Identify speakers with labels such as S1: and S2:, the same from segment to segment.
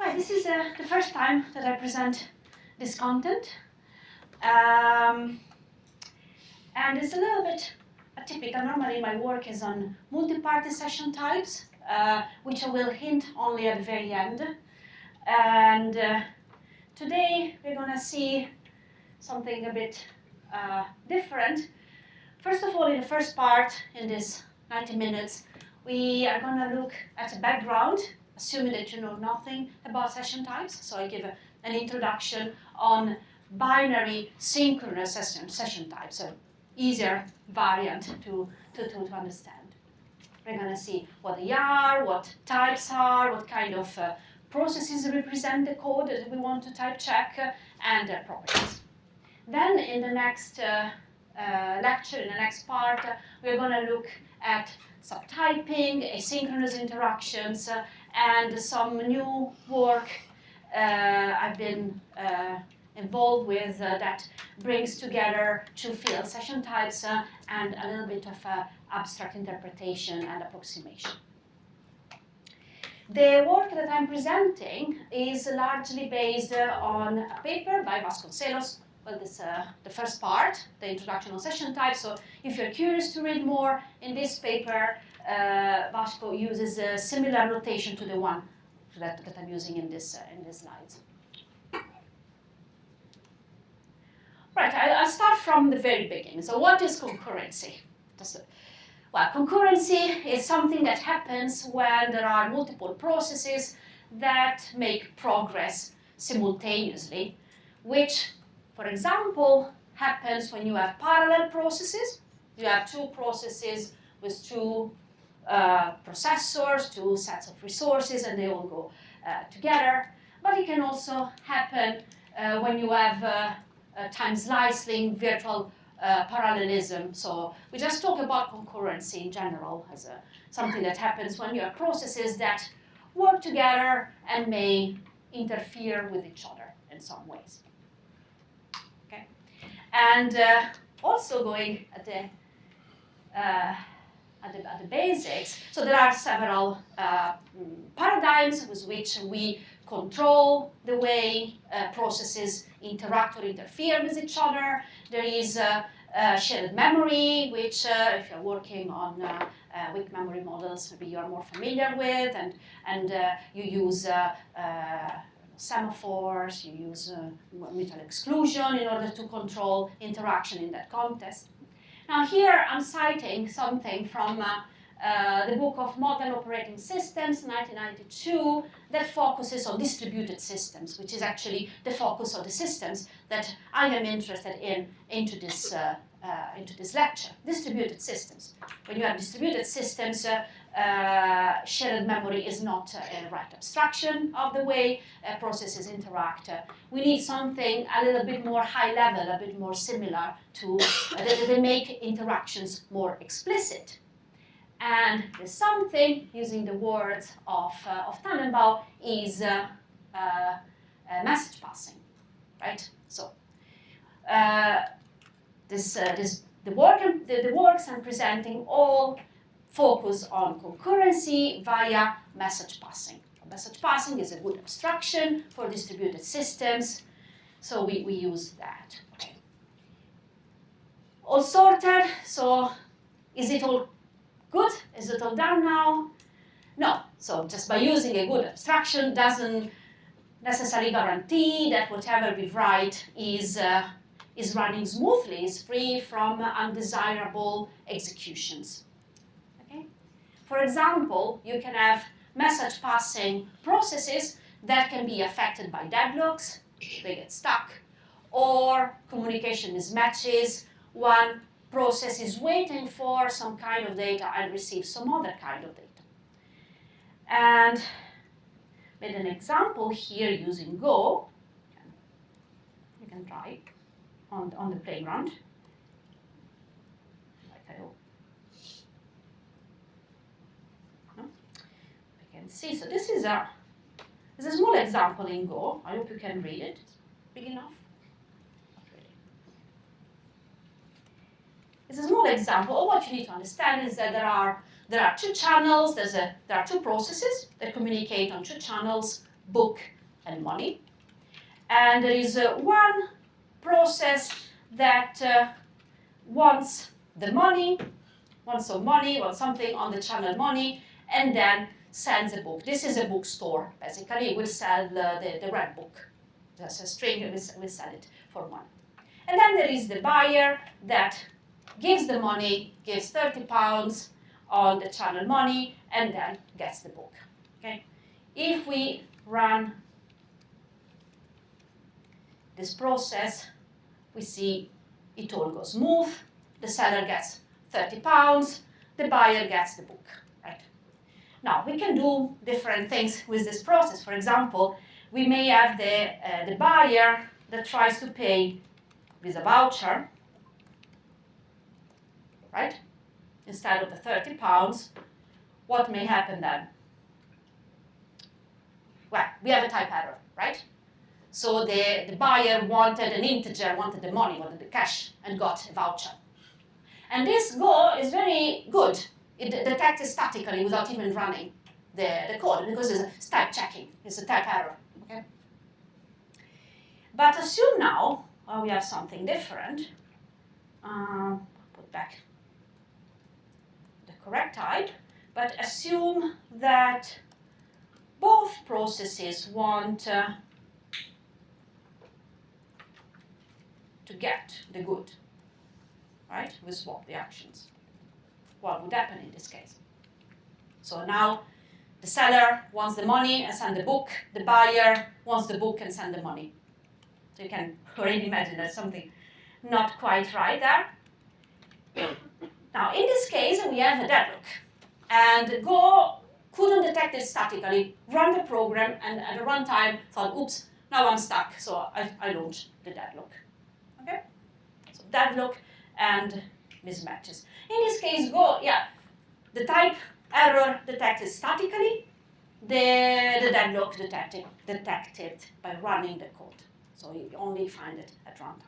S1: Right, this is the first time that I present this content. And it's a little bit atypical. Normally my work is on multi-party session types, which I will hint only at the very end. And today we're going to see something a bit different. First of all, in the first part, in this 90 minutes, we are going to look at a background, assuming that you know nothing about session types. So I give an introduction on binary synchronous session types, so easier variant to understand. We're going to see what they are, what types are, what kind of processes represent the code that we want to type check, and their properties. Then in the next lecture, in the next part, we're going to look at subtyping, asynchronous interactions, and some new work I've been involved with that brings together two field session types and a little bit of abstract interpretation and approximation. The work that I'm presenting is largely based on a paper by Vasconcelos. Well, this the first part, the introduction on session types. So if you're curious to read more, in this paper, Vasco uses a similar notation to the one that I'm using in this slides. Right, I'll start from the very beginning. So what is concurrency? Well, concurrency is something that happens when there are multiple processes that make progress simultaneously, which, for example, happens when you have parallel processes. You have two processes with two processors, two sets of resources, and they all go together. But it can also happen when you have time-slicing virtual parallelism. So we just talk about concurrency in general as something that happens when you have processes that work together and may interfere with each other in some ways. Okay, and also going at the basics. So there are several paradigms with which we control the way processes interact or interfere with each other. There is shared memory, which if you're working on weak memory models, maybe you're more familiar with, and you use semaphores, you use mutual exclusion in order to control interaction in that context. Now here I'm citing something from the book of Modern Operating Systems, 1992, that focuses on distributed systems, which is actually the focus of the systems that I am interested in into this lecture. Distributed systems. When you have distributed systems, shared memory is not a right abstraction of the way processes interact. We need something a little bit more high level, a bit more similar to that make interactions more explicit. And the something, using the words of Tannenbaum, is message passing, right? So the works I'm presenting all focus on concurrency via message passing. Message passing is a good abstraction for distributed systems, so we use that. Okay. All sorted, so is it all good? Is it all done now? No. So just by using a good abstraction doesn't necessarily guarantee that whatever we write is running smoothly, is free from undesirable executions. Okay? For example, you can have message passing processes that can be affected by deadlocks, they get stuck, or communication mismatches. One process is waiting for some kind of data and receives some other kind of data. And made an example here using Go. You can try on the playground. Like I hope. No? You can see. So this is a small example in Go. I hope you can read it. It's big enough. It's a small example. What you need to understand is that there are two channels. There are two processes that communicate on two channels book and money. And there is one process that wants the money, wants some money, wants something on the channel money, and then sends a book. This is a bookstore, basically. It will sell the red book. That's a string, we sell it for money. And then there is the buyer that gives the money, gives £30 on the channel money, and then gets the book. Okay? If we run this process, we see it all goes smooth. The seller gets £30, the buyer gets the book. Right? Now, we can do different things with this process. For example, we may have the buyer that tries to pay with a voucher, right? Instead of the £30, what may happen then? Well, we have a type error, right? So the buyer wanted an integer, wanted the money, wanted the cash, and got a voucher. And this Go is very good. It detects statically without even running the code, because it's type checking, it's a type error. Okay? But assume now we have something different. Put back the correct type, but assume that both processes want to get the good, right? We swap the actions. What would happen in this case? So now the seller wants the money and send the book. The buyer wants the book and send the money. So you can already imagine there's something not quite right there. Now in this case we have a deadlock, and Go couldn't detect it statically, run the program, and at the runtime thought, oops, now I'm stuck, so I launched the deadlock. Okay? So deadlock and mismatches. In this case, Go, yeah, the type error detected statically, the deadlock detected by running the code. So you only find it at runtime.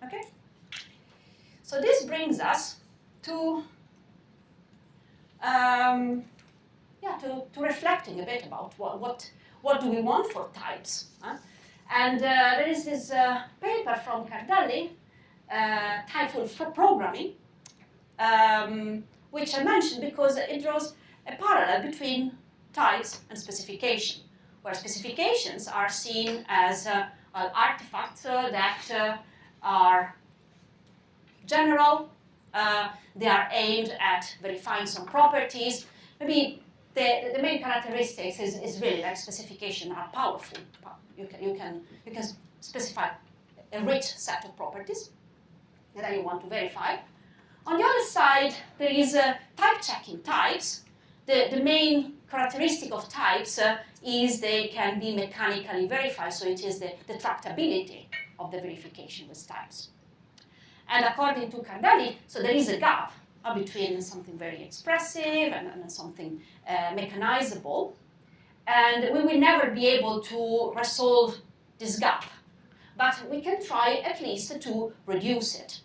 S1: Okay? So this brings us to reflecting a bit about what do we want for types. Huh? And there is this paper from Cardelli, Typeful for Programming, which I mentioned because it draws a parallel between types and specification, where specifications are seen as artifacts that are general, they are aimed at verifying some properties. Maybe the main characteristics is really like specification are powerful. You can specify a rich set of properties that you want to verify. On the other side, there is type checking types. The main characteristic of types is they can be mechanically verified, so it is the tractability of the verification with types. And according to Cardelli, so there is a gap between something very expressive and something mechanizable. And we will never be able to resolve this gap. But we can try at least to reduce it.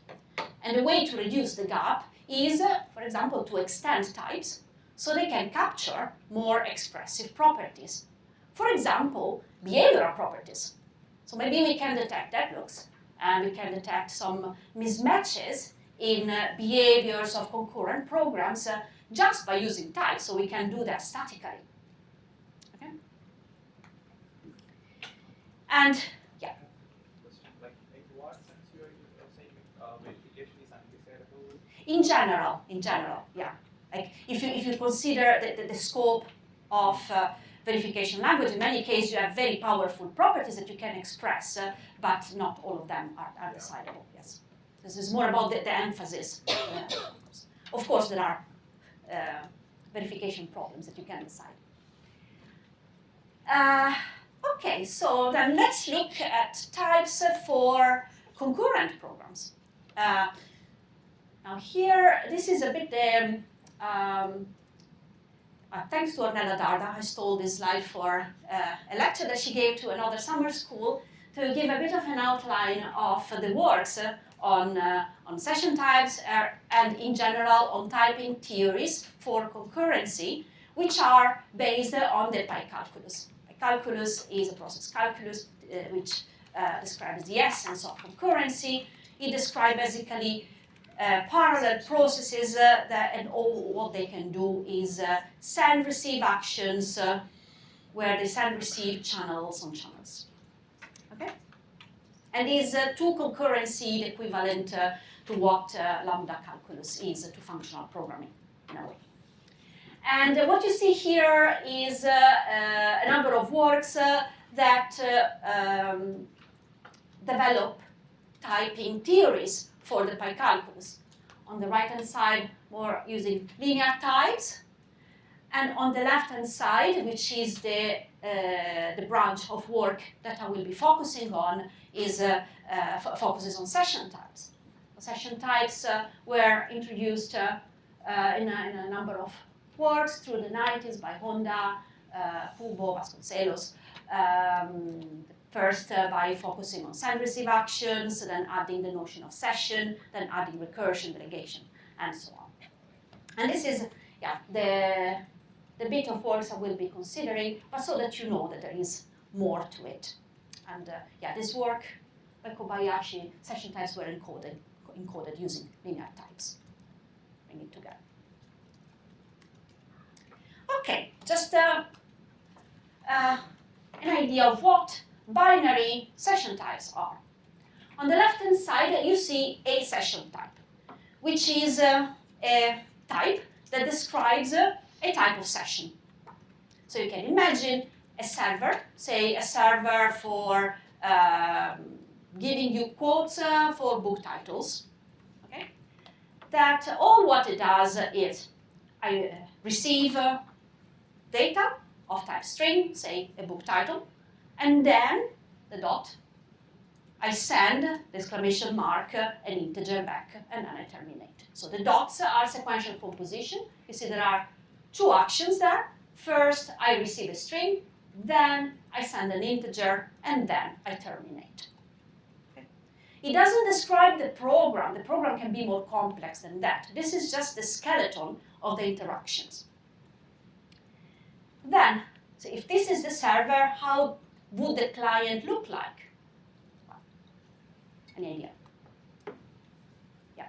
S1: And the way to reduce the gap is, for example, to extend types so they can capture more expressive properties. For example, behavioral properties. So maybe we can detect deadlocks, and we can detect some mismatches in behaviors of concurrent programs just by using types, so we can do that statically. Okay? And yeah.
S2: Like, in what sense you're saying verification is undesirable?
S1: In general, yeah. Like if you consider the scope of verification language, in many cases you have very powerful properties that you can express, but not all of them are decidable. Yes, this is more about the emphasis. Of course, there are verification problems that you can decide. Okay, so then let's look at types for concurrent programs. Now here, this is a bit thanks to Ornella Darda, I stole this slide for a lecture that she gave to another summer school to give a bit of an outline of the works on session types and in general on typing theories for concurrency, which are based on the PyCalculus. PyCalculus is a process calculus which describes the essence of concurrency. It describes basically parallel processes and all what they can do is send-receive actions where they send-receive channels on channels. Okay? And is to concurrency the equivalent to what lambda calculus is to functional programming in a way. And what you see here is a number of works that develop typing theories for the PyCalculus. On the right-hand side, more using linear types. And on the left-hand side, which is the branch of work that I will be focusing on, is focuses on session types. Session types were introduced in a number of works through the 90s by Honda, Kubo, Vasconcelos. First by focusing on send-receive actions, then adding the notion of session, then adding recursion, delegation, and so on. And this is the bit of works I will be considering, but so that you know that there is more to it. And this work by Kobayashi, session types were encoded using linear types. Bring it together. Okay, just an idea of what binary session types are. On the left-hand side, you see a session type, which is a type that describes a type of session. So you can imagine a server, say a server for giving you quotes for book titles. Okay? That all what it does is I receive data of type string, say a book title, and then the dot, I send the exclamation mark, an integer back, and then I terminate. So the dots are sequential composition. You see there are two actions there. First, I receive a string, then I send an integer, and then I terminate. Okay. It doesn't describe the program. The program can be more complex than that. This is just the skeleton of the interactions. Then, so if this is the server, how would the client look like? Any idea? Yeah.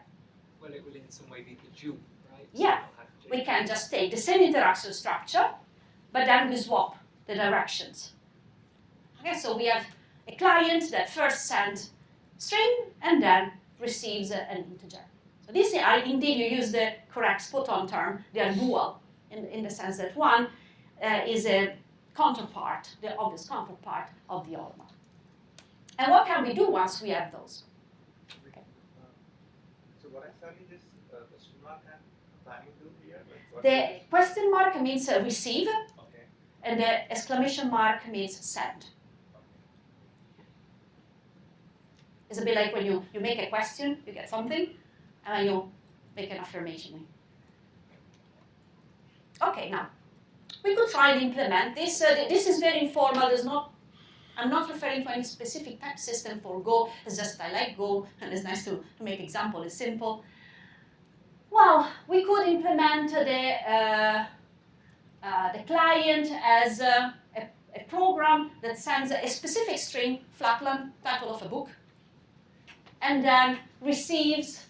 S3: Well, it will in some way be the Jew, right?
S1: Yeah. We can just take the same interaction structure, but then we swap the directions. Okay, so we have a client that first sends string and then receives an integer. So these are indeed, you use the correct spot-on term, they are dual in the sense that one is a counterpart, the obvious counterpart of the other one. And what can we do once we have those? Okay.
S2: So what exactly this question mark and planning do here? Like
S1: The question mark means receive,
S2: okay.
S1: and the exclamation mark means send. It's a bit like when you make a question, you get something, and then you make an affirmation. Okay, now, we could try and implement this. This is very informal. I'm not referring to any specific type system for Go. It's just I like Go, and it's nice to make example. It's simple. Well, we could implement the client as a program that sends a specific string, flatland, title of a book, and then receives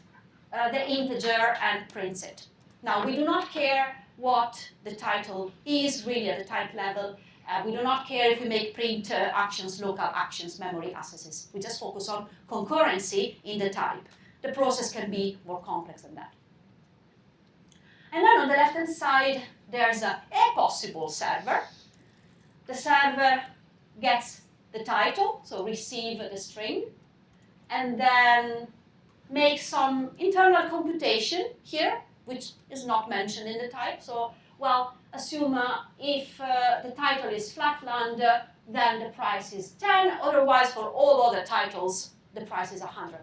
S1: the integer and prints it. Now, we do not care what the title is really at the type level. We do not care if we make print actions, local actions, memory accesses. We just focus on concurrency in the type. The process can be more complex than that. And then on the left-hand side, there's a possible server. The server gets the title, so receive the string, and then makes some internal computation here, which is not mentioned in the type. So, well, assume if the title is flatland, then the price is 10. Otherwise, for all other titles, the price is £100.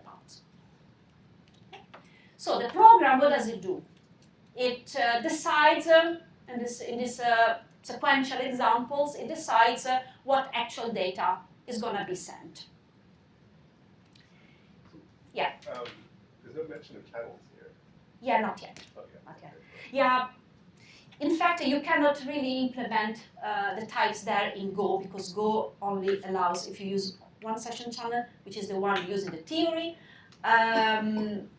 S1: So the program, what does it do? It decides, in this sequential examples, it decides what actual data is going to be sent. Yeah.
S4: There's no mention of channels here.
S1: Yeah, not yet.
S4: Oh, yeah.
S1: Not yet.
S4: Okay.
S1: Yeah. In fact, you cannot really implement the types there in Go, because Go only allows, if you use one session channel, which is the one used in the theory,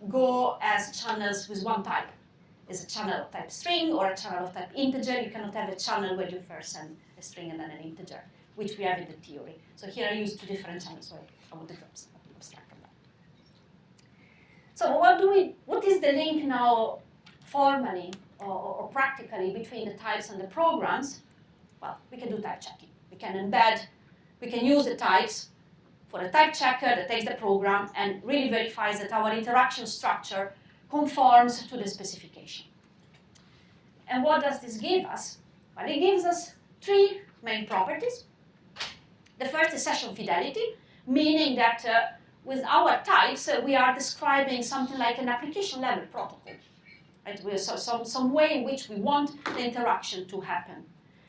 S1: Go has channels with one type. Is a channel of type string or a channel of type integer. You cannot have a channel where you first send a string and then an integer, which we have in the theory. So here I use two different channels, so I want to abstract from that. So what is the link now formally or practically between the types and the programs? Well, we can do type checking. We can embed, we can use the types for a type checker that takes the program and really verifies that our interaction structure conforms to the specification. And what does this give us? Well, it gives us three main properties. The first is session fidelity, meaning that with our types, we are describing something like an application level protocol. Right? So some way in which we want the interaction to happen.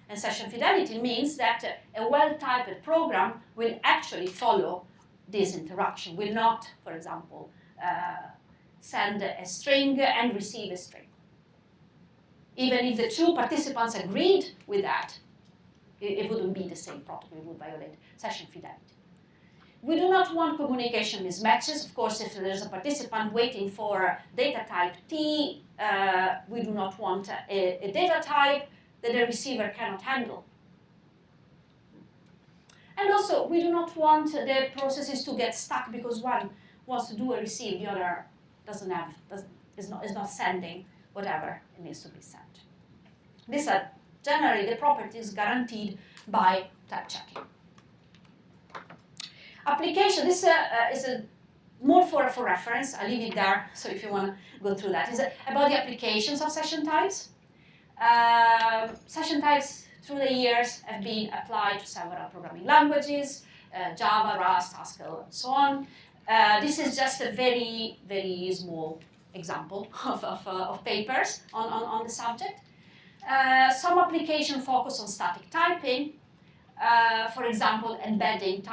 S1: And session fidelity means that a well-typed program will actually follow this interaction, will not, for example, send a string and receive a string. Even if the two participants agreed with that, it wouldn't be the same protocol, it would violate session fidelity. We do not want communication mismatches. Of course, if there's a participant waiting for data type T, we do not want a data type that the receiver cannot handle. And also, we do not want the processes to get stuck because one wants to do a receive, the other is not sending whatever it needs to be sent. These are generally the properties guaranteed by type checking. Application, this is more for reference. I'll leave it there, so if you want to go through that. It's about the applications of session types. Session types through the years have been applied to several programming languages, Java, Rust, Haskell, and so on. This is just a very, very small example of papers on the subject. Some applications focus on static typing. For example, embedding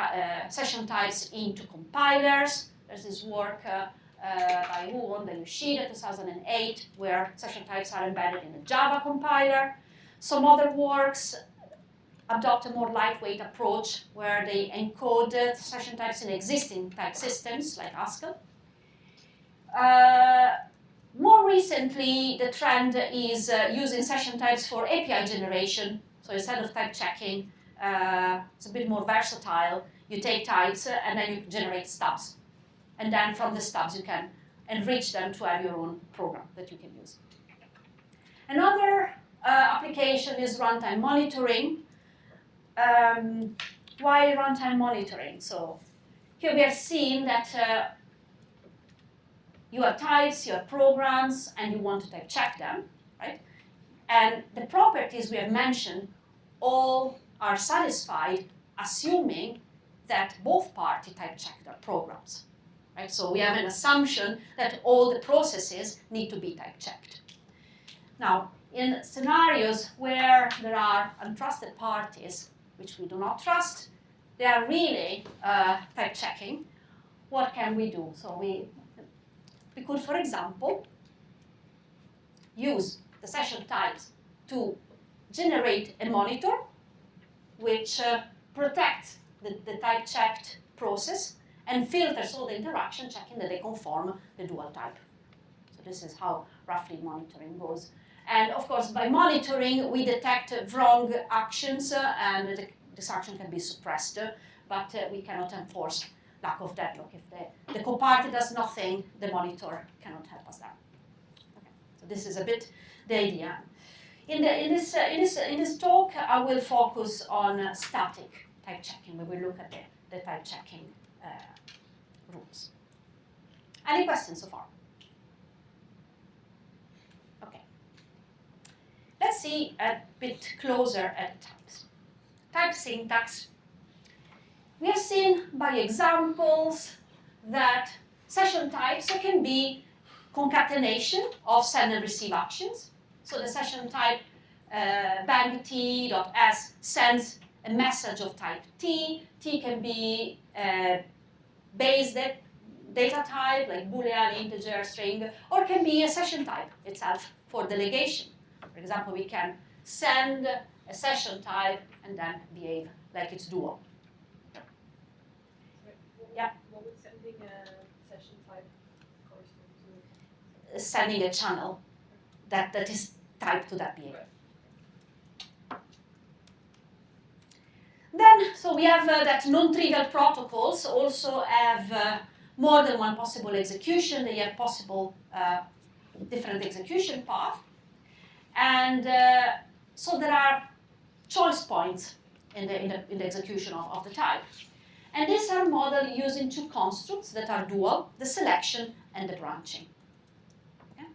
S1: session types into compilers. There's this work by Won and Yoshida, 2008, where session types are embedded in a Java compiler. Some other works adopt a more lightweight approach where they encode session types in existing type systems like Haskell. More recently, the trend is using session types for API generation. So instead of type checking, it's a bit more versatile. You take types and then you generate stubs. And then from the stubs, you can enrich them to have your own program that you can use. Another application is runtime monitoring. Why runtime monitoring? So here we have seen that you have types, you have programs, and you want to type check them, right? And the properties we have mentioned all are satisfied assuming that both parties type check their programs, right? So we have an assumption that all the processes need to be type checked. Now, in scenarios where there are untrusted parties, which we do not trust, they are really type checking, what can we do? So we could, for example, use the session types to generate a monitor which protects the type checked process and filters all the interaction, checking that they conform the dual type. So this is how roughly monitoring goes. And of course, by monitoring, we detect wrong actions and this action can be suppressed, but we cannot enforce lack of deadlock. If the co-party does nothing, the monitor cannot help us there. Okay. So this is a bit the idea. In this talk, I will focus on static type checking. We will look at the type checking rules. Any questions so far? Okay. Let's see a bit closer at types. Type syntax. We have seen by examples that session types can be concatenation of send and receive actions. So the session type bang t.s sends a message of type t. T can be data type, like Boolean, integer, string, or can be a session type itself for delegation. For example, we can send a session type and then behave like it's dual. Yeah.
S5: What would sending a session type correspond to?
S1: Sending a channel that is typed to that behavior. Then, so we have that non-trivial protocols also have more than one possible execution. They have possible different execution paths. And so there are choice points in the execution of the type. And these are modeled using two constructs that are dual, the selection and the branching. Okay?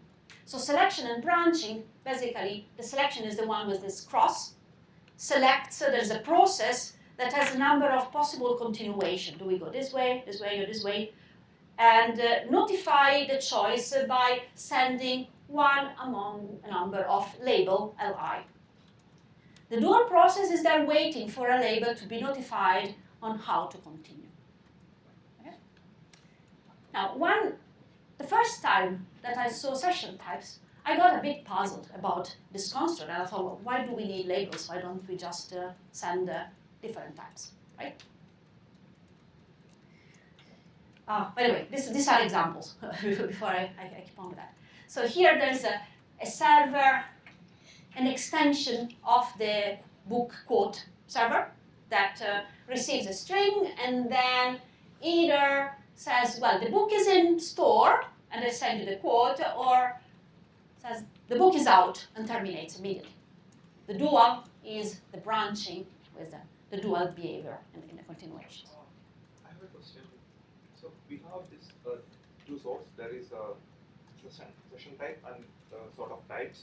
S1: So selection and branching, basically, the selection is the one with this cross. Selects, so there's a process that has a number of possible continuation. Do we go this way, or this way? And notify the choice by sending one among a number of label li. The dual process is then waiting for a label to be notified on how to continue. Okay? Now, the first time that I saw session types, I got a bit puzzled about this construct, and I thought, well, why do we need labels? Why don't we just send different types, right? By the way, these are examples before I keep on with that. So here there's a server, an extension of the book quote server that receives a string and then either says, well, the book is in store, and they send you the quote, or says the book is out and terminates immediately. The dual is the branching with the dual behavior in the continuation.
S2: I have a question. So we have this two sorts. There is a session type and sort of types.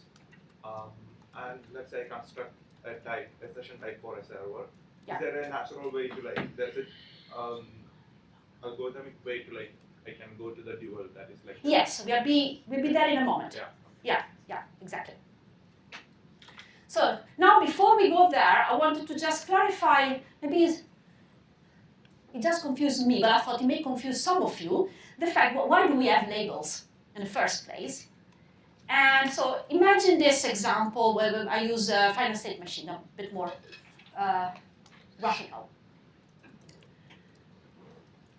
S2: And let's say I construct a type, a session type for a server.
S1: Yeah.
S2: Is there a natural way to like, there's a algorithmic way to like, I can go to the dual that is like.
S1: Yes, we'll be there in a moment.
S2: Yeah.
S1: Yeah, exactly. So now before we go there, I wanted to just clarify, maybe it just confused me, but I thought it may confuse some of you, the fact, why do we have labels in the first place? And so imagine this example where I use a final state machine, a bit more graphical.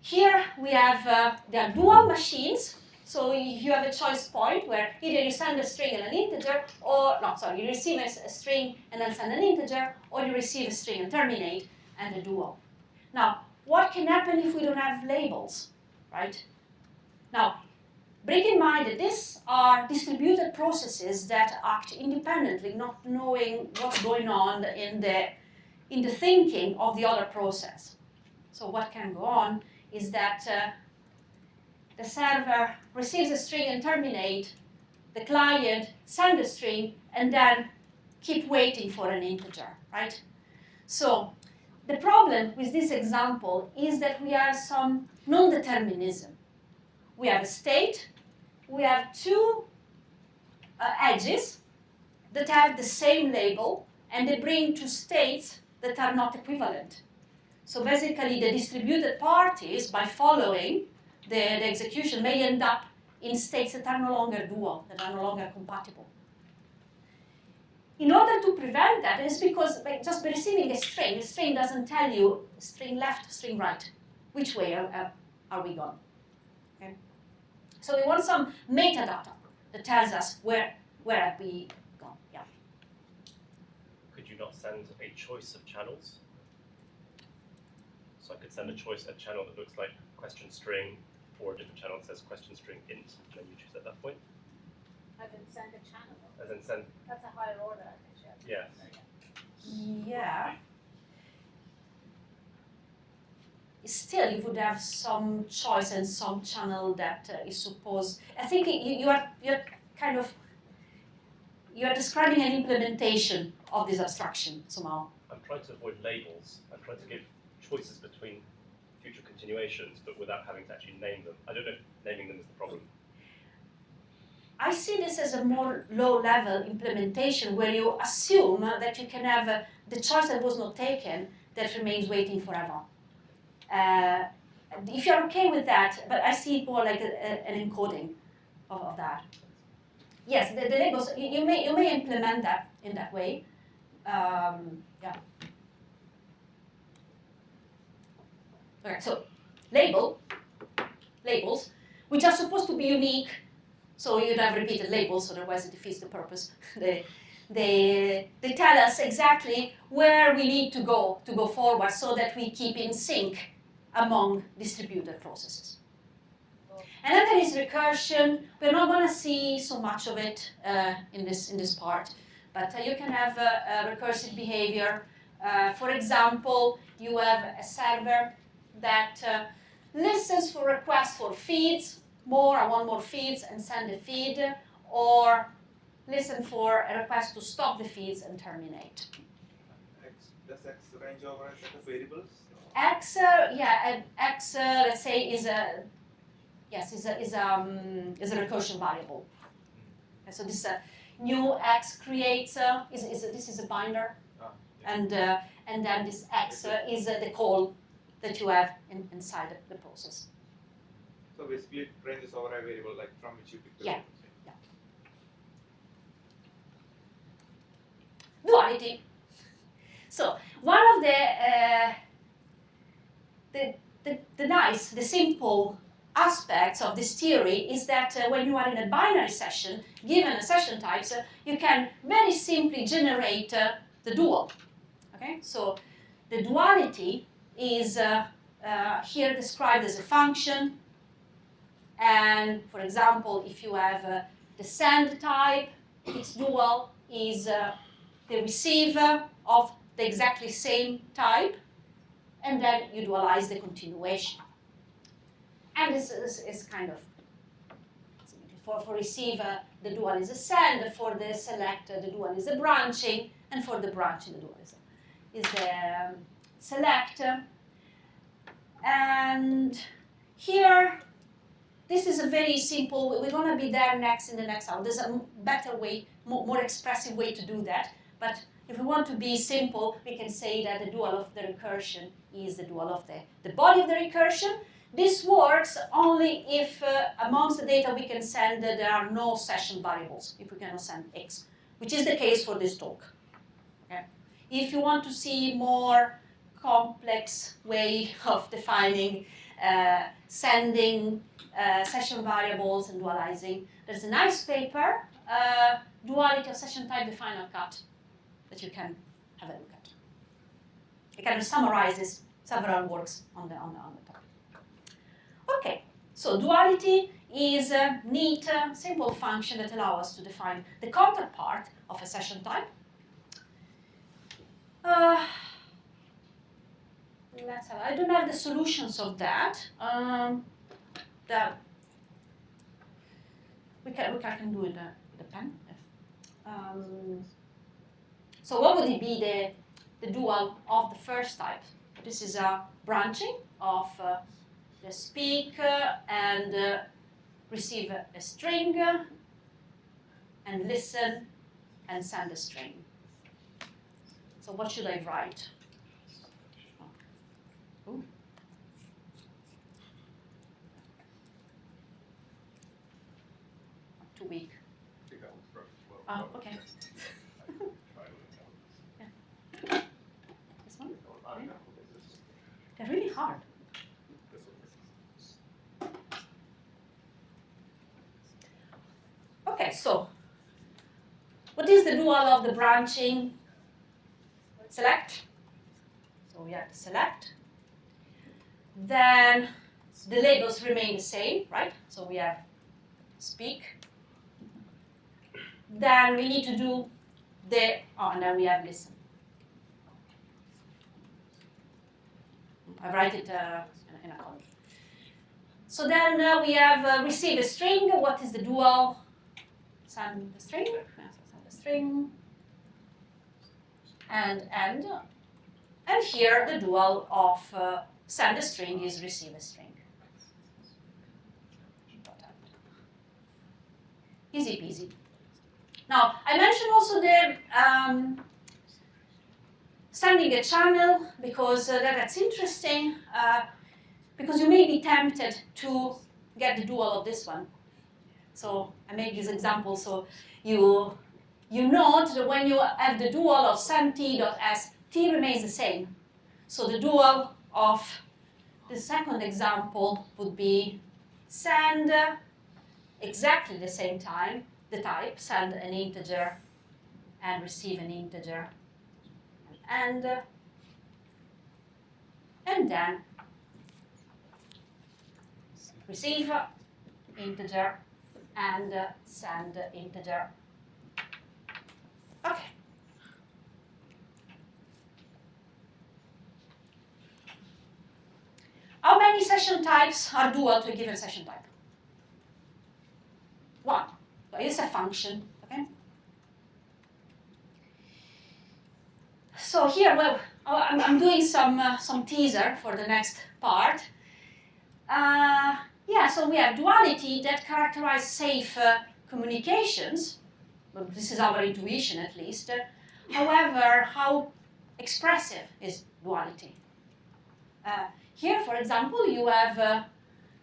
S1: Here we have, there are dual machines. So you have a choice point where either you send a string and an integer, or, no, sorry, you receive a string and then send an integer, or you receive a string and terminate, and a dual. Now, what can happen if we don't have labels, right? Now, bear in mind that these are distributed processes that act independently, not knowing what's going on in the thinking of the other process. So what can go on is that the server receives a string and terminate, the client sends a string, and then keep waiting for an integer, right? So the problem with this example is that we have some non-determinism. We have a state, we have two edges that have the same label, and they bring two states that are not equivalent. So basically the distributed parties, by following the execution, may end up in states that are no longer dual, that are no longer compatible. In order to prevent that, it's because just by receiving a string doesn't tell you string left, string right. Which way are we going? Okay? So we want some metadata that tells us where have we gone. Yeah.
S6: Could you not send a choice of channels? So I could send a channel that looks like question string, or a different channel that says question string int, and then you choose at that point.
S5: As in send a channel.
S6: As in send.
S5: That's a higher order, I think.
S6: Yes.
S1: Yeah. Still, you would have some choice and some channel that is supposed. I think you're describing an implementation of this abstraction somehow.
S6: I'm trying to avoid labels. I'm trying to give choices between future continuations, but without having to actually name them. I don't know if naming them is the problem.
S1: I see this as a more low-level implementation where you assume that you can have the choice that was not taken that remains waiting forever. if you're okay with that, but I see it more like an encoding of that. Yes, the labels, you may implement that in that way. Yeah. Okay, so labels, which are supposed to be unique, so you'd have repeated labels, otherwise it defeats the purpose. They tell us exactly where we need to go forward so that we keep in sync among distributed processes. And then there is recursion. We're not going to see so much of it in this part, but you can have a recursive behavior. For example, you have a server that listens for requests for feeds, I want more feeds and send a feed, or listen for a request to stop the feeds and terminate.
S2: Does X range over a set of variables?
S1: X, X, let's say, is a recursion variable. Okay, so this new X creates this is a binder, and then this X is the call that you have inside the process.
S2: So basically, it ranges over a variable like from which you pick the
S1: Yeah.
S2: variables.
S1: Duality. So one of the simple aspects of this theory is that when you are in a binary session, given a session types, you can very simply generate the dual. Okay, so the duality is here described as a function, and for example, if you have the send type, its dual is the receiver of the exactly same type, and then you dualize the continuation. And this is kind of, for receiver, the dual is a send, for the select, the dual is a branching, and for the branching, the dual is a select. And here, this is a very simple, we're going to be there next in the next hour. There's a better way, more expressive way to do that. But if we want to be simple, we can say that the dual of the recursion is the dual of the body of the recursion. This works only if amongst the data we can send there are no session variables, if we cannot send X, which is the case for this talk. Okay? If you want to see more complex way of defining sending session variables and dualizing, there's a nice paper, Duality of Session Type, the Final Cut, that you can have a look at. It kind of summarizes several works on the topic. Okay, so duality is a neat, simple function that allows us to define the counterpart of a session type. Let's have, I don't have the solutions of that. We can do it with a pen. So what would it be the dual of the first type? This is a branching of the speak and receive a string and listen and send a string. So what should I write? Ooh. Too weak.
S4: I think that one's perfect. Well,
S1: Oh, okay.
S4: try it with
S1: This one?
S4: I don't know.
S1: They're really hard.
S4: This one.
S1: Okay, so what is the dual of the branching? Select. So we have select. Then the labels remain the same, right? So we have speak. Then we need to do and then we have listen. I write it in a column. So then we have receive a string. What is the dual? Send the string. Send the string. And end. And here the dual of send a string is receive a string. Easy peasy. Now, I mentioned also the sending a channel because that's interesting. because you may be tempted to get the dual of this one. So I make this example so you note that when you have the dual of send t.s, t remains the same. So the dual of the second example would be send exactly the same time, the type, send an integer and receive an integer, and then receive integer and send integer. Okay. How many session types are dual to a given session type? One. So it's a function. Okay. So here, well, I'm doing some teaser for the next part. Yeah, so we have duality that characterize safe communications. Well, this is our intuition, at least. However, how expressive is duality? Here, for example, you have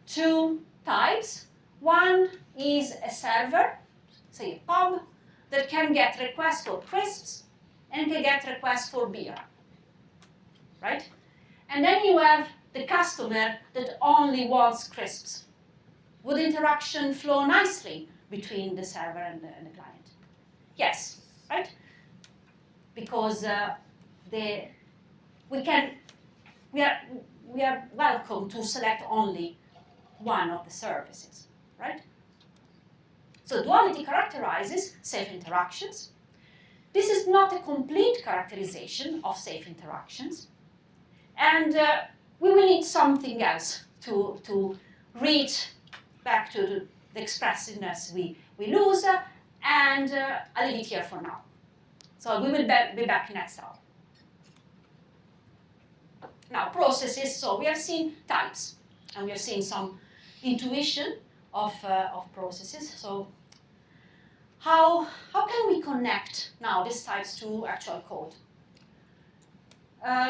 S1: two types. One is a server, say a pub, that can get requests for crisps and can get requests for beer, right? And then you have the customer that only wants crisps. Would interaction flow nicely between the server and the client? Yes, right? Because we are welcome to select only one of the services, right? So duality characterizes safe interactions. This is not a complete characterization of safe interactions, and we will need something else to reach back to the expressiveness we lose, and I'll leave it here for now. So we will be back next hour. Now, processes, so we have seen types, and we have seen some intuition of processes. So how can we connect now these types to actual code?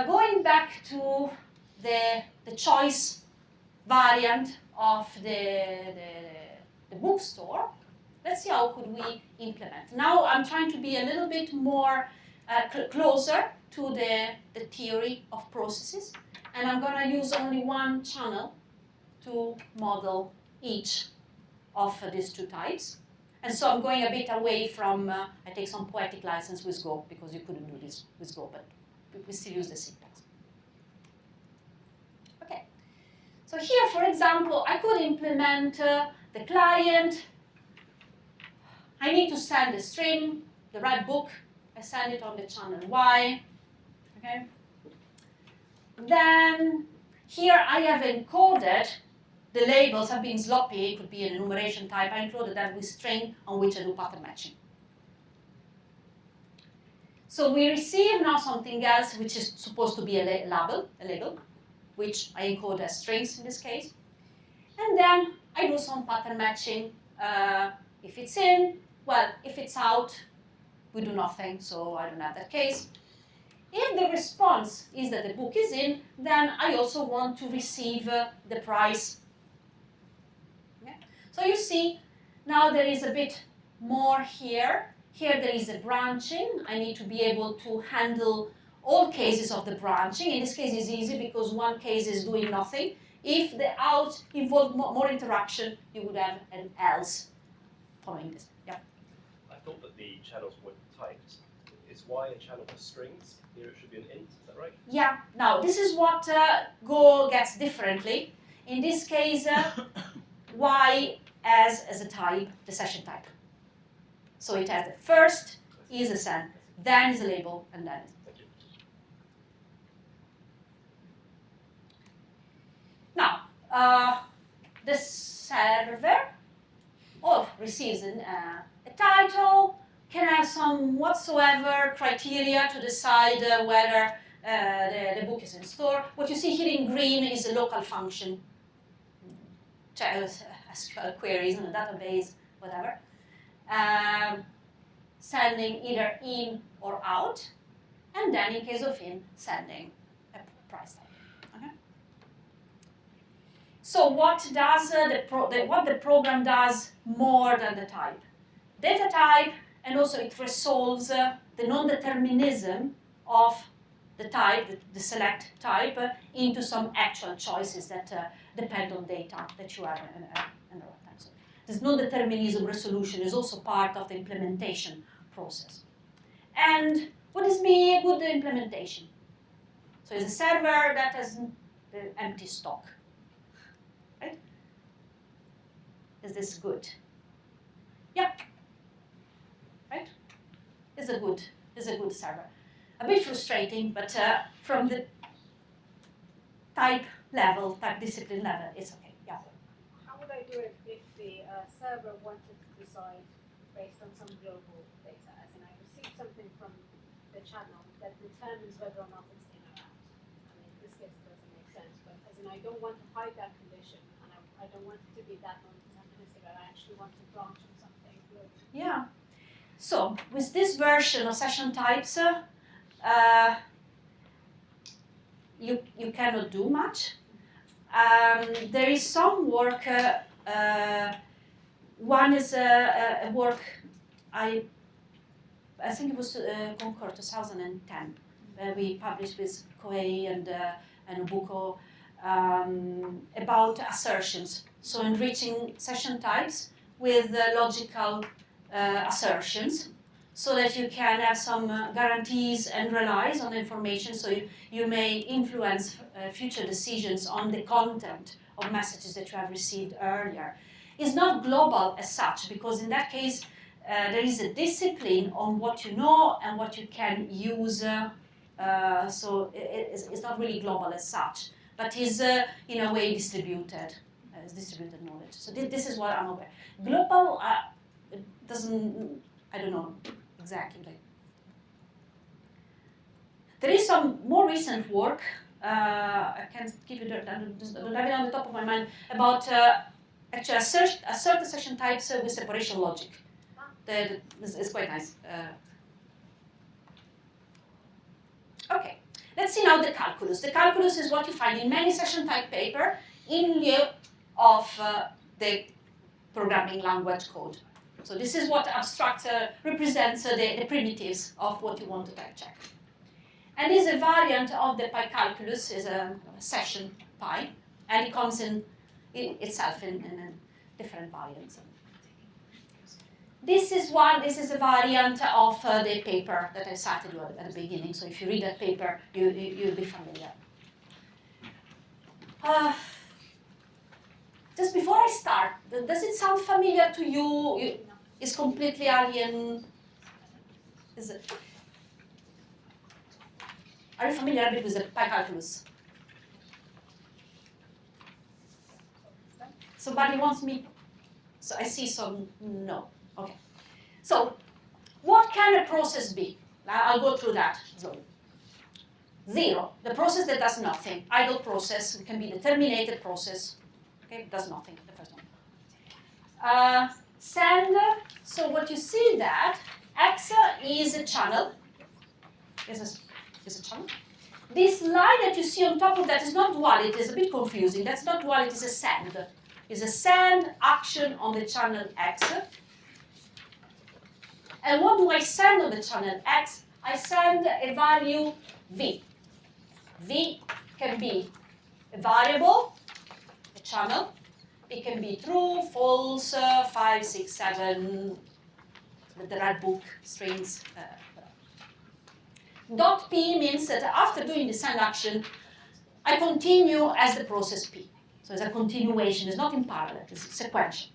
S1: Going back to the choice variant of the bookstore, let's see how could we implement. Now I'm trying to be a little bit more closer to the theory of processes, and I'm going to use only one channel to model each of these two types. And so I'm going a bit away from, I take some poetic license with Go, because you couldn't do this with Go, but we still use the syntax. Okay, so here, for example, I could implement the client. I need to send a string, the right book. I send it on the channel Y. Okay. Then here I have encoded the labels. Have been sloppy. It could be an enumeration type. I encoded that with string on which I do pattern matching. So we receive now something else, which is supposed to be a label, which I encode as strings in this case. And then I do some pattern matching. If it's in, well, if it's out, we do nothing, so I don't have that case. If the response is that the book is in, then I also want to receive the price. Okay? So you see, now there is a bit more here. Here there is a branching. I need to be able to handle all cases of the branching. In this case, it's easy because one case is doing nothing. If the out involved more interaction, you would have an else following this. Yeah.
S6: I thought that the channels were typed. Is Y a channel for strings? Here it should be an int, is that right?
S1: Yeah. Now, this is what Go gets differently. In this case, Y as a type, the session type. So it has the first is a send, then is a label, and then.
S6: Thank you.
S1: Now, the server receives a title, can have some whatsoever criteria to decide whether the book is in store. What you see here in green is a local function, SQL queries in a database, whatever, sending either in or out, and then in case of in, sending a price tag. Okay? So what does what the program does more than the type? Data type, and also it resolves the non-determinism of the type, the select type, into some actual choices that depend on data that you have in the runtime. So this non-determinism resolution is also part of the implementation process. And what is a good implementation? So it's a server that has the empty stock. Right? Is this good? Yeah. Right? Is a good server. A bit frustrating, but from the type level, type discipline level, it's okay. Yeah.
S5: How would I do it if the server wanted to decide based on some global data, as in I receive something from the channel that determines whether or not it's in or out? I mean, in this case it doesn't make sense, but as in I don't want to hide that condition, and I don't want it to be that non-deterministic. I actually want to branch on something global.
S1: Yeah. So with this version of session types, you cannot do much. There is some work. One is a work I think it was Concord 2010, where we published with Koei and Bocchi about assertions. So enriching session types with logical assertions, so that you can have some guarantees and relies on the information, so you may influence future decisions on the content of messages that you have received earlier. It's not global as such, because in that case there is a discipline on what you know and what you can use, so it's not really global as such, but is in a way distributed, it's distributed knowledge. So this is what I'm aware. Global, it doesn't, I don't know exactly. There is some more recent work, I can't give you I don't have it on the top of my mind, about actually assert the session types with separation logic. It's quite nice. Okay, let's see now the calculus. The calculus is what you find in many session type paper in lieu of the programming language code. So this is what abstract represents the primitives of what you want to type check. And is a variant of the PyCalculus, is a session Pi, and it comes in itself in different variants. This is a variant of the paper that I cited you at the beginning. So if you read that paper, you'll be familiar. Just before I start, does it sound familiar to you? It's completely alien. Is it? Are you familiar a bit with the PyCalculus? Somebody wants me? So I see some no. Okay. So what can a process be? I'll go through that. So 0, the process that does nothing. Idle process, it can be the terminated process. Okay, it does nothing, the first one. Send, so what you see that X is a channel. Is a channel. This line that you see on top of that is not duality, it's a bit confusing. That's not duality, it's a send. It's a send action on the channel X. And what do I send on the channel X? I send a value V. V can be a variable, a channel. It can be true, false, 5, 6, 7, the red book, strings. Dot P means that after doing the send action, I continue as the process P. So it's a continuation, it's not in parallel, it's sequential.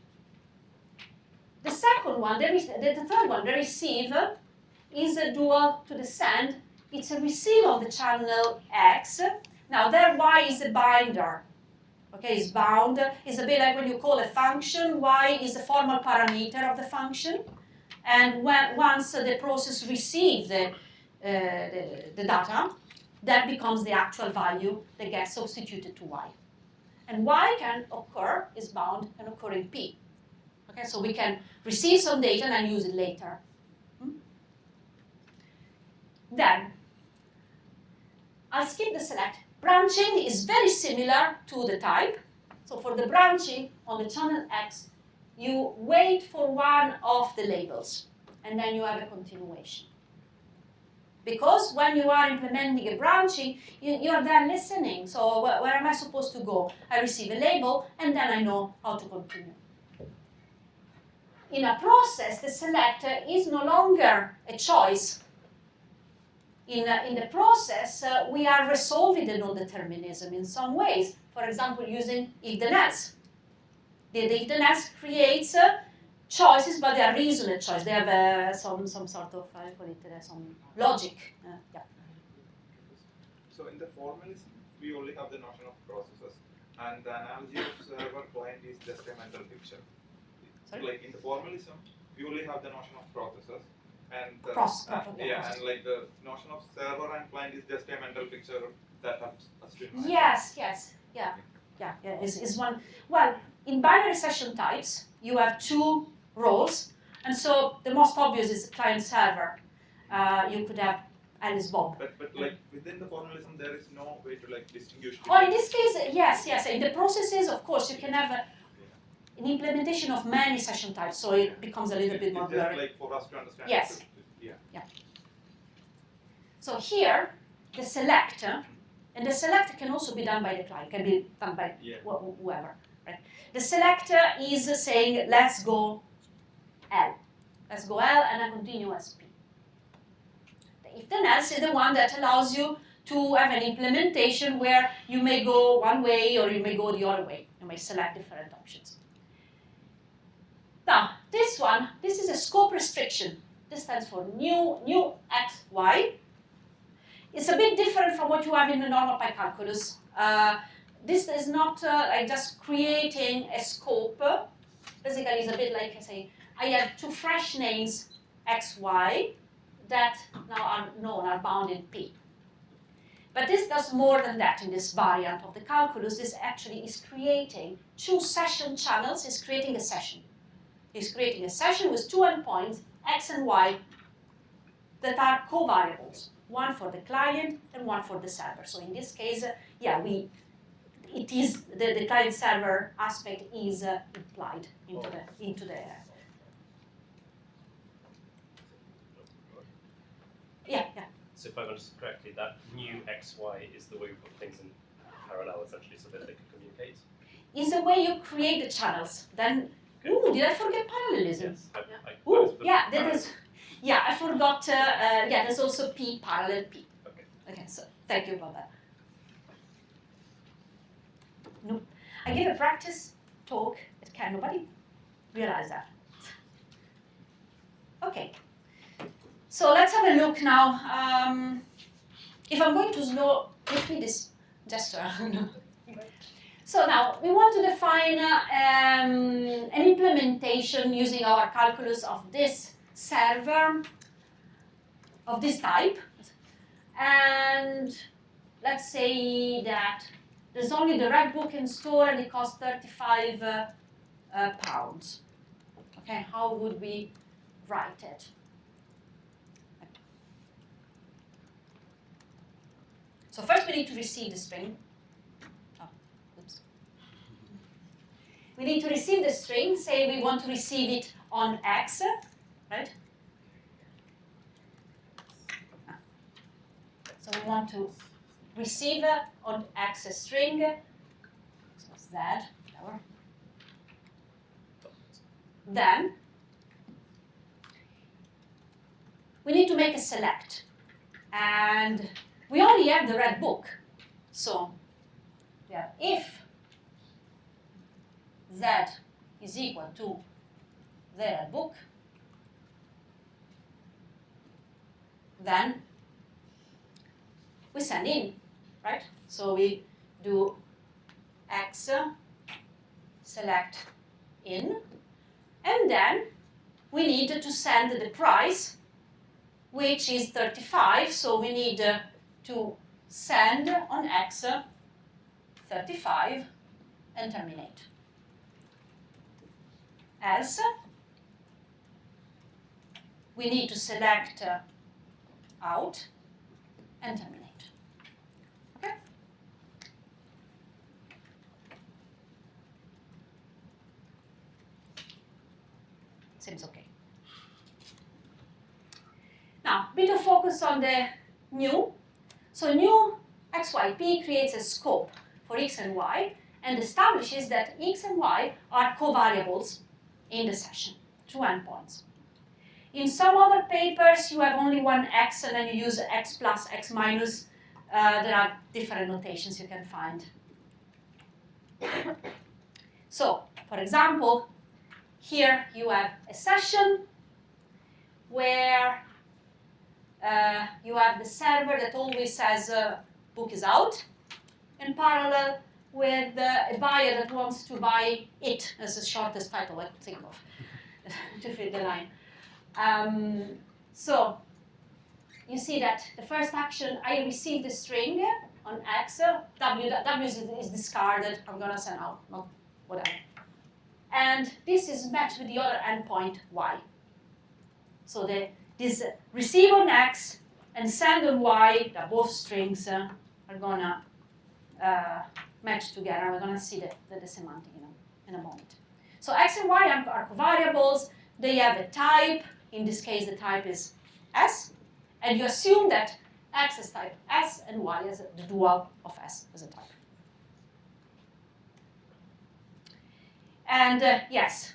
S1: The second one, the third one, the receive, is a dual to the send. It's a receive of the channel X. Now there Y is a binder. Okay, it's bound. It's a bit like when you call a function, Y is the formal parameter of the function. And once the process receives the data, that becomes the actual value that gets substituted to Y. And Y can occur, is bound, can occur in P. Okay, so we can receive some data and use it later. Then, I'll skip the select. Branching is very similar to the type. So for the branching on the channel X, you wait for one of the labels, and then you have a continuation. Because when you are implementing a branching, you are then listening. So where am I supposed to go? I receive a label, and then I know how to continue. In a process, the selector is no longer a choice. In the process, we are resolving the non-determinism in some ways. For example, using if-then-else. The if-then-else creates choices, but they are reasonable choices. They have some sort of, I call it, some logic. Yeah.
S2: So in the formalism, we only have the notion of processes, and the analogy of server-client is just a mental picture.
S1: Sorry?
S2: Like in the formalism, we only have the notion of processes, and
S1: Process.
S2: and like the notion of server and client is just a mental picture that helps us to imagine.
S1: Yes, yeah. Is one. Well, in binary session types, you have two roles, and so the most obvious is client-server. You could have Alice Bob.
S2: But like within the formalism, there is no way to like distinguish.
S1: Oh, in this case, yes. In the processes, of course, you can have an implementation of many session types, so it becomes a little bit more
S2: It's just
S1: blurry.
S2: like for us to understand.
S1: Yes.
S2: Yeah.
S1: So here, the selector, and the selector can also be done by the client, can be done by whoever. Right? The selector is saying, let's go L. Let's go L, and I continue as P. The if-then-else is the one that allows you to have an implementation where you may go one way or you may go the other way. You may select different options. Now, this is a scope restriction. This stands for new x, y. It's a bit different from what you have in the normal pi calculus. This is not like just creating a scope. Basically, it's a bit like, say, I have two fresh names, x, y, that now are known, are bound in P. But this does more than that in this variant of the calculus. This actually is creating two session channels, is creating a session. It's creating a session with two endpoints, x and y, that are covariables, one for the client and one for the server. So in this case, it is the client-server aspect is implied into the yeah.
S6: So if I understood correctly, that new XY is the way we put things in parallel, essentially, so that they can communicate.
S1: Is the way you create the channels. Then, did I forget parallelism?
S6: Yes,
S1: I forgot. There's also P parallel P. Okay. So thank you about that. No, I gave a practice talk. Can nobody realize that? Okay. So let's have a look now. If I'm going to slow, give me this gesture. So now we want to define an implementation using our calculus of this server of this type, and let's say that there's only the red book in store and it costs 35 pounds. Okay, how would we write it? So first we need to receive the string. We need to receive the string, say we want to receive it on X, right? So we want to receive on X a string, so Z, whatever. Then we need to make a select, and we only have the red book, so we have if Z is equal to the red book, then we send in, right? So we do X select in, and then we need to send the price, which is 35, so we need to send on X 35 and terminate. Else, we need to select out and terminate. Okay? bit of focus on the new. So new XYP creates a scope for X and Y and establishes that X and Y are covariables in the session, two endpoints. In some other papers, you have only one X and then you use X plus, X minus. There are different notations you can find. So, for example, here you have a session where you have the server that always says book is out, in parallel with a buyer that wants to buy it as the shortest title I could think of to fit the line. So you see that the first action, I received a string on X, W is discarded, I'm gonna send out, not whatever. And this is matched with the other endpoint Y. So this receive on X and send on Y, they're both strings, are gonna match together. We're gonna see the semantic in a moment. So X and Y are covariables. They have a type. In this case, the type is S. And you assume that X is type S and Y is the dual of S as a type. And yes,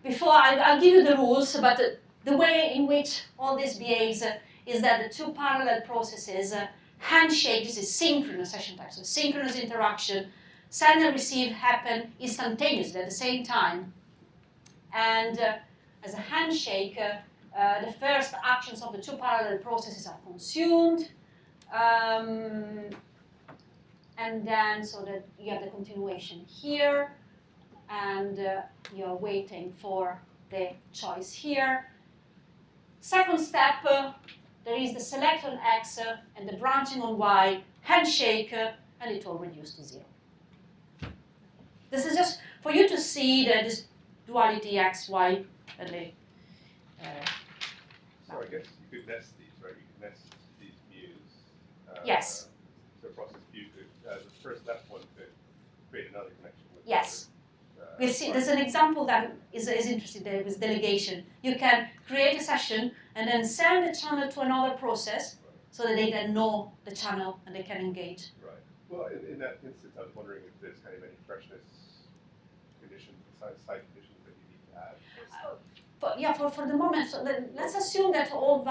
S1: before I'll give you the rules, but the way in which all this behaves is that the two parallel processes handshake, this is synchronous session type, so synchronous interaction, send and receive happen instantaneously at the same time. And as a handshake, the first actions of the two parallel processes are consumed, and then so that you have the continuation here, and you're waiting for the choice here. Second step, there is the select on X and the branching on Y, handshake, and it will reduce to 0. This is just for you to see that this duality X, Y, and the
S4: So I guess you could nest these, right? You could nest these views.
S1: Yes.
S4: So process view could, the first left one could create another connection with
S1: Yes.
S4: the
S1: We'll see, there's an example that is interesting there with delegation. You can create a session and then send the channel to another process so that they then know the channel and they can engage.
S4: Right. Well, in that instance, I was wondering if there's kind of any freshness conditions, side conditions that you need to add.
S1: But yeah, for the moment, so let's assume that all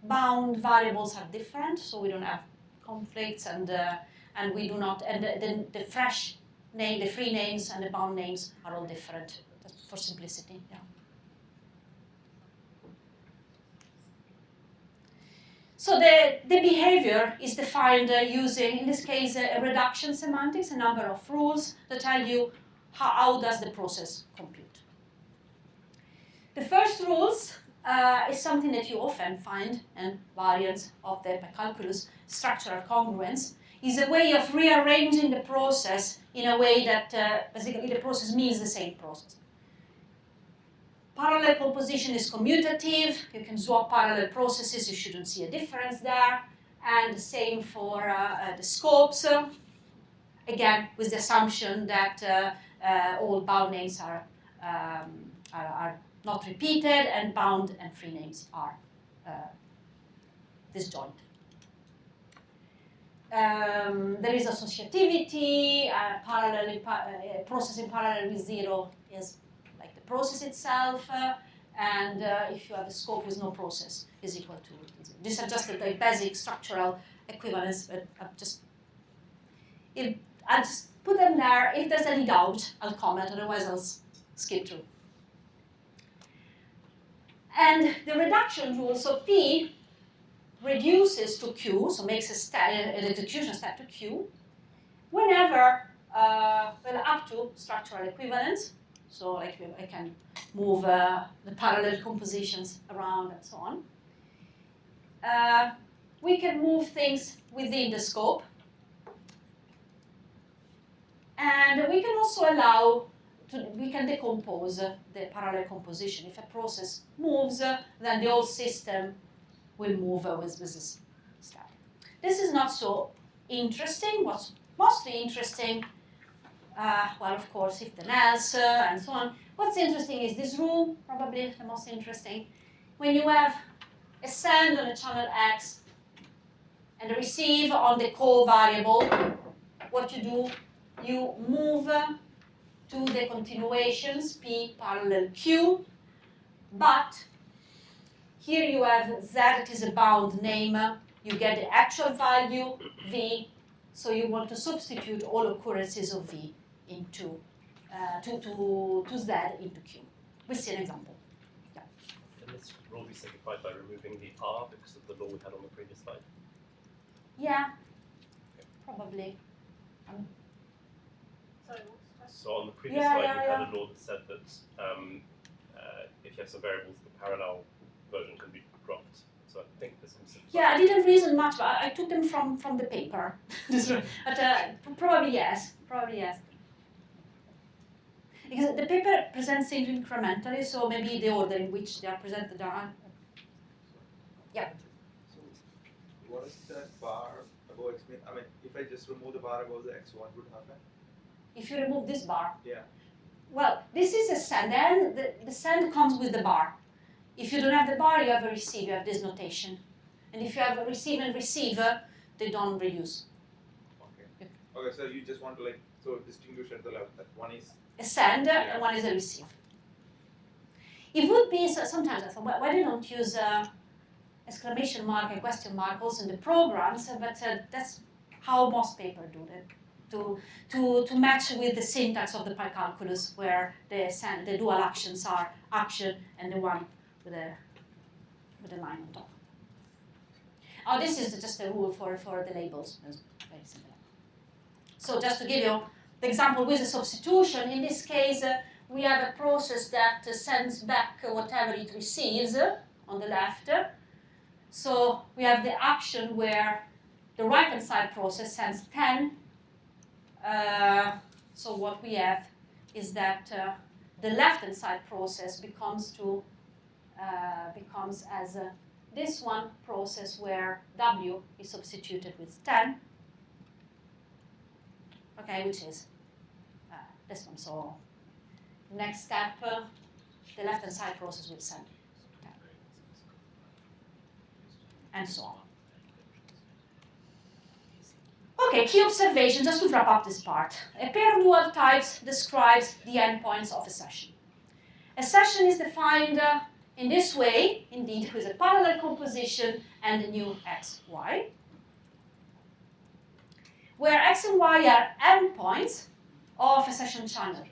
S1: bound variables are different, so we don't have conflicts, and we do not, and the fresh name, the free names and the bound names are all different. That's for simplicity. Yeah. So the behavior is defined using, in this case, a reduction semantics, a number of rules that tell you how does the process compute. The first rules is something that you often find in variants of the calculus, structural congruence, is a way of rearranging the process in a way that basically the process means the same process. Parallel composition is commutative. You can swap parallel processes. You shouldn't see a difference there. And the same for the scopes. Again, with the assumption that all bound names are not repeated, and bound and free names are disjoint. There is associativity. Process in parallel with 0 is like the process itself, and if you have a scope with no process, is equal to 0. These are just the basic structural equivalence, but I'll just put them there. If there's any doubt, I'll comment, otherwise I'll skip through. And the reduction rule, so P reduces to Q, so makes an execution step to Q, whenever, well, up to structural equivalence. So like I can move the parallel compositions around and so on. We can move things within the scope. And we can also allow, we can decompose the parallel composition. If a process moves, then the whole system will move with this step. This is not so interesting. What's mostly interesting, well, of course, if then else, and so on. What's interesting is this rule, probably the most interesting. When you have a send on a channel X and a receive on the co-variable, what you do, you move to the continuations P parallel Q, but here you have Z, it is a bound name, you get the actual value V, so you want to substitute all occurrences of V into to Z into Q. We see an example. Yeah.
S6: Can this rule be simplified by removing the R because of the law we had on the previous slide?
S1: Yeah, probably.
S5: Sorry, what was the question?
S6: So on the previous
S1: Yeah,
S6: slide,
S1: yeah,
S6: we
S1: yeah.
S6: had a law that said that if you have some variables, the parallel version can be dropped. So I think this is simplified.
S1: Yeah, I didn't reason much, but I took them from the paper. But probably yes, probably yes. Because the paper presents things incrementally, so maybe the order in which they are presented are. Yeah.
S2: So, what is that bar above X mean? I mean, if I just remove the bar above the X, what would happen?
S1: If you remove this bar,
S2: Yeah.
S1: well, this is a send, and the send comes with the bar. If you don't have the bar, you have a receive, you have this notation. And if you have a receive and receiver, they don't reduce.
S2: Okay. Okay, so you just want to distinguish at the level that one is.
S1: A send
S2: Yeah.
S1: and one is a receive. It would be, so sometimes I thought, why they don't use exclamation mark and question mark also in the programs, but that's how most papers do it. To match with the syntax of the PyCalculus, where the dual actions are action and the one with a line on top. Oh, this is just a rule for the labels. It's very similar. So just to give you the example with the substitution, in this case, we have a process that sends back whatever it receives on the left. So we have the action where the right-hand side process sends 10. So what we have is that the left-hand side process becomes as this one process where W is substituted with 10. Okay, which is this one. So next step, the left-hand side process will send 10. And so on. Okay, key observation, just to wrap up this part. A pair of dual types describes the endpoints of a session. A session is defined in this way, indeed, with a parallel composition and a new x, y, where x and y are endpoints of a session channel.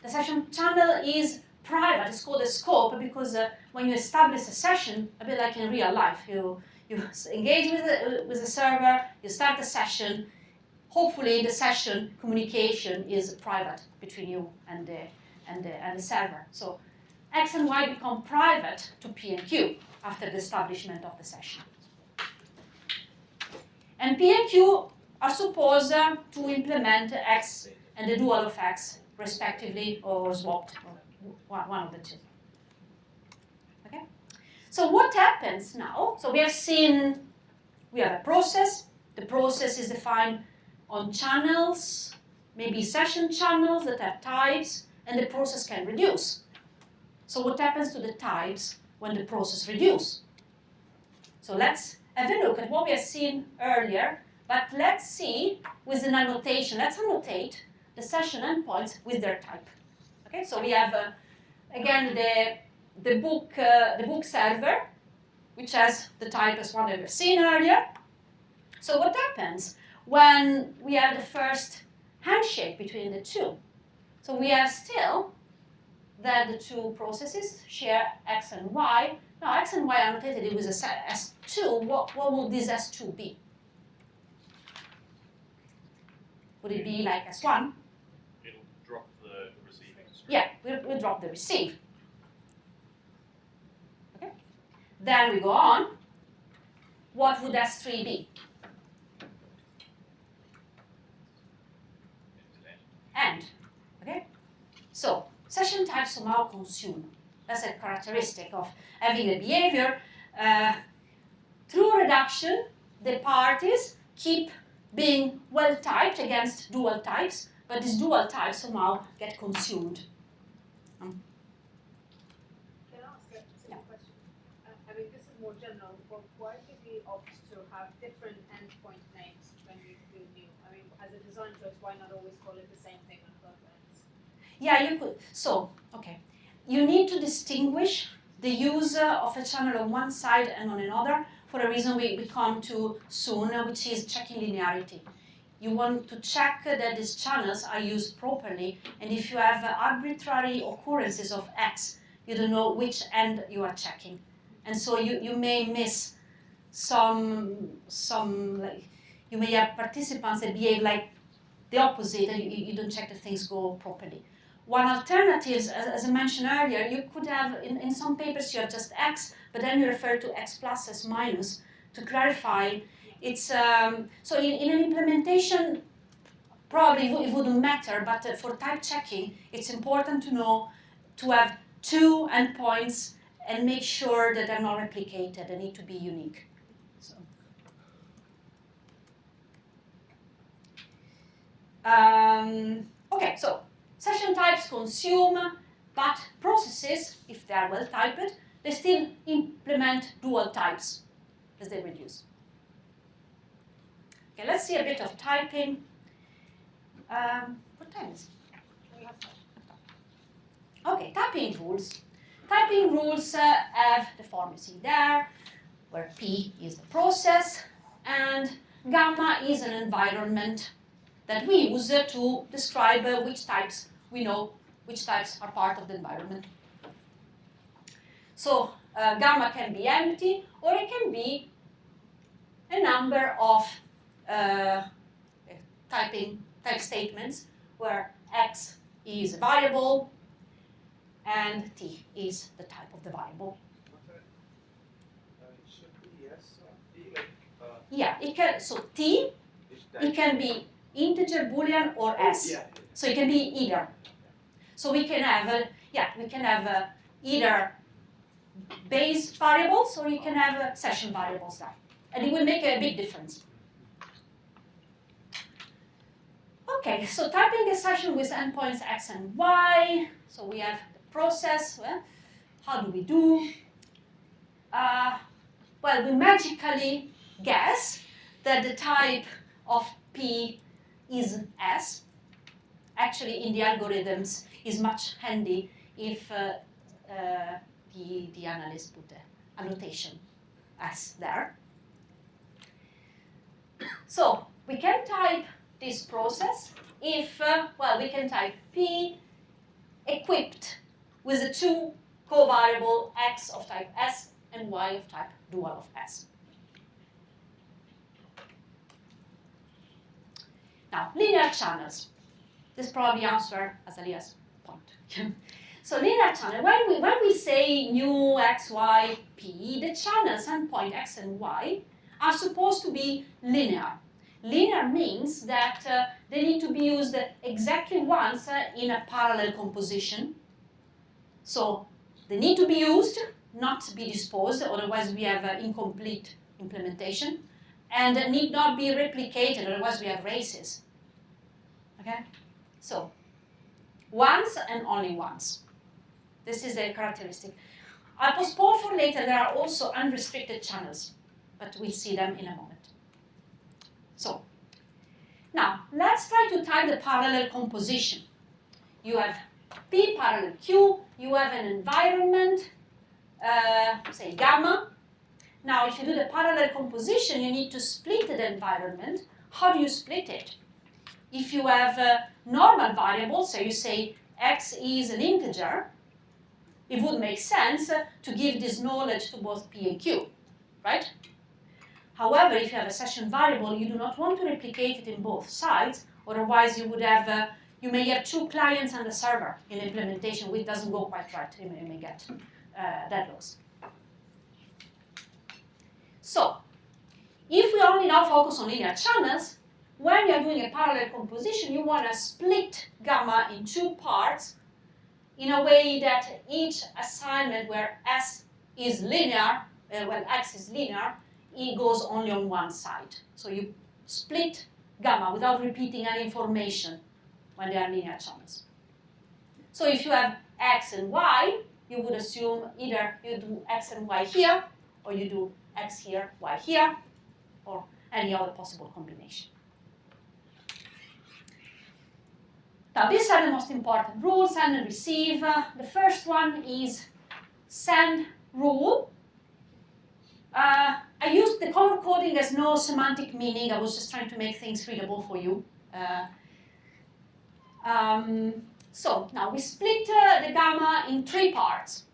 S1: The session channel is private, it's called a scope, because when you establish a session, a bit like in real life, you engage with the server, you start the session. Hopefully, in the session, communication is private between you and the server. So X and Y become private to P and Q after the establishment of the session. And P and Q are supposed to implement X and the dual of X, respectively, or swapped, or one of the two. Okay? So what happens now? So we have seen, we have a process. The process is defined on channels, maybe session channels that have types, and the process can reduce. So what happens to the types when the process reduces? So let's have a look at what we have seen earlier, but let's see with an annotation. Let's annotate the session endpoints with their type. Okay, so we have, again, the book server, which has the type as one that we've seen earlier. So what happens when we have the first handshake between the two? So we have still that the two processes share X and Y. Now X and Y annotated it with a S2. What would this S2 be? Would it be like S1?
S6: It'll drop the receiving string.
S1: Yeah, we'll drop the receive. Okay. Then we go on. What would S3 be? End. Okay? So, session types somehow consume. That's a characteristic of having a behavior. Through reduction, the parties keep being well typed against dual types, but these dual types somehow get consumed.
S5: Can I ask a simple question? I mean, this is more general why did we opt to have different endpoint names when we do new? I mean, as a design choice, why not always call it the same thing on both ends?
S1: Yeah, you could. So, okay. You need to distinguish the user of a channel on one side and on another for a reason we come to soon, which is checking linearity. You want to check that these channels are used properly, and if you have arbitrary occurrences of X, you don't know which end you are checking. And so you may miss some like, you may have participants that behave like the opposite, and you don't check that things go properly. One alternative, as I mentioned earlier, you could have, in some papers you have just X, but then you refer to X plus, S minus, to clarify. It's, so in an implementation, probably it wouldn't matter, but for type checking, it's important to know to have two endpoints and make sure that they're not replicated. They need to be unique. So. Okay, so session types consume, but processes, if they are well typed, they still implement dual types as they reduce. Okay, let's see a bit of typing. What time is it? Okay, typing rules. Typing rules have the form you see there, where P is the process, and gamma is an environment that we use to describe which types we know, which types are part of the environment. So gamma can be empty, or it can be a number of type statements where X is a variable and T is the type of the variable.
S2: It should be yes or T, like.
S1: Yeah, it can. So T, it can be integer, boolean, or S.
S2: Yeah.
S1: So it can be either. So we can have, either base variables or you can have session variables there, and it will make a big difference. Okay, so typing a session with endpoints X and Y. So we have the process. Well, how do we do? Well, we magically guess that the type of P is S. Actually, in the algorithms, is much handy if the analyst put a notation S there. So we can type this process if, we can type P equipped with the two covariable X of type S and Y of type dual of S. Now, linear channels. This probably answers Azalia's point. So linear channel, when we say new X, Y, P, the channels endpoint X and Y are supposed to be linear. Linear means that they need to be used exactly once in a parallel composition. So they need to be used, not to be disposed, otherwise we have incomplete implementation, and need not be replicated, otherwise we have races. Okay? So, once and only once. This is a characteristic. I'll postpone for later, there are also unrestricted channels, but we'll see them in a moment. So, now, let's try to type the parallel composition. You have P parallel Q, you have an environment, say gamma. Now, if you do the parallel composition, you need to split the environment. How do you split it? If you have normal variables, so you say X is an integer, it would make sense to give this knowledge to both P and Q, right? However, if you have a session variable, you do not want to replicate it in both sides, otherwise you would have, you may have two clients and a server in implementation, which doesn't go quite right. You may get deadlocks. So, if we only now focus on linear channels, when you're doing a parallel composition, you want to split gamma in two parts in a way that each assignment where S is linear, X is linear, it goes only on one side. So you split gamma without repeating any information when they are linear channels. So if you have X and Y, you would assume either you do X and Y here, or you do X here, Y here, or any other possible combination. Now, these are the most important rules, send and receive. The first one is send rule. I used the color coding as no semantic meaning. I was just trying to make things readable for you. So now we split the gamma in 3 parts.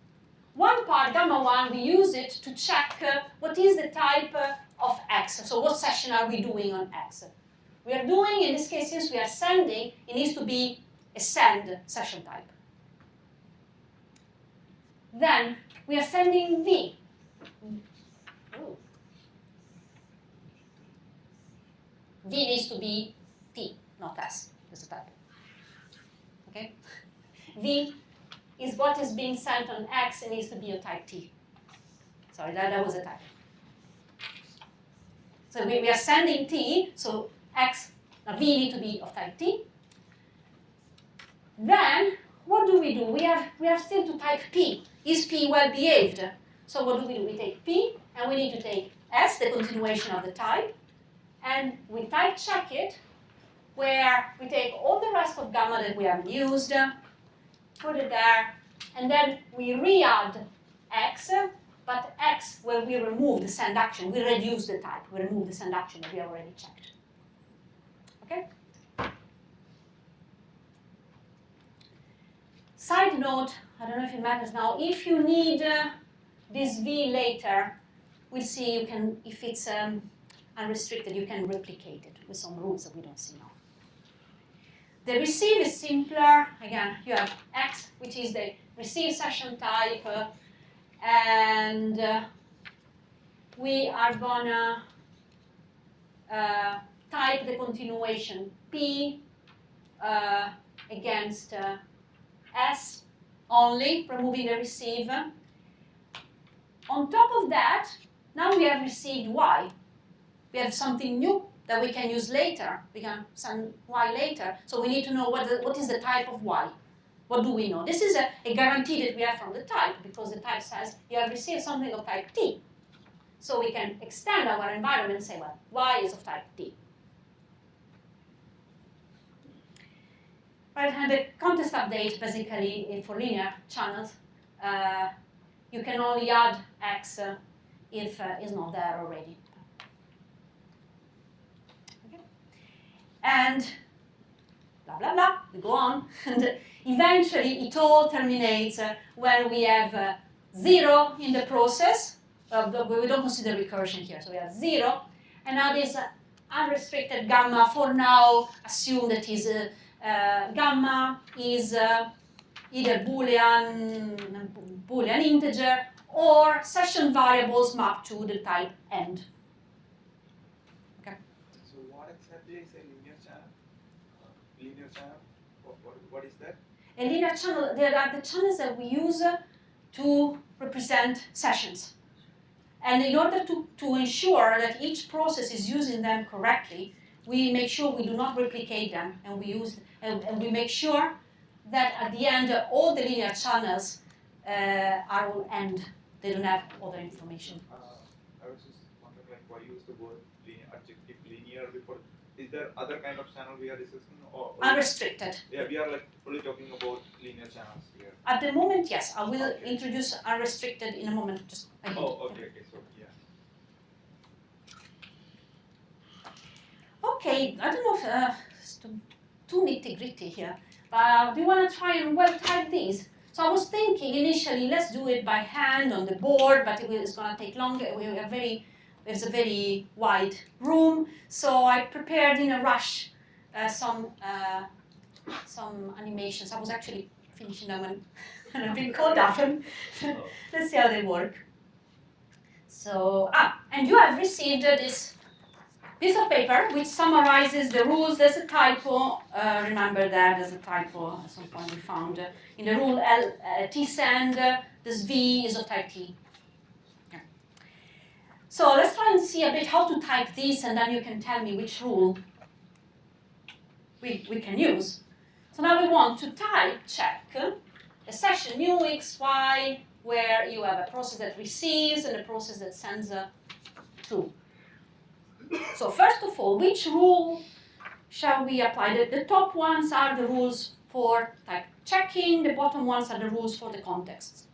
S1: One part, gamma 1, we use it to check what is the type of X. So what session are we doing on X? We are doing, in this case, since we are sending, it needs to be a send session type. Then we are sending V. Ooh. V needs to be T, not S. That's a type. Okay? V is what is being sent on X. It needs to be a type T. Sorry, that was a type. So we are sending T, so X, now V need to be of type T. Then, what do? We have still to type P. Is P well behaved? So what do? We take P, and we need to take S, the continuation of the type, and we type check it, where we take all the rest of gamma that we haven't used, put it there, and then we re-add X, but X, where we remove the send action, we reduce the type, we remove the send action that we have already checked. Okay? Side note, I don't know if it matters now, if you need this V later, we'll see you can, if it's unrestricted, you can replicate it with some rules that we don't see now. The receive is simpler. Again, you have X, which is the receive session type, and we are gonna type the continuation P against S only, removing the receive. On top of that, now we have received Y. We have something new that we can use later. We can send Y later. So we need to know what is the type of Y. What do we know? This is a guarantee that we have from the type, because the type says you have received something of type T. So we can extend our environment and say, well, Y is of type T. Right, and the context update, basically, for linear channels, you can only add X if it's not there already. Okay. And blah, blah, blah, we go on. And eventually, it all terminates when we have 0 in the process. We don't consider recursion here, so we have 0. And now this unrestricted gamma, for now, assume that is gamma is either Boolean integer or session variables mapped to the type end. Okay.
S2: So what exactly is a linear channel? Linear channel? What is that?
S1: A linear channel, they are the channels that we use to represent sessions. And in order to ensure that each process is using them correctly, we make sure we do not replicate them, and we make sure that at the end all the linear channels are all end. They don't have other information.
S2: I was just wondering, like, why use the word linear, adjective linear before? Is there other kind of channel we are discussing, or
S1: Unrestricted.
S2: Yeah, we are like only talking about linear channels here.
S1: At the moment, yes. I will introduce unrestricted in a moment. Just
S2: okay, so yeah.
S1: Okay, I don't know if it's too nitty-gritty here. Do you want to try and well type these? So I was thinking initially, let's do it by hand on the board, but it's going to take longer. There's a very wide room, so I prepared in a rush some animations. I was actually finishing them and I've been called up. And let's see how they work. So, and you have received this piece of paper which summarizes the rules. There's a typo. Remember that there's a typo at some point we found in the rule tsend. This V is of type T. Okay. So let's try and see a bit how to type this, and then you can tell me which rule we can use. So now we want to type check a session new x, y, where you have a process that receives and a process that sends through. So first of all, which rule shall we apply? The top ones are the rules for type checking, the bottom ones are the rules for the context.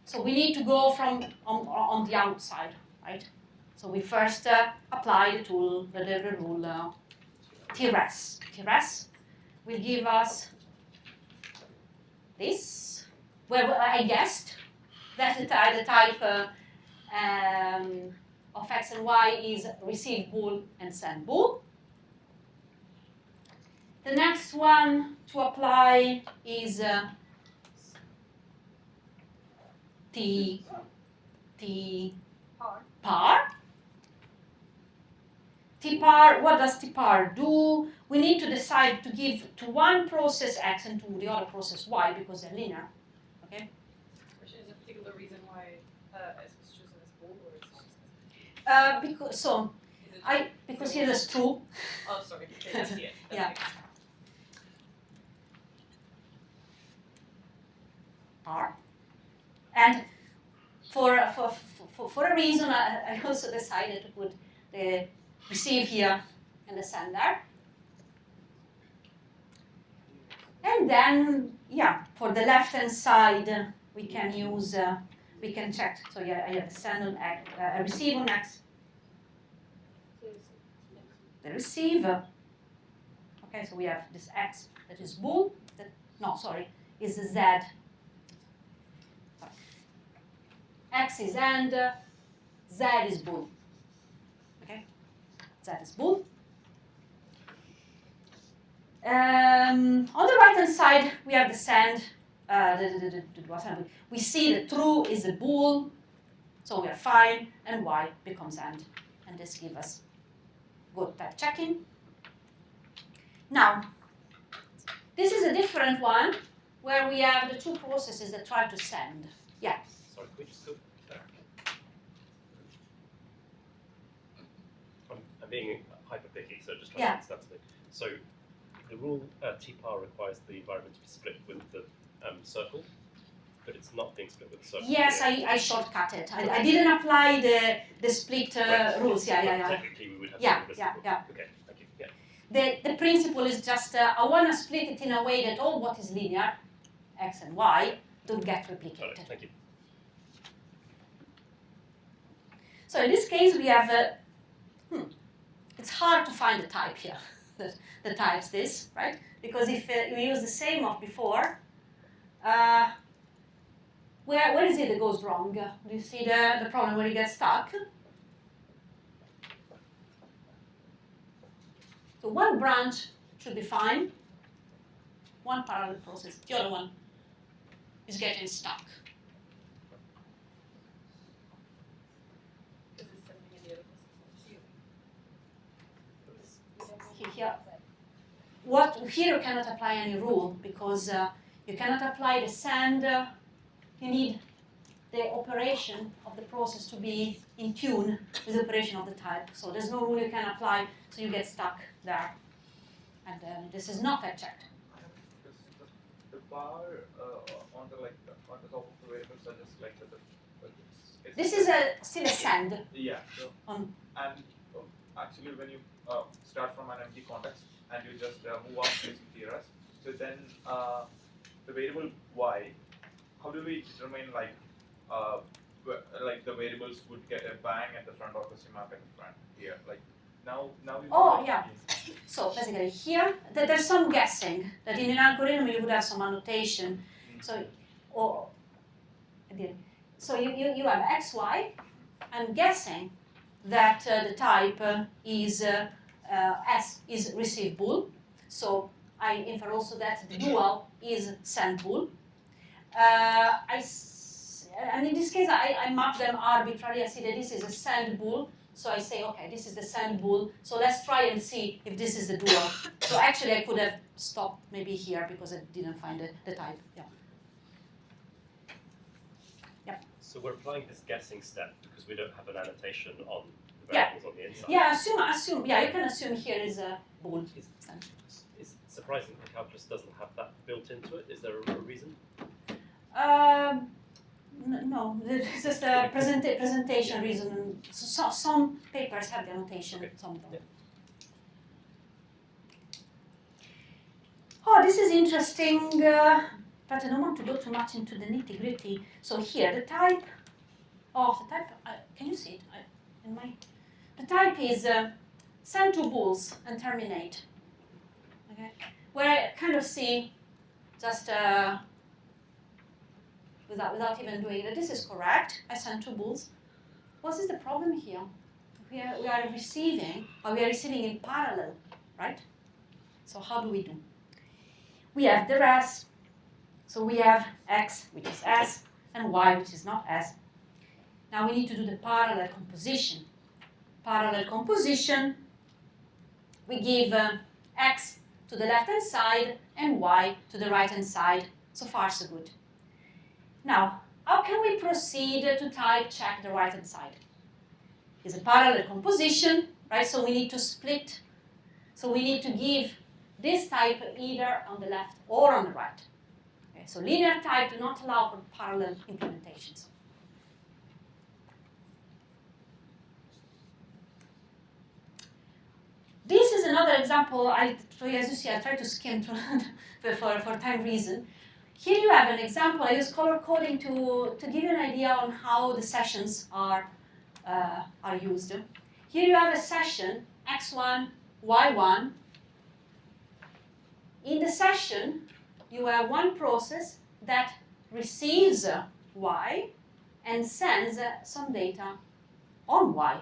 S1: So we need to go from on the outside, right? So we first apply the tool, the rule TRS. TRS will give us this, where I guessed that the type of x and y is receive bool and send bool. The next one to apply is T par. T par, what does T par do? We need to decide to give to one process x and to the other process y because they're linear. Okay.
S7: Is there a particular reason why S was chosen as bool, or it's just?
S1: Because so
S7: Is it
S1: because here is true.
S7: Oh, sorry. Okay, I see it.
S1: Yeah.
S7: Okay.
S1: Par. And for a reason, I also decided to put the receive here and the send there. And then, yeah, for the left-hand side, we can use, we can check. So yeah, I have send on x, receive on x. The receive. Okay, so we have this x that is bool. That no, sorry, is the z. X is and, z is bool. Okay, z is bool. On the right hand side, we have the send. We see the true is a bool, so we are fine, and y becomes and this gives us good type checking. Now, this is a different one where we have the two processes that try to send. Yeah.
S6: Sorry, can we just go back? I'm being hyper picky, so just trying to understand something. So the rule TPAR requires the environment to be split with the circle, but it's not being split with the circle.
S1: Yes, I shortcut it. I didn't apply the split rules. Yeah.
S6: Technically, we would have
S1: Yeah.
S6: Okay, thank you. Yeah.
S1: The principle is just I want to split it in a way that all what is linear, x and y, don't get replicated.
S6: Got it, thank you.
S1: So in this case, we have it's hard to find the type here that types this, right? Because if we use the same of before, where is it that goes wrong? Do you see the problem where it gets stuck? So one branch should be fine, one parallel process, the other one is getting stuck.
S7: Is this something in the other process?
S1: Here you cannot apply any rule because you cannot apply the send. You need the operation of the process to be in tune with the operation of the type. So there's no rule you can apply, so you get stuck there. And this is not type checked.
S2: The bar on the top of the variables are just like
S1: This is still a send.
S2: Yeah. So,
S1: On
S2: actually, when you start from an empty context and you just move up using TRS, so then the variable y, how do we determine like the variables would get a bang at the front or question mark at the front here? Like now we.
S1: Oh yeah. So basically here there's some guessing that in an algorithm you would have some annotation. So you have x, y. I'm guessing that the type is S is receive bool. So I infer also that the dual is send bool. And in this case, I map them arbitrarily. I see that this is a send bool. So I say, okay, this is the send bool. So let's try and see if this is the dual. So actually, I could have stopped maybe here because I didn't find the type. Yeah.
S6: So we're applying this guessing step because we don't have an annotation on the variables on the inside.
S1: Yeah, assume. Yeah, you can assume here is a bool.
S6: surprising the calculus doesn't have that built into it. Is there a reason?
S1: No, it's just a presentation reason. So, some papers have the annotation,
S6: Okay.
S1: some don't.
S6: Yeah.
S1: Oh, this is interesting, but I don't want to go too much into the nitty gritty. So here, the type of the type. Can you see it? The type is send two bools and terminate. Okay, where I kind of see just without even doing it. This is correct. I send two bools. What is the problem here? We are receiving in parallel, right? So how do we do? We have the res. So we have x, which is s, and y, which is not s. Now we need to do the parallel composition. Parallel composition, we give x to the left-hand side and y to the right-hand side. So far, so good. Now, how can we proceed to type check the right-hand side? It's a parallel composition, right? So we need to split. So we need to give this type either on the left or on the right. Okay, so linear type do not allow for parallel implementations. This is another example. As you see, I try to skim through for time reason. Here you have an example. I use color coding to give you an idea on how the sessions are used. Here you have a session, x1, y1. In the session, you have one process that receives y and sends some data on y.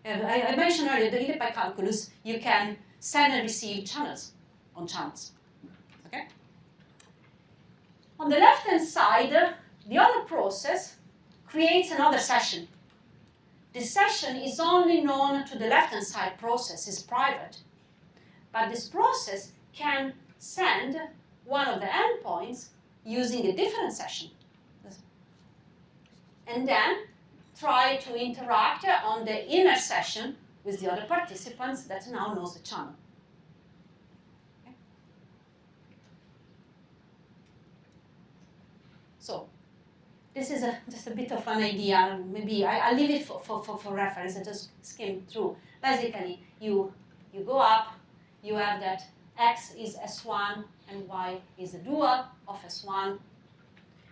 S1: I mentioned earlier that in the calculus, you can send and receive channels on channels. Okay? On the left-hand side, the other process creates another session. This session is only known to the left-hand side process, it's private. But this process can send one of the endpoints using a different session. And then try to interact on the inner session with the other participants that now knows the channel. Okay. So this is just a bit of an idea. Maybe I'll leave it for reference and just skim through. Basically, you go up, you have that x is S1 and y is the dual of S1,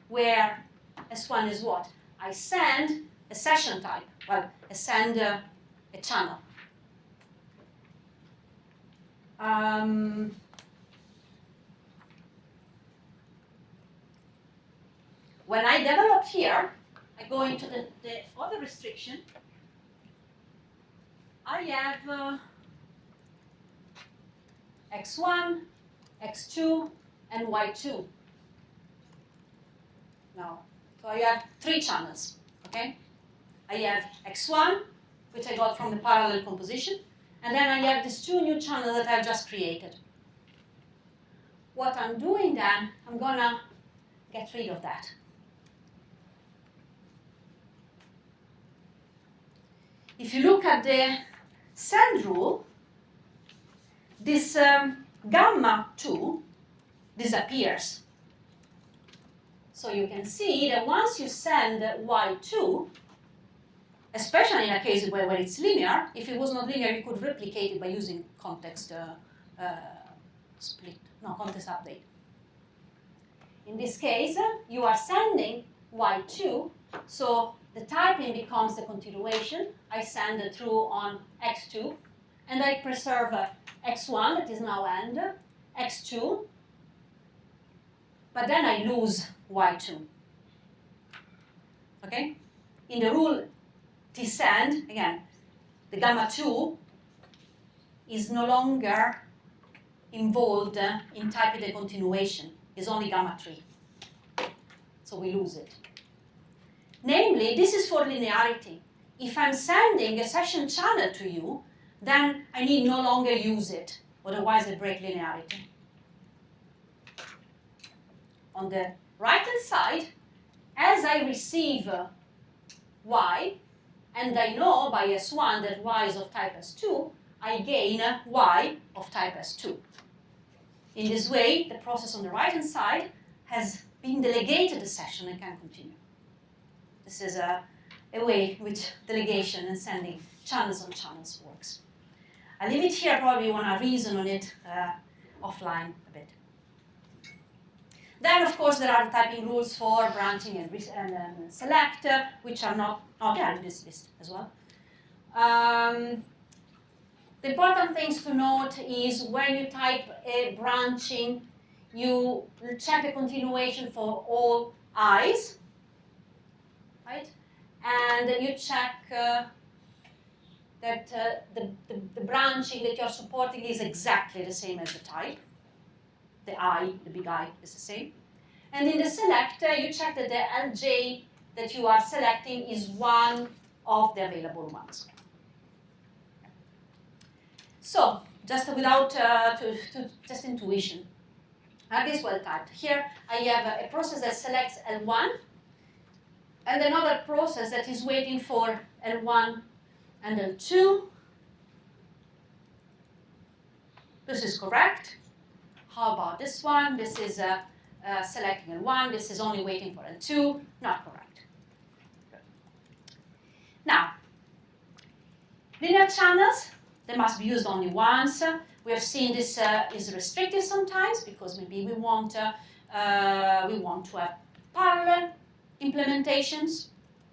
S1: where S1 is what? I send a session type. Well, I send a channel. When I develop here, I go into the other restriction. I have x1, x2, and y2. Now, so I have three channels, okay? I have x1, which I got from the parallel composition, and then I have these two new channels that I've just created. What I'm doing then, I'm gonna get rid of that. If you look at the send rule, this gamma 2 disappears. So you can see that once you send y2, especially in a case where it's linear, if it was not linear, you could replicate it by using context context update. In this case, you are sending y2, so the typing becomes the continuation. I send it through on x2, and I preserve x1, that is now end, x2, but then I lose y2. Okay? In the rule tsend, again, the gamma 2 is no longer involved in typing the continuation. It's only gamma 3. So we lose it. Namely, this is for linearity. If I'm sending a session channel to you, then I need no longer use it. Otherwise, I break linearity. On the right-hand side, as I receive y, and I know by S1 that y is of type S2, I gain y of type S2. In this way, the process on the right-hand side has been delegated a session and can continue. This is a way in which delegation and sending channels on channels works. I leave it here, probably want to reason on it offline a bit. Then, of course, there are the typing rules for branching and select, which are not, they are in this list as well. The important things to note is when you type a branching, you check the continuation for all i's, right? And you check that the branching that you're supporting is exactly the same as the type. The I, the big I, is the same. And in the select, you check that the LJ that you are selecting is one of the available ones. So, just without, just intuition. This well typed. Here I have a process that selects L1 and another process that is waiting for L1 and L2. This is correct. How about this one? This is selecting L1. This is only waiting for L2. Not correct. Good. Now, linear channels, they must be used only once. We have seen this is restrictive sometimes because maybe we want to have parallel implementations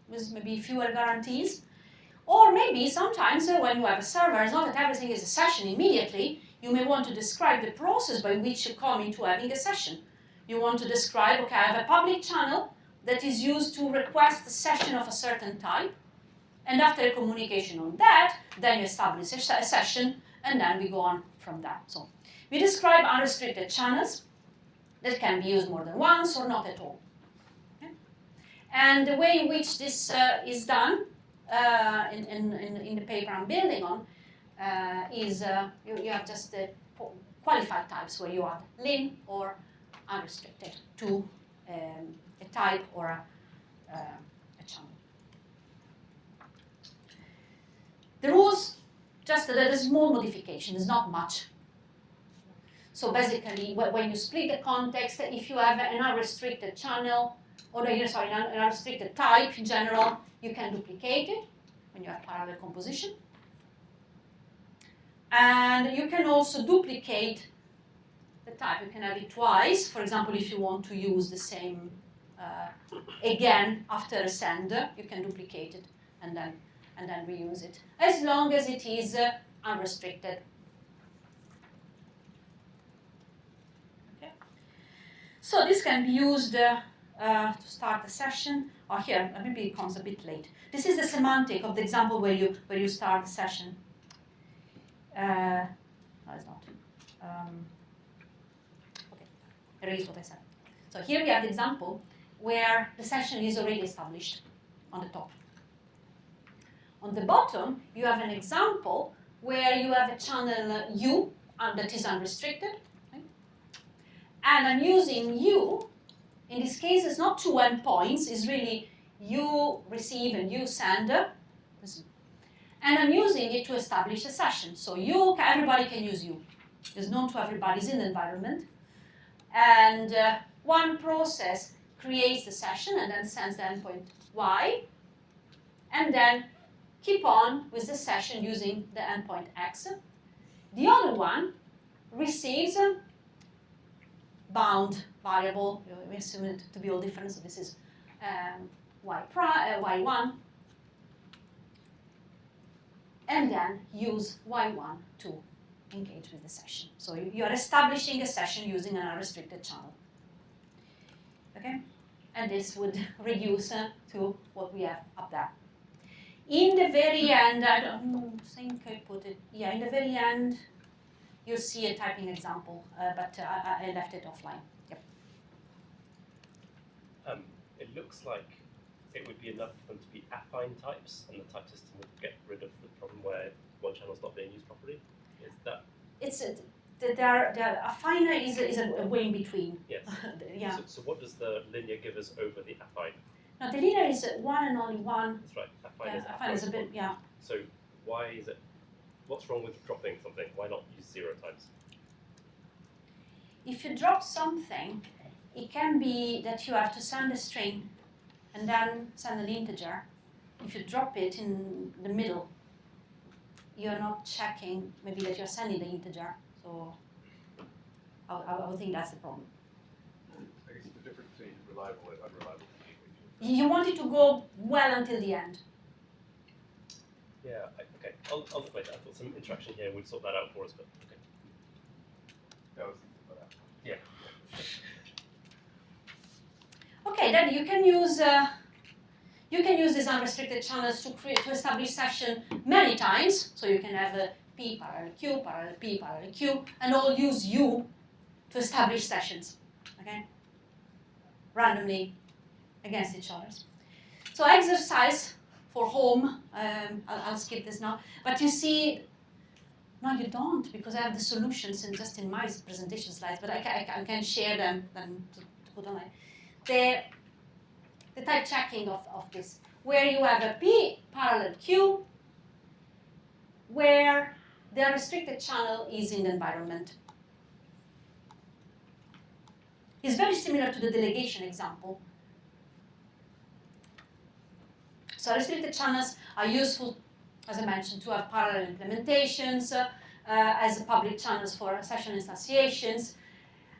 S1: with maybe fewer guarantees. Or maybe sometimes when you have a server, it's not that everything is a session immediately. You may want to describe the process by which you come into having a session. You want to describe, okay, I have a public channel that is used to request a session of a certain type. And after a communication on that, then you establish a session, and then we go on from that. So we describe unrestricted channels that can be used more than once or not at all. Okay? And the way in which this is done in the paper I'm building on is you have just the qualified types where you add lin or unrestricted to a type or a channel. The rules, just that there is small modification, is not much. So basically, when you split the context, if you have an unrestricted channel, or an unrestricted type in general, you can duplicate it when you have parallel composition. And you can also duplicate the type. You can have it twice. For example, if you want to use the same again after a send, you can duplicate it and then reuse it, as long as it is unrestricted. Okay. So this can be used to start a session. Or here, maybe it comes a bit late. This is the semantic of the example where you start the session. No, it's not. Okay, erase what I said. So here we have the example where the session is already established on the top. On the bottom, you have an example where you have a channel U that is unrestricted. Okay? And I'm using U. In this case, it's not two endpoints. It's really you receive and you send. And I'm using it to establish a session. So everybody can use U. It's known to everybody's in the environment. And one process creates the session and then sends the endpoint Y. And then keep on with the session using the endpoint X. The other one receives a bound variable. We assume it to be all different. So this is Y1. And then use Y1 to engage with the session. So you are establishing a session using an unrestricted channel. Okay? And this would reduce to what we have up there. In the very end, I don't think I put it, yeah, in the very end, you'll see a typing example, but I left it offline. Yep.
S6: It looks like it would be enough for them to be affine types, and the type system would get rid of the problem where one channel's not being used properly. Is that?
S1: It's the affine is a way in between.
S6: Yes.
S1: Yeah.
S6: So what does the linear give us over the affine?
S1: Now the linear is one and only one.
S6: That's right. Affine
S1: Yeah,
S6: is
S1: affine is a bit, yeah.
S6: So why is it what's wrong with dropping something? Why not use 0 times?
S1: If you drop something, it can be that you have to send a string and then send an integer. If you drop it in the middle, you're not checking maybe that you're sending the integer. So I would think that's the problem.
S4: I guess it's the difference between reliable and unreliable communication.
S1: You want it to go well until the end.
S6: Yeah, okay. I'll wait. I've got some interaction here. We'll sort that out for us, but okay.
S4: That was easy for that.
S6: Yeah.
S1: Okay, then you can use these unrestricted channels to establish session many times. So you can have a P parallel Q, parallel P, parallel Q, and all use U to establish sessions, okay? Randomly against each other. So exercise for home, I'll skip this now, but you see, no you don't, because I have the solutions just in my presentation slides, but I can share them then to put online. The type checking of this, where you have a P parallel Q, where the restricted channel is in the environment. It's very similar to the delegation example. So restricted channels are useful, as I mentioned, to have parallel implementations as public channels for session instantiations.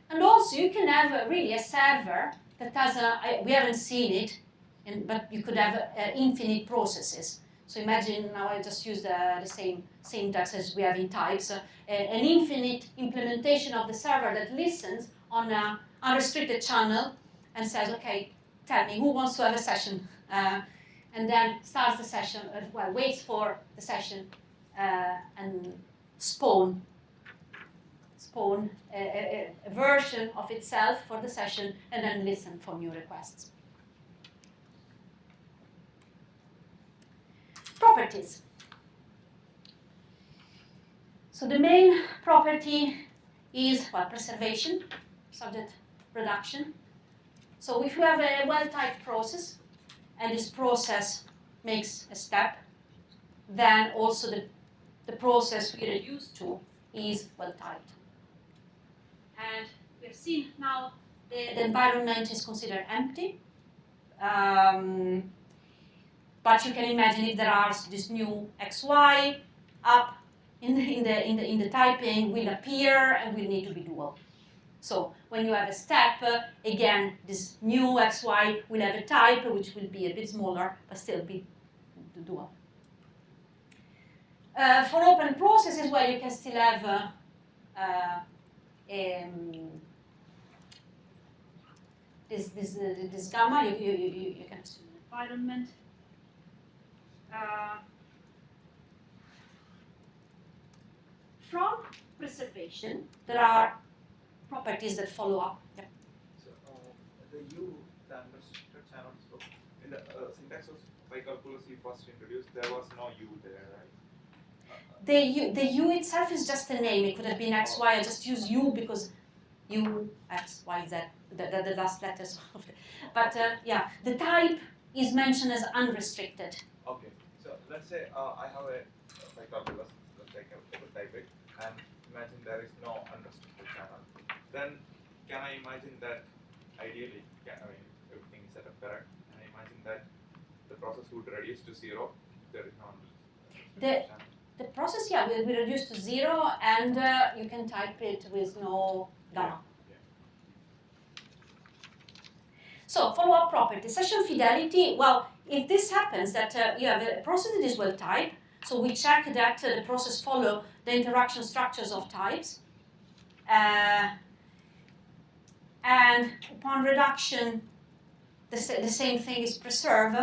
S1: And also you can have really a server that has we haven't seen it, but you could have infinite processes. So imagine now I just use the same syntax as we have in types, an infinite implementation of the server that listens on an unrestricted channel and says, okay, tell me who wants to have a session, and then starts the session, well, waits for the session and spawn a version of itself for the session and then listen for new requests. Properties. So the main property is, well, preservation, subject reduction. So if you have a well-typed process and this process makes a step, then also the process we reduce to is well-typed. And we've seen now the environment is considered empty. But you can imagine if there are this new XY up in the typing will appear and will need to be dual. So when you have a step, again, this new XY will have a type which will be a bit smaller, but still be dual. For open processes, well, you can still have this gamma. You can assume an environment. From preservation, there are properties that follow up. Yeah.
S2: So the U, the unrestricted channel, so in the syntax of calculus you first introduced, there was no U there, right?
S1: The U itself is just a name. It could have been X, Y. I just use U because U, X, Y, Z, the last letters of it. But yeah, the type is mentioned as unrestricted.
S2: Okay, so let's say I have a calculus, let's say I will type it, and imagine there is no unrestricted channel. Then can I imagine that ideally, everything is set up correct, can I imagine that the process would reduce to 0 if there is no unrestricted channel?
S1: The process, yeah, will be reduced to 0, and you can type it with no gamma.
S2: Yeah.
S1: So, follow-up property. Session fidelity, well, if this happens that you have a process that is well typed, so we check that the process follow the interaction structures of types, and upon reduction, the same thing is preserved.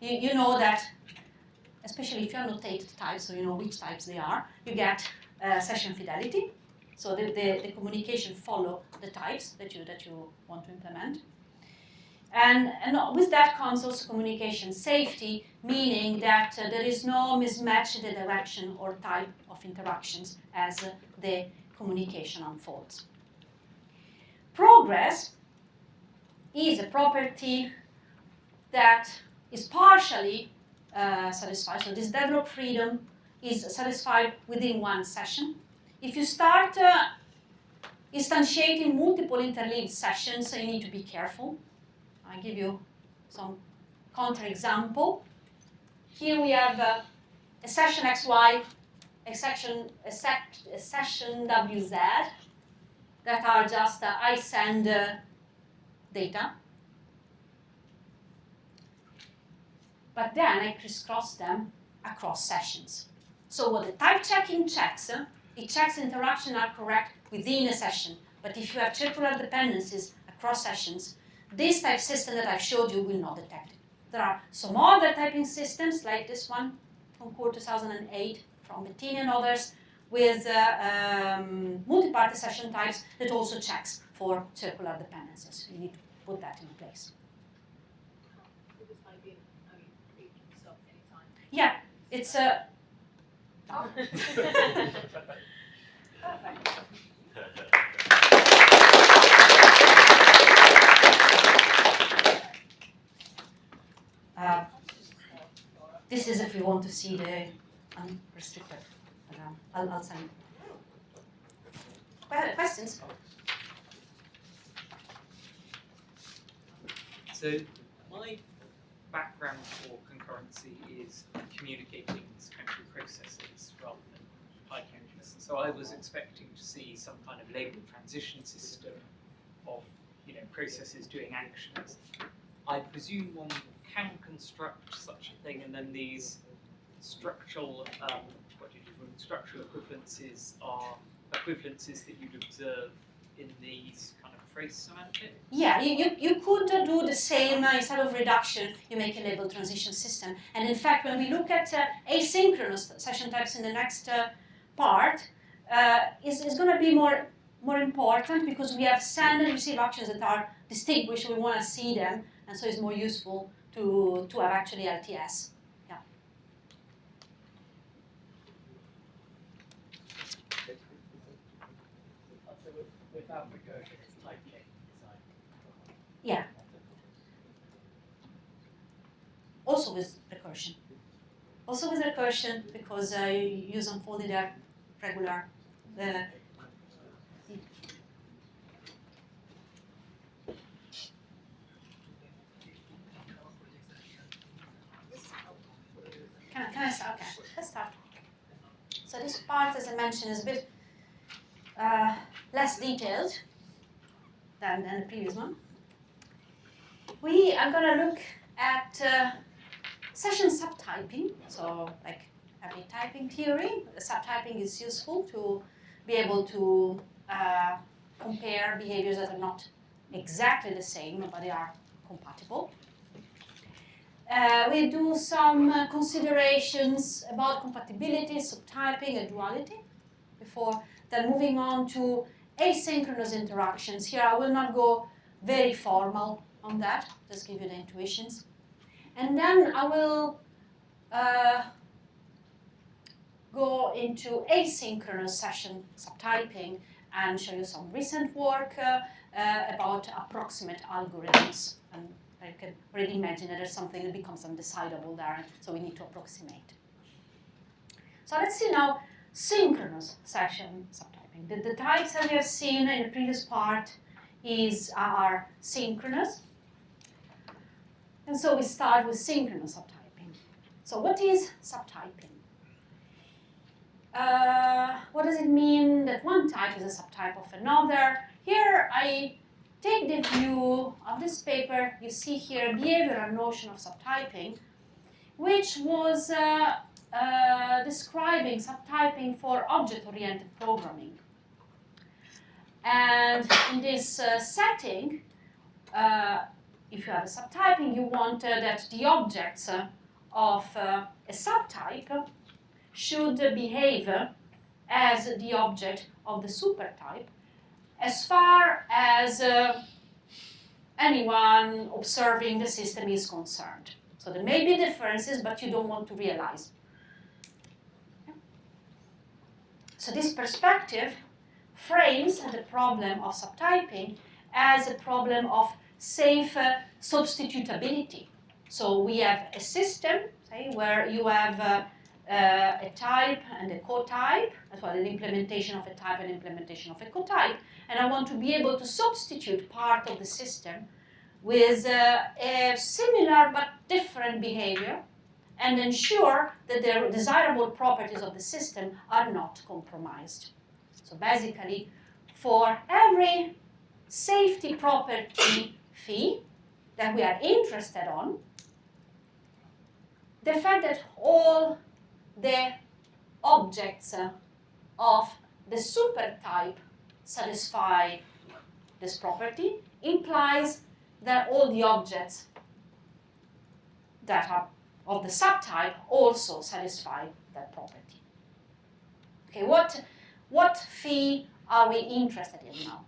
S1: You know that, especially if you annotate types, so you know which types they are, you get session fidelity. So the communication follow the types that you want to implement. And with that comes also communication safety, meaning that there is no mismatch in the direction or type of interactions as the communication unfolds. Progress is a property that is partially satisfied. So this deadlock freedom is satisfied within one session. If you start instantiating multiple interleaved sessions, you need to be careful. I'll give you some counterexample. Here we have a session XY, a session WZ that are just I send data. But then I crisscross them across sessions. So what the type checking checks, it checks interactions are correct within a session. But if you have circular dependencies across sessions, this type system that I've showed you will not detect it. There are some other typing systems, like this one from Core 2008, from Bettini and others, with multi-party session types that also checks for circular dependencies. You need to put that in place.
S5: This might be, I mean, you can stop anytime.
S1: Yeah, it's a.
S5: Perfect.
S1: This is if you want to see the unrestricted. I'll send. Questions?
S3: So my background for concurrency is communicating secondary processes rather than high-countiness. And so I was expecting to see some kind of label transition system of processes doing actions. I presume one can construct such a thing, and then these structural structural equivalences are equivalences that you'd observe in these kind of trace semantics?
S1: Yeah, you could do the same. Instead of reduction, you make a label transition system. And in fact, when we look at asynchronous session types in the next part, is going to be more important because we have send and receive actions that are distinguished. We want to see them, and so it's more useful to have actually LTS. Yeah.
S8: Without recursion, it's type check design.
S1: Yeah. Also with recursion. Also with recursion because you use unfolded regular. Can I start? Okay, let's start. So this part, as I mentioned, is a bit less detailed than the previous one. We are going to look at session subtyping. So, like every typing theory, subtyping is useful to be able to compare behaviors that are not exactly the same, but they are compatible. We do some considerations about compatibility, subtyping, and duality before then moving on to asynchronous interactions. Here I will not go very formal on that, just give you the intuitions. And then I will go into asynchronous session subtyping and show you some recent work about approximate algorithms. And I can already imagine that there's something that becomes undecidable there, so we need to approximate. So let's see now synchronous session subtyping. The types that we have seen in the previous part are synchronous. And so we start with synchronous subtyping. So what is subtyping? What does it mean that one type is a subtype of another? Here I take the view of this paper. You see here a behavioral notion of subtyping, which was describing subtyping for object-oriented programming. And in this setting, if you have a subtyping, you want that the objects of a subtype should behave as the object of the supertype as far as anyone observing the system is concerned. So there may be differences, but you don't want to realize. So this perspective frames the problem of subtyping as a problem of safe substitutability. So we have a system, say, where you have a type and a cotype, as well as an implementation of a type and implementation of a cotype, and I want to be able to substitute part of the system with a similar but different behavior and ensure that the desirable properties of the system are not compromised. So basically, for every safety property phi that we are interested on, the fact that all the objects of the supertype satisfy this property implies that all the objects that are of the subtype also satisfy that property. Okay, what phi are we interested in now?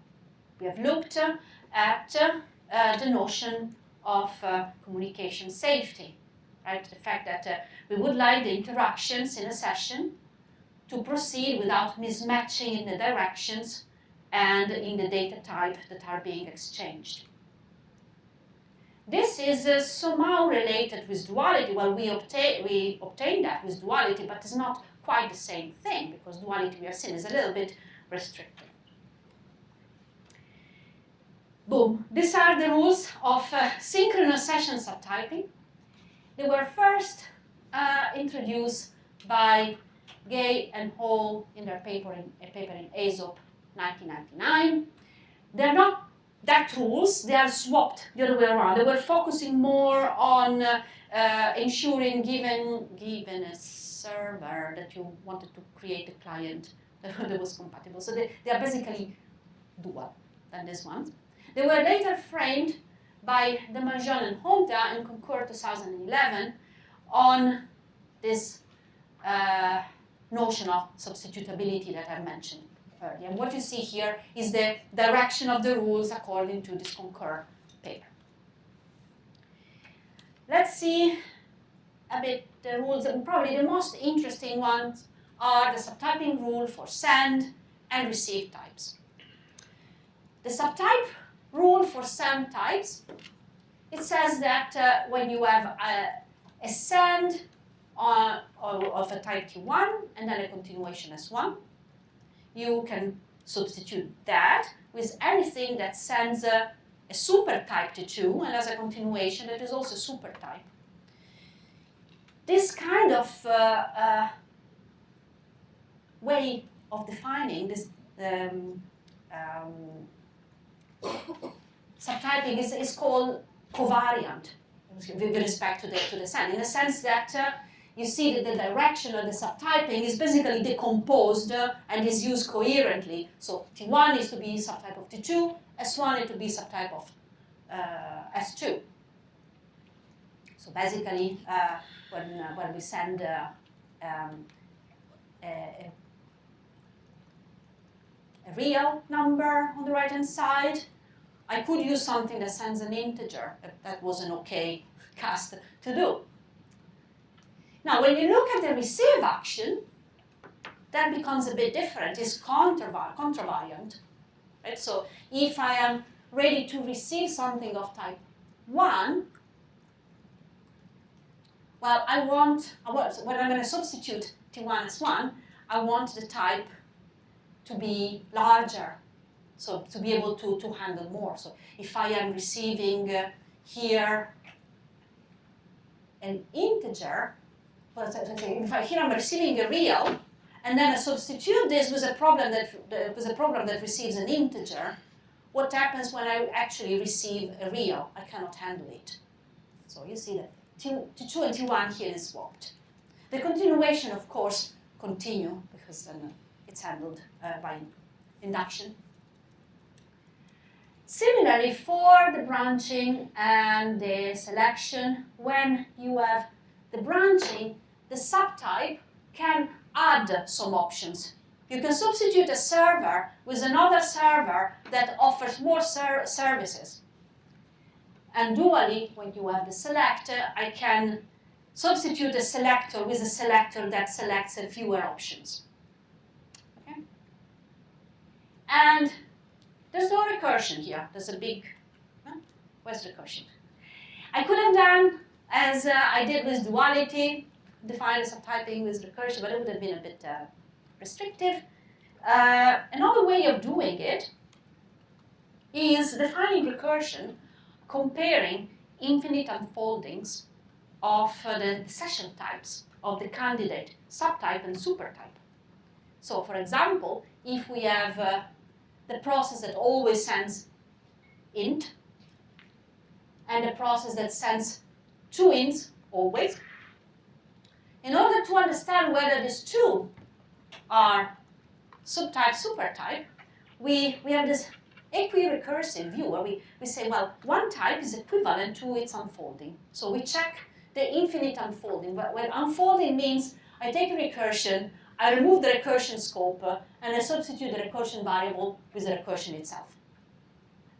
S1: We have looked at the notion of communication safety, right? The fact that we would like the interactions in a session to proceed without mismatching in the directions and in the data type that are being exchanged. This is somehow related with duality. Well, we obtain that with duality, but it's not quite the same thing, because duality, we have seen, is a little bit restrictive. Boom. These are the rules of synchronous session subtyping. They were first introduced by Gay and Hall in their paper in AESOP 1999. They're not that rules, they are swapped the other way around. They were focusing more on ensuring given a server that you wanted to create a client that was compatible. So they are basically dual than this one. They were later framed by De Marjon and Honda in Concur 2011 on this notion of substitutability that I mentioned earlier. And what you see here is the direction of the rules according to this Concur paper. Let's see a bit the rules, and probably the most interesting ones are the subtyping rule for send and receive types. The subtype rule for send types, it says that when you have a send of a type T1 and then a continuation S1, you can substitute that with anything that sends a super type T2 and has a continuation that is also super type. This kind of way of defining this subtyping is called covariant with respect to the send, in the sense that you see that the direction of the subtyping is basically decomposed and is used coherently. So T1 is to be subtype of T2, S1 is to be subtype of S2. So basically, when we send a real number on the right-hand side, I could use something that sends an integer. That was an okay cast to do. Now, when you look at the receive action, that becomes a bit different. It's contravariant. Right? So if I am ready to receive something of type 1, well, when I'm going to substitute T1 as 1, I want the type to be larger, so to be able to handle more. So if I am receiving here an integer, here I'm receiving a real, and then I substitute this with a problem that receives an integer, what happens when I actually receive a real? I cannot handle it. So you see that T2 and T1 here is swapped. The continuation, of course, continue because then it's handled by induction. Similarly, for the branching and the selection, when you have the branching, the subtype can add some options. You can substitute a server with another server that offers more services. And dually, when you have the selector, I can substitute a selector with a selector that selects fewer options. Okay? And there's no recursion here. There's a big, where's recursion? I could have done as I did with duality. define a subtyping with recursion, but it would have been a bit restrictive. Another way of doing it is defining recursion, comparing infinite unfoldings of the session types of the candidate subtype and supertype. So, for example, if we have the process that always sends int and the process that sends 2 ints always, in order to understand whether these two are subtype, supertype, we have this equi-recursive view where we say, well, one type is equivalent to its unfolding. So we check the infinite unfolding. But when unfolding means I take a recursion, I remove the recursion scope, and I substitute the recursion variable with the recursion itself.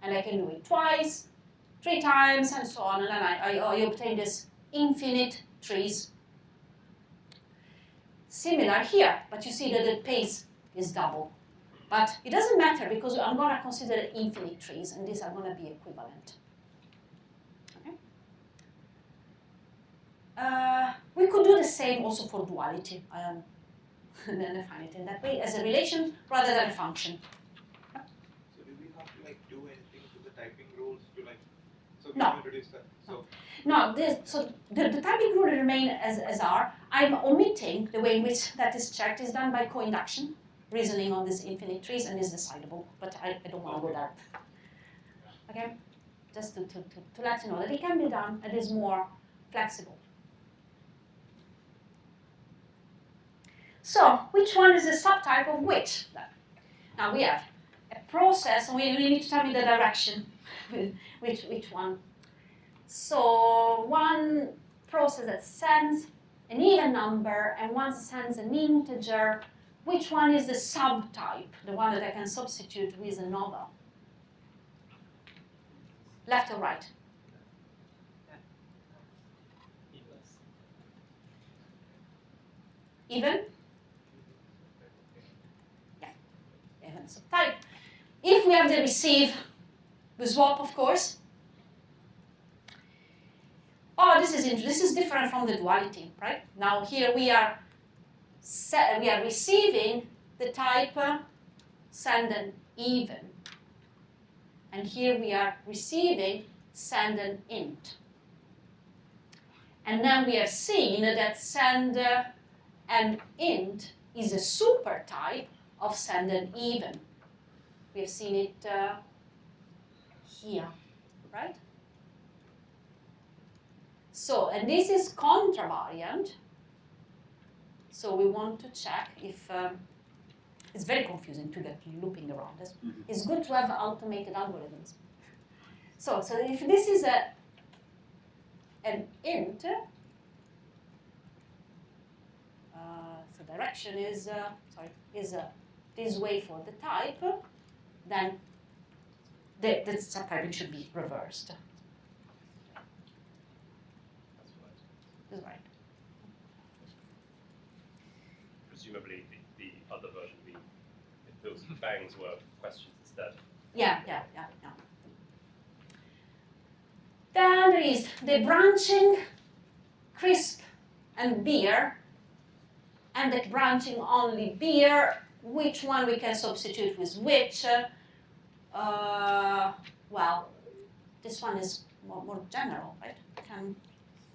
S1: And I can do it twice, 3 times, and so on, and then I obtain this infinite trees. Similar here, but you see that the pace is double. But it doesn't matter because I'm going to consider infinite trees, and these are going to be equivalent. Okay. We could do the same also for duality, and then define it in that way as a relation rather than a function.
S2: So do we have to like do anything to the typing rules to like? So
S1: No.
S2: we introduce that. So
S1: No, so the typing rule remain as are. I'm omitting the way in which that is checked is done by co-induction, reasoning on these infinite trees, and is decidable, but I don't want to go there. Okay? Just to let you know that it can be done, it is more flexible. So, which one is the subtype of which? Now we have a process, and we need to tell me the direction, which one. So one process that sends an even number and one sends an integer. Which one is the subtype, the one that I can substitute with another? Left or right? Even? Yeah, even subtype. If we have the receive, the swap, of course. Oh, this is interesting. This is different from the duality, right? Now here we are receiving the type send an even, and here we are receiving send an int. And then we have seen that send an int is a supertype of send an even. We have seen it here, right? So, and this is contravariant. So we want to check if, it's very confusing to get looping around. It's good to have automated algorithms. So if this is an int, so direction is, this way for the type, then the subtyping should be reversed. That's right.
S6: Presumably the other version would be if those bangs were questions instead.
S1: Yeah. Then there is the branching, crisp, and beer, and the branching only beer. Which one we can substitute with which? Well, this one is more general, right?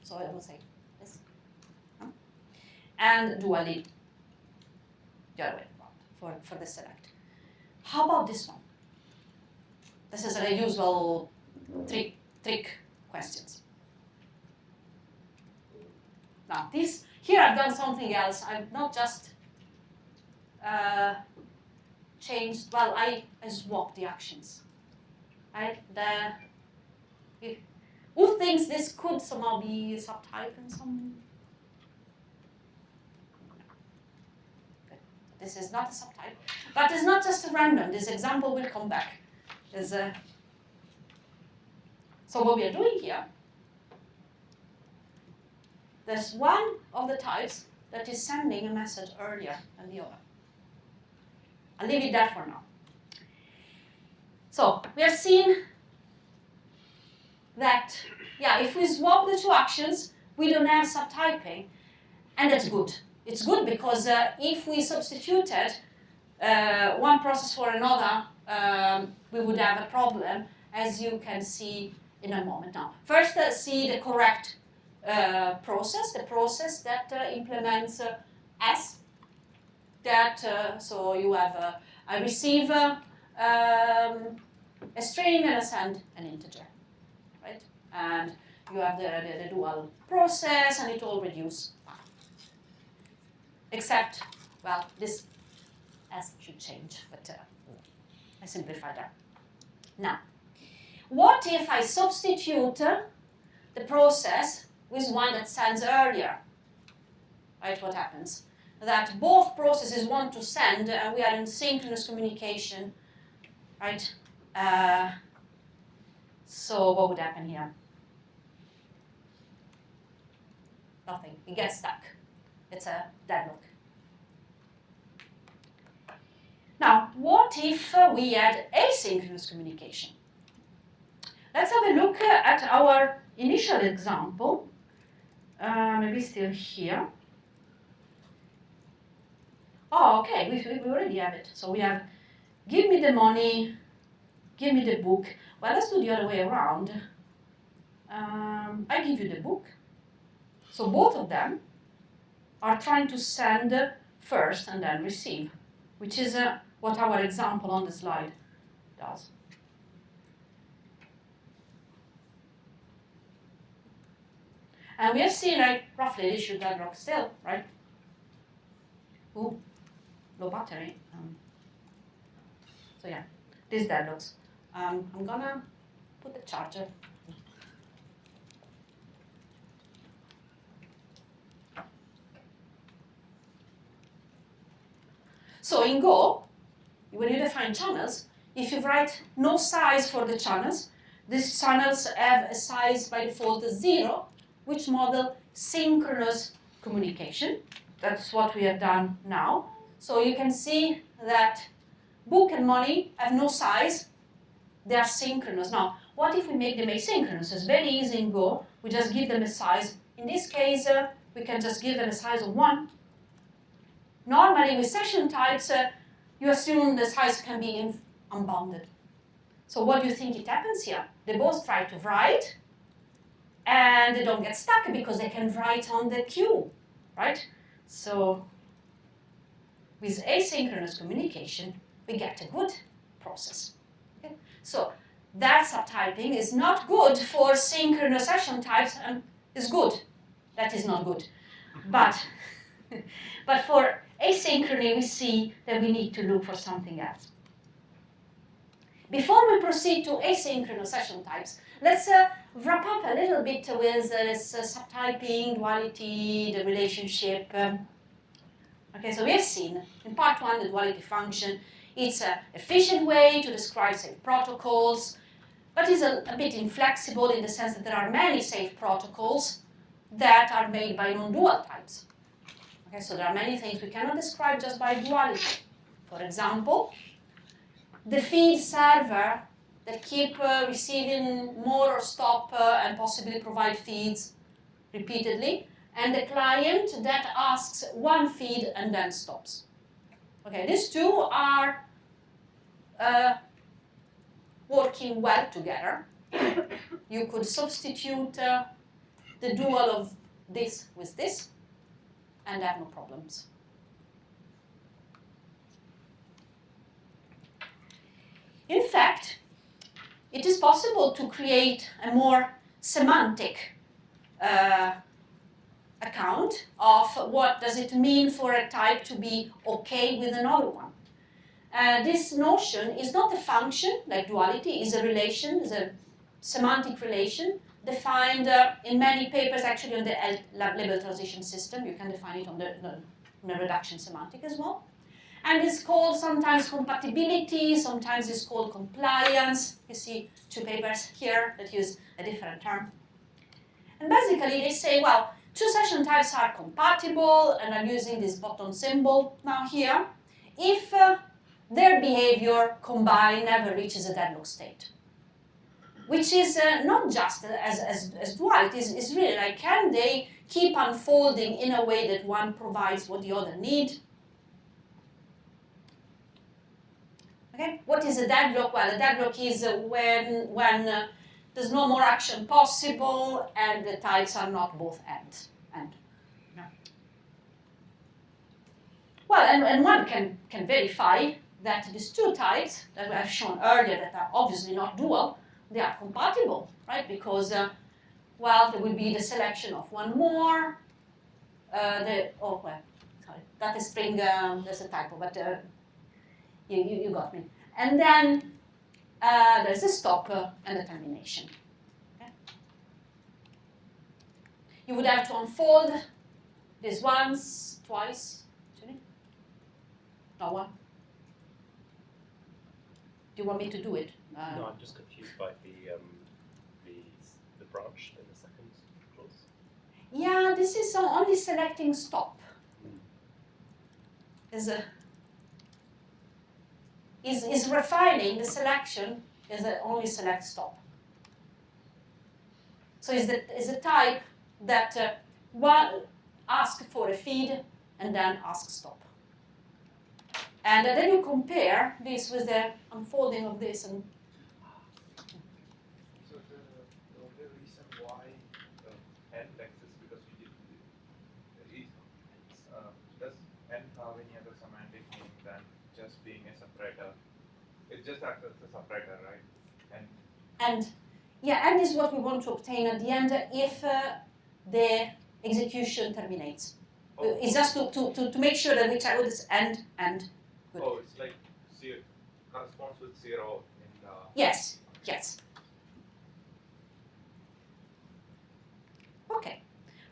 S1: So I will say this. And dually, the other way around for the select. How about this one? This is a usual trick questions. Now here I've done something else. I've not just changed, well, I swapped the actions. Right? Who thinks this could somehow be a subtype in some? Okay. This is not a subtype, but it's not just a random. This example will come back. So what we are doing here, there's one of the types that is sending a message earlier than the other. I'll leave it there for now. So we have seen that, if we swap the two actions, we don't have subtyping. And that's good. It's good because if we substituted one process for another, we would have a problem, as you can see in a moment now. First, see the correct process, the process that implements S. That so you have a receiver, a string, and a send an integer, right? And you have the dual process, and it all reduces. Except, well, this S should change, but I simplified that. Now, what if I substitute the process with one that sends earlier? Right, what happens? That both processes want to send, and we are in synchronous communication, right? So what would happen here? Nothing. It gets stuck. It's a deadlock. Now, what if we had asynchronous communication? Let's have a look at our initial example. Maybe still here. Oh, okay, we already have it. So we have, give me the money, give me the book. Well, let's do the other way around. I give you the book. So both of them are trying to send first and then receive, which is what our example on the slide does. And we have seen, like, roughly this should deadlock still, right? Ooh, low battery. So yeah, this deadlocks. I'm gonna put the charger. So in Go, when you define channels, if you write no size for the channels, these channels have a size by default 0, which model synchronous communication. That's what we have done now. So you can see that book and money have no size. They are synchronous. Now, what if we make them asynchronous? It's very easy in Go. We just give them a size. In this case, we can just give them a size of 1. Normally, with session types, you assume the size can be unbounded. So what do you think it happens here? They both try to write, and they don't get stuck because they can write on the queue, right? So with asynchronous communication, we get a good process. Okay? So that subtyping is not good for synchronous session types, and is good. That is not good. But for asynchrony, we see that we need to look for something else. Before we proceed to asynchronous session types, let's wrap up a little bit with this subtyping, duality, the relationship. Okay, so we have seen in part 1 the duality function. It's an efficient way to describe safe protocols, but it's a bit inflexible in the sense that there are many safe protocols that are made by non-dual types. Okay, so there are many things we cannot describe just by duality. For example, the feed server that keep receiving more or stop and possibly provide feeds repeatedly, and the client that asks one feed and then stops. Okay, these two are working well together. You could substitute the dual of this with this and have no problems. In fact, it is possible to create a more semantic account of what does it mean for a type to be okay with another one. This notion is not a function like duality, is a relation, is a semantic relation defined in many papers actually on the label transition system. You can define it on the reduction semantic as well. And it's called sometimes compatibility, sometimes it's called compliance. You see two papers here that use a different term. And basically they say, well, two session types are compatible, and I'm using this button symbol now here, if their behavior combined never reaches a deadlock state. which is not just as duality, is really like, can they keep unfolding in a way that one provides what the other need? Okay, what is a deadlock? Well, a deadlock is when there's no more action possible and the types are not both and. No. Well, and one can verify that these two types that we have shown earlier that are obviously not dual, they are compatible, right? Because, well, there will be the selection of one more. That is string, there's a typo, but you got me. And then there's a stop and a termination. Okay? You would have to unfold this once, twice, actually. No one. Do you want me to do it?
S6: No, I'm just confused by the branch in the second clause.
S1: Yeah, this is only selecting stop. Is refining the selection is only select stop. So is a type that one asks for a feed and then asks stop. And then you compare this with the unfolding of this. And
S2: So the only reason why the n exists because we did does n have any other semantic meaning than just being a separator? It just acts as a separator, right?
S1: And is what we want to obtain at the end if the execution terminates.
S2: Oh.
S1: It's just to make sure that we check with this end. Good.
S2: Oh, it's like zero, corresponds with 0 in the...
S1: Yes. Okay.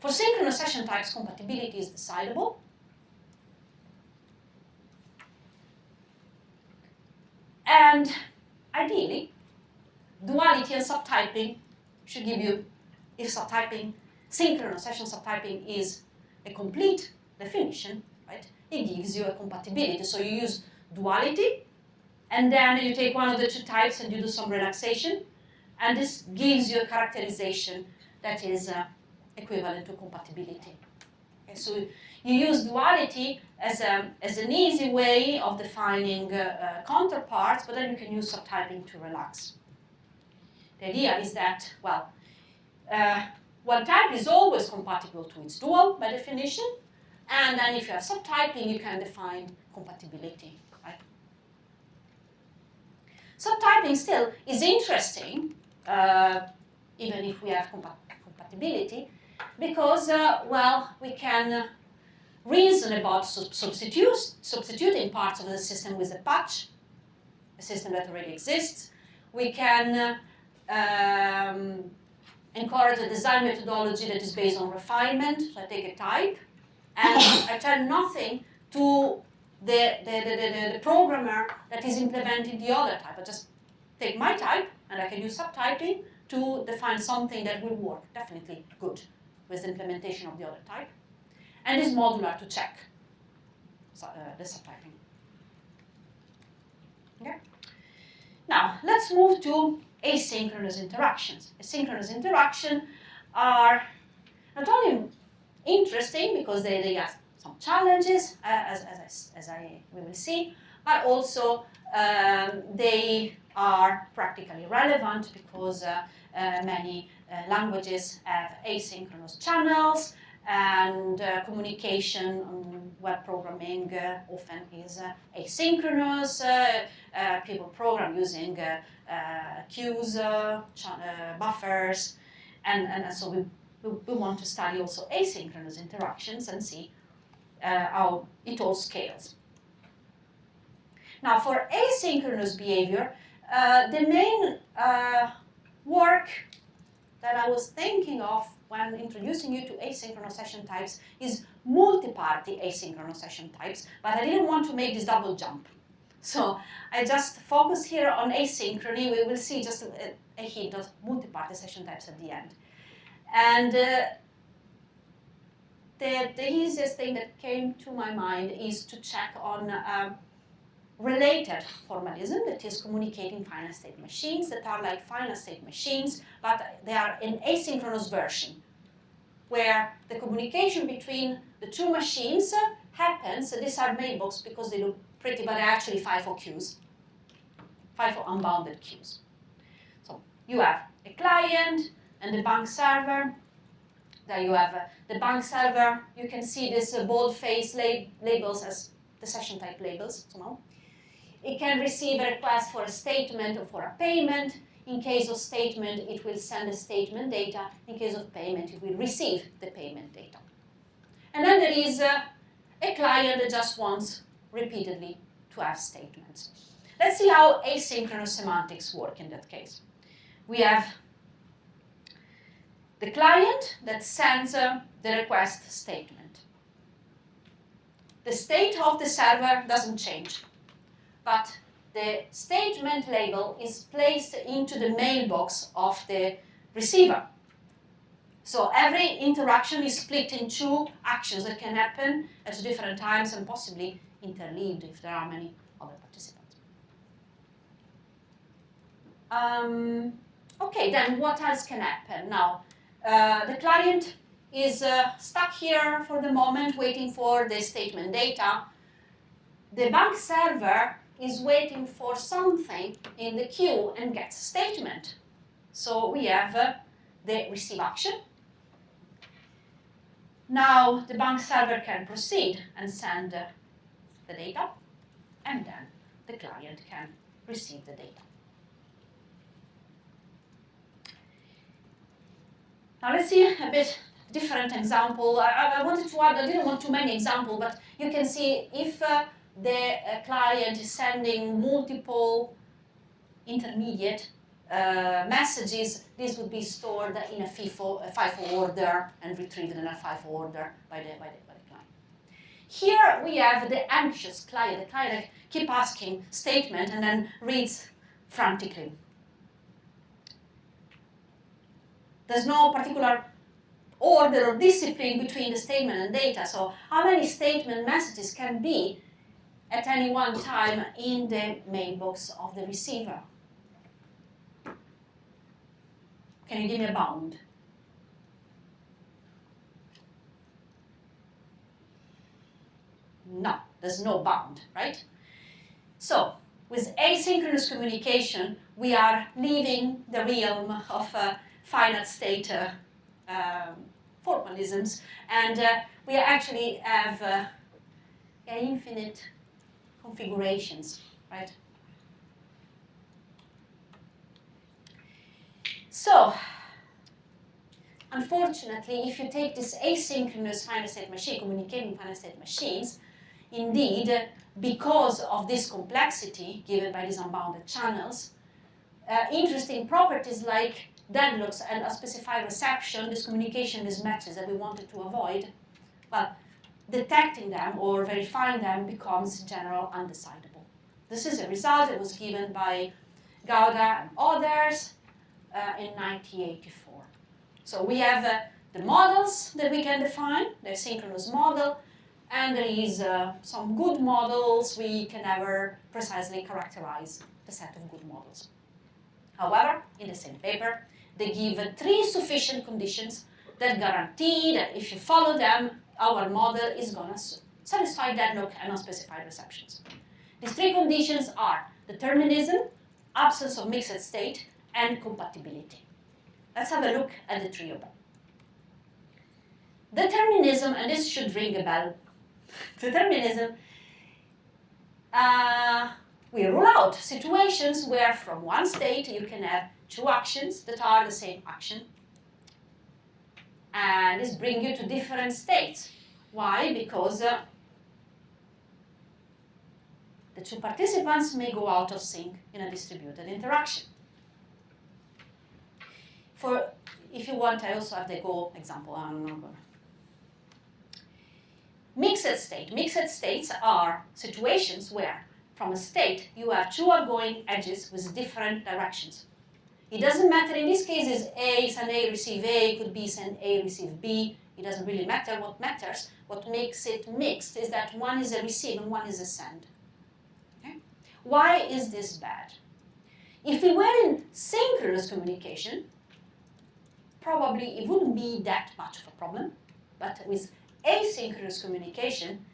S1: For synchronous session types, compatibility is decidable. And ideally, duality and subtyping should give you, if subtyping, synchronous session subtyping is a complete definition, right? It gives you a compatibility. So you use duality, and then you take one of the two types and you do some relaxation, and this gives you a characterization that is equivalent to compatibility. Okay, so you use duality as an easy way of defining counterparts, but then you can use subtyping to relax. The idea is that, well, one type is always compatible to its dual by definition, and then if you have subtyping, you can define compatibility. Right? Subtyping still is interesting, even if we have compatibility, because, well, we can reason about substituting parts of the system with a patch, a system that already exists. We can encourage a design methodology that is based on refinement. So I take a type, and I tell nothing to the programmer that is implementing the other type. I just take my type, and I can use subtyping to define something that will work definitely good with the implementation of the other type. And is modular to check the subtyping. Okay? Now, let's move to asynchronous interactions. Asynchronous interactions are not only interesting because they have some challenges, we will see, but also they are practically relevant because many languages have asynchronous channels, and communication on web programming often is asynchronous. People program using queues, buffers, and so we want to study also asynchronous interactions and see how it all scales. Now, for asynchronous behavior, the main work that I was thinking of when introducing you to asynchronous session types is multi-party asynchronous session types, but I didn't want to make this double jump. So I just focus here on asynchrony. We will see just a hint of multi-party session types at the end. And the easiest thing that came to my mind is to check on related formalism that is communicating finite state machines that are like finite state machines, but they are an asynchronous version, where the communication between the two machines happens. These are mailbox because they look pretty, but they're actually FIFO queues, FIFO unbounded queues. So you have a client and the bank server. There you have the bank server. You can see this bold-face labels as the session type labels somehow. It can receive a request for a statement or for a payment. In case of statement, it will send the statement data. In case of payment, it will receive the payment data. And then there is a client that just wants repeatedly to have statements. Let's see how asynchronous semantics work in that case. We have the client that sends the request statement. The state of the server doesn't change, but the statement label is placed into the mailbox of the receiver. So every interaction is split in two actions that can happen at different times and possibly interleaved if there are many other participants. Okay, then what else can happen? Now, the client is stuck here for the moment waiting for the statement data. The bank server is waiting for something in the queue and gets a statement. So we have the receive action. Now the bank server can proceed and send the data, and then the client can receive the data. Now let's see a bit different example. I wanted to add, I didn't want too many examples, but you can see if the client is sending multiple intermediate messages, this would be stored in a FIFO order and retrieved in a FIFO order by the client. Here we have the anxious client, the client that keeps asking statement and then reads frantically. There's no particular order or discipline between the statement and data, so how many statement messages can be at any one time in the mailbox of the receiver? Can you give me a bound? No, there's no bound, right? So, with asynchronous communication, we are leaving the realm of finite state formalisms, and we actually have infinite configurations, right? So, unfortunately, if you take this asynchronous finite state machine, communicating finite state machines, indeed, because of this complexity given by these unbounded channels, interesting properties like deadlocks and unspecified reception, this communication mismatches that we wanted to avoid, well, detecting them or verifying them becomes in general undecidable. This is a result that was given by Gauda and others in 1984. So we have the models that we can define, the synchronous model, and there is some good models. We can never precisely characterize the set of good models. However, in the same paper, they give 3 sufficient conditions that guarantee that if you follow them, our model is going to satisfy deadlock and unspecified receptions. These 3 conditions are determinism, absence of mixed state, and compatibility. Let's have a look at the 3 of them. Determinism, and this should ring a bell. Determinism, we rule out situations where from one state you can have 2 actions that are the same action. And this brings you to different states. Why? Because the 2 participants may go out of sync in a distributed interaction. If you want, I also have the Go example. I'm not going to. Mixed state. Mixed states are situations where from a state you have 2 outgoing edges with different directions. It doesn't matter, in this case is A, send A, receive A, it could be send A, receive B. It doesn't really matter. What matters, what makes it mixed is that one is a receive and one is a send. Okay? Why is this bad? If we were in synchronous communication, probably it wouldn't be that much of a problem. But with asynchronous communication,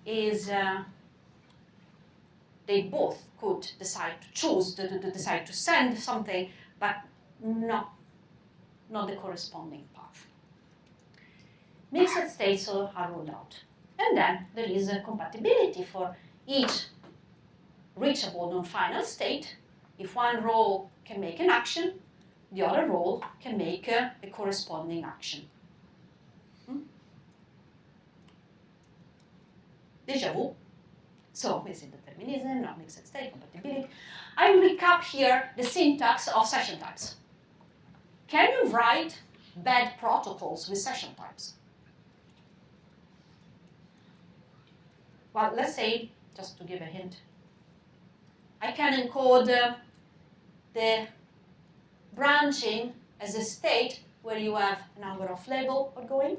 S1: they both could decide to choose, decide to send something, but not the corresponding path. Mixed states are ruled out. And then there is a compatibility for each reachable non-final state. If one role can make an action, the other role can make a corresponding action. Déjà vu. So is it determinism, not mixed state, compatibility? I will recap here the syntax of session types. Can you write bad protocols with session types? Well, let's say, just to give a hint, I can encode the branching as a state where you have a number of labels outgoing.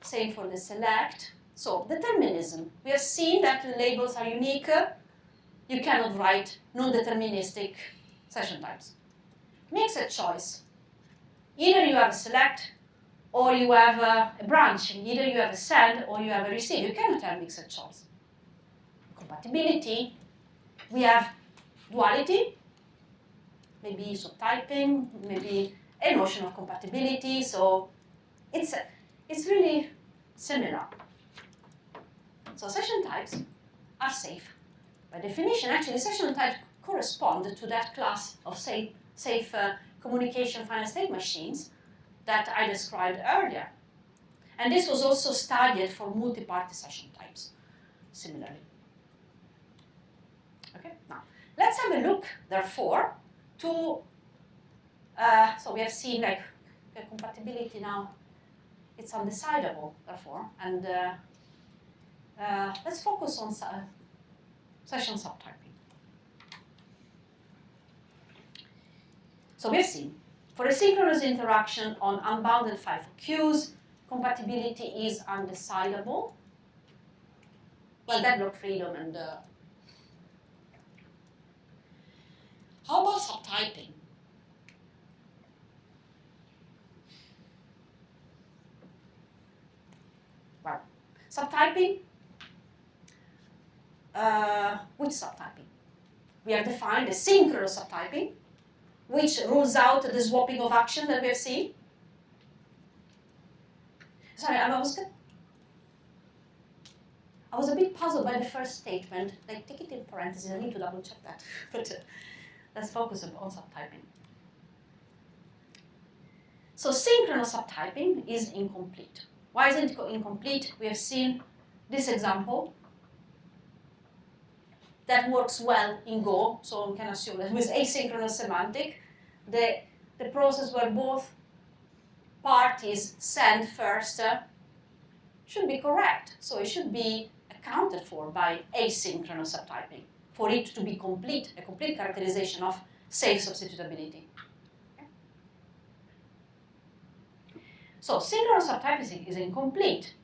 S1: Same for the select. So determinism. We have seen that the labels are unique. You cannot write non-deterministic session types. Mixed choice. Either you have a select or you have a branching. Either you have a send or you have a receive. You cannot have mixed choice. Compatibility. We have duality. Maybe subtyping. Maybe a notion of compatibility. So it's really similar. So session types are safe. By definition, actually, session types correspond to that class of safe communication final state machines that I described earlier. And this was also studied for multi-party session types, similarly. Okay, now let's have a look, therefore, to, so we have seen like the compatibility now, it's undecidable, therefore, and let's focus on session subtyping. So we've seen, for a synchronous interaction on unbounded FIFO queues, compatibility is undecidable. Well, deadlock freedom and how about subtyping? Well, subtyping. Which subtyping? We have defined a synchronous subtyping, which rules out the swapping of action that we have seen. Sorry, I was a bit puzzled by the first statement. Like, take it in parentheses, I need to double check that. But let's focus on subtyping. So synchronous subtyping is incomplete. Why is it incomplete? We have seen this example that works well in Go, so we can assume that with asynchronous semantic, the process where both parties send first should be correct. So it should be accounted for by asynchronous subtyping for it to be complete, a complete characterization of safe substitutability. Okay. So synchronous subtyping is incomplete.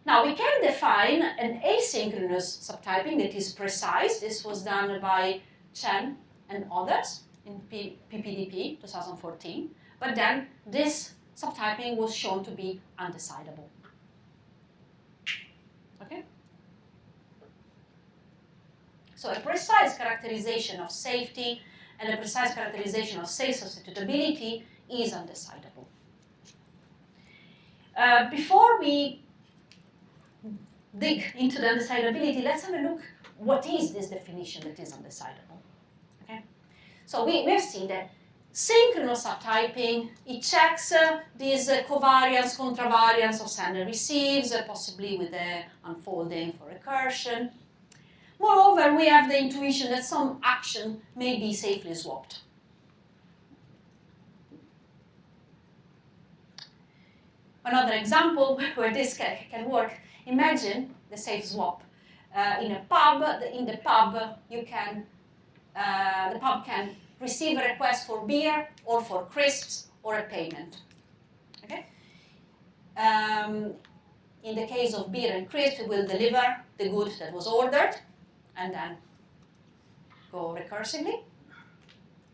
S1: Now, we can define an asynchronous subtyping that is precise. This was done by Chen and others in PPDP 2014. But then this subtyping was shown to be undecidable. Okay? So a precise characterization of safety and a precise characterization of safe substitutability is undecidable. Before we dig into the undecidability, let's have a look. What is this definition that is undecidable? Okay, so we have seen that synchronous subtyping, it checks these covariance, contravariance of send and receives, possibly with the unfolding for recursion. Moreover, we have the intuition that some action may be safely swapped. Another example where this can work. Imagine the safe swap in a pub. In the pub, you can the pub can receive a request for beer or for crisps or a payment. Okay. In the case of beer and crisps, we will deliver the good that was ordered. and then go recursively.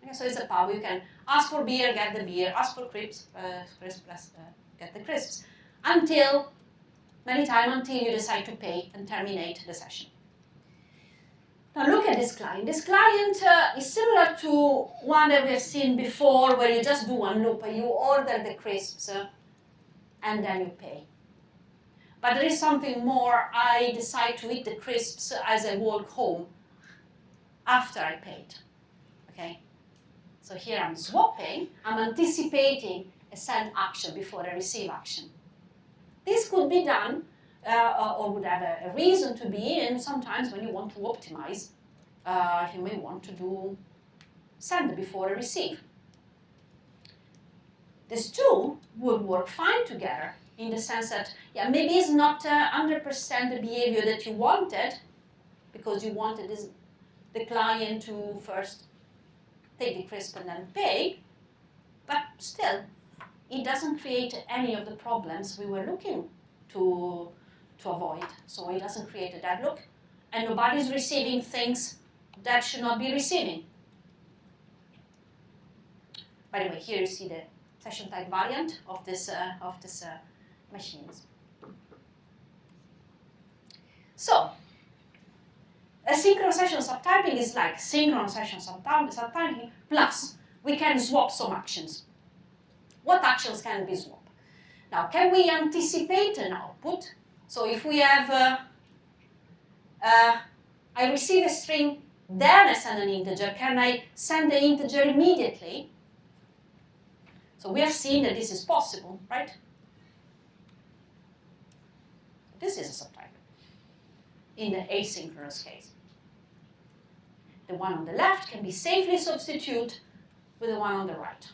S1: Okay, so it's a pub. You can ask for beer, get the beer, ask for crisps, get the crisps, until many times until you decide to pay and terminate the session. Now look at this client. This client is similar to one that we have seen before, where you just do one loop. You order the crisps and then you pay. But there is something more. I decide to eat the crisps as I walk home after I paid. Okay? So here I'm swapping. I'm anticipating a send action before a receive action. This could be done or would have a reason to be in sometimes when you want to optimize. You may want to do send before a receive. These two would work fine together in the sense that, yeah, maybe it's not 100% the behavior that you wanted, because you wanted the client to first take the crisp and then pay, but still, it doesn't create any of the problems we were looking to avoid. So it doesn't create a deadlock, and nobody's receiving things that should not be receiving. By the way, here you see the session type variant of this machines. So, asynchronous session subtyping is like synchronous session subtyping, plus we can swap some actions. What actions can we swap? Now, can we anticipate an output? So if we have, I receive a string, then I send an integer, can I send the integer immediately? So we have seen that this is possible, right? This is a subtype in the asynchronous case. The one on the left can be safely substituted with the one on the right.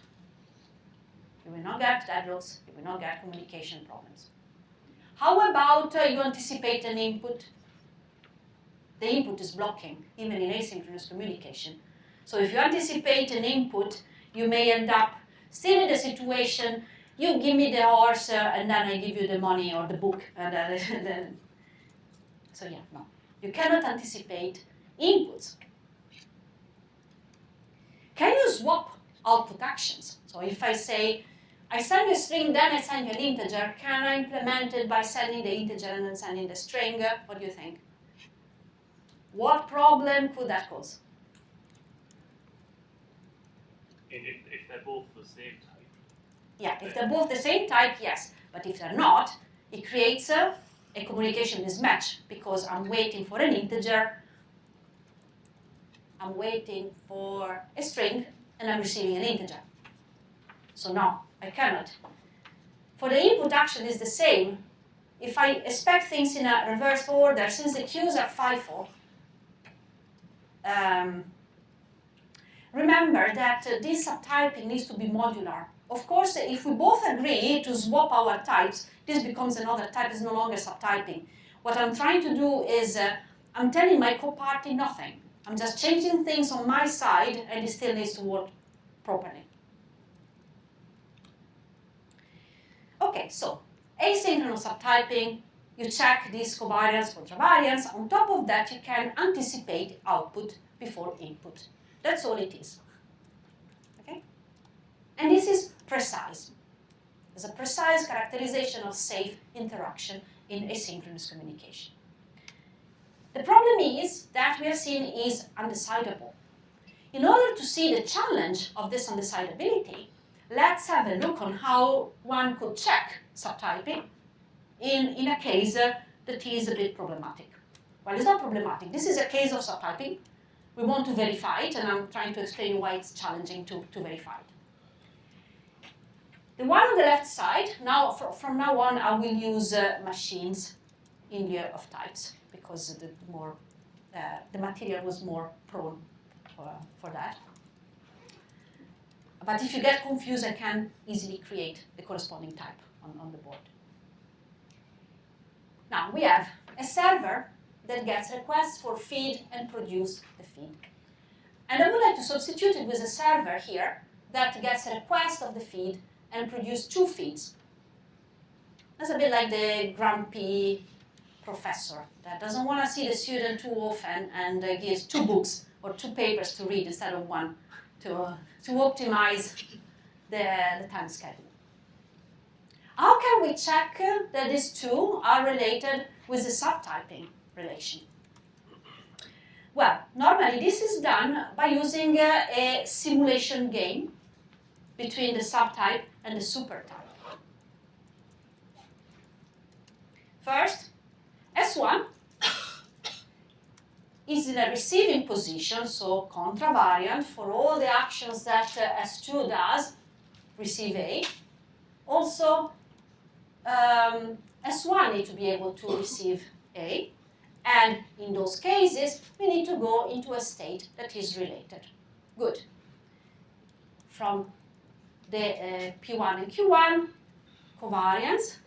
S1: You will not get deadlocks, you will not get communication problems. How about you anticipate an input? The input is blocking, even in asynchronous communication. So if you anticipate an input, you may end up still in the situation, you give me the horse and then I give you the money or the book. And then. So yeah, no. You cannot anticipate inputs. Can you swap output actions? So if I say, I send you a string, then I send you an integer, can I implement it by sending the integer and then sending the string? What do you think? What problem could that cause?
S6: If they're both the same type.
S1: Yeah, if they're both the same type, yes. But if they're not, it creates a communication mismatch, because I'm waiting for an integer, I'm waiting for a string, and I'm receiving an integer. So no, I cannot. For the input action is the same. If I expect things in a reversed order, since the queues are FIFO, remember that this subtyping needs to be modular. Of course, if we both agree to swap our types, this becomes another type, it's no longer subtyping. What I'm trying to do is, I'm telling my co-party nothing. I'm just changing things on my side, and it still needs to work properly. Okay, so asynchronous subtyping, you check these covariance, contravariance. On top of that, you can anticipate output before input. That's all it is. Okay? And this is precise. There's a precise characterization of safe interaction in asynchronous communication. The problem is that we have seen is undecidable. In order to see the challenge of this undecidability, let's have a look on how one could check subtyping in a case that is a bit problematic. Well, it's not problematic. This is a case of subtyping. We want to verify it, and I'm trying to explain why it's challenging to verify it. The one on the left side, now from now on, I will use machines in lieu of types, because the material was more prone for that. But if you get confused, I can easily create the corresponding type on the board. Now, we have a server that gets requests for feed and produce the feed. And I would like to substitute it with a server here that gets a request of the feed and produce two feeds. That's a bit like the grumpy professor that doesn't want to see the student too often and gives 2 books or 2 papers to read instead of 1 to optimize the time schedule. How can we check that these 2 are related with the subtyping relation? Well, normally this is done by using a simulation game between the subtype and the supertype. First, S1 is in a receiving position, so contravariant for all the actions that S2 does, receive A. Also, S1 needs to be able to receive A, and in those cases, we need to go into a state that is related. Good. From the P1 and Q1, covariance,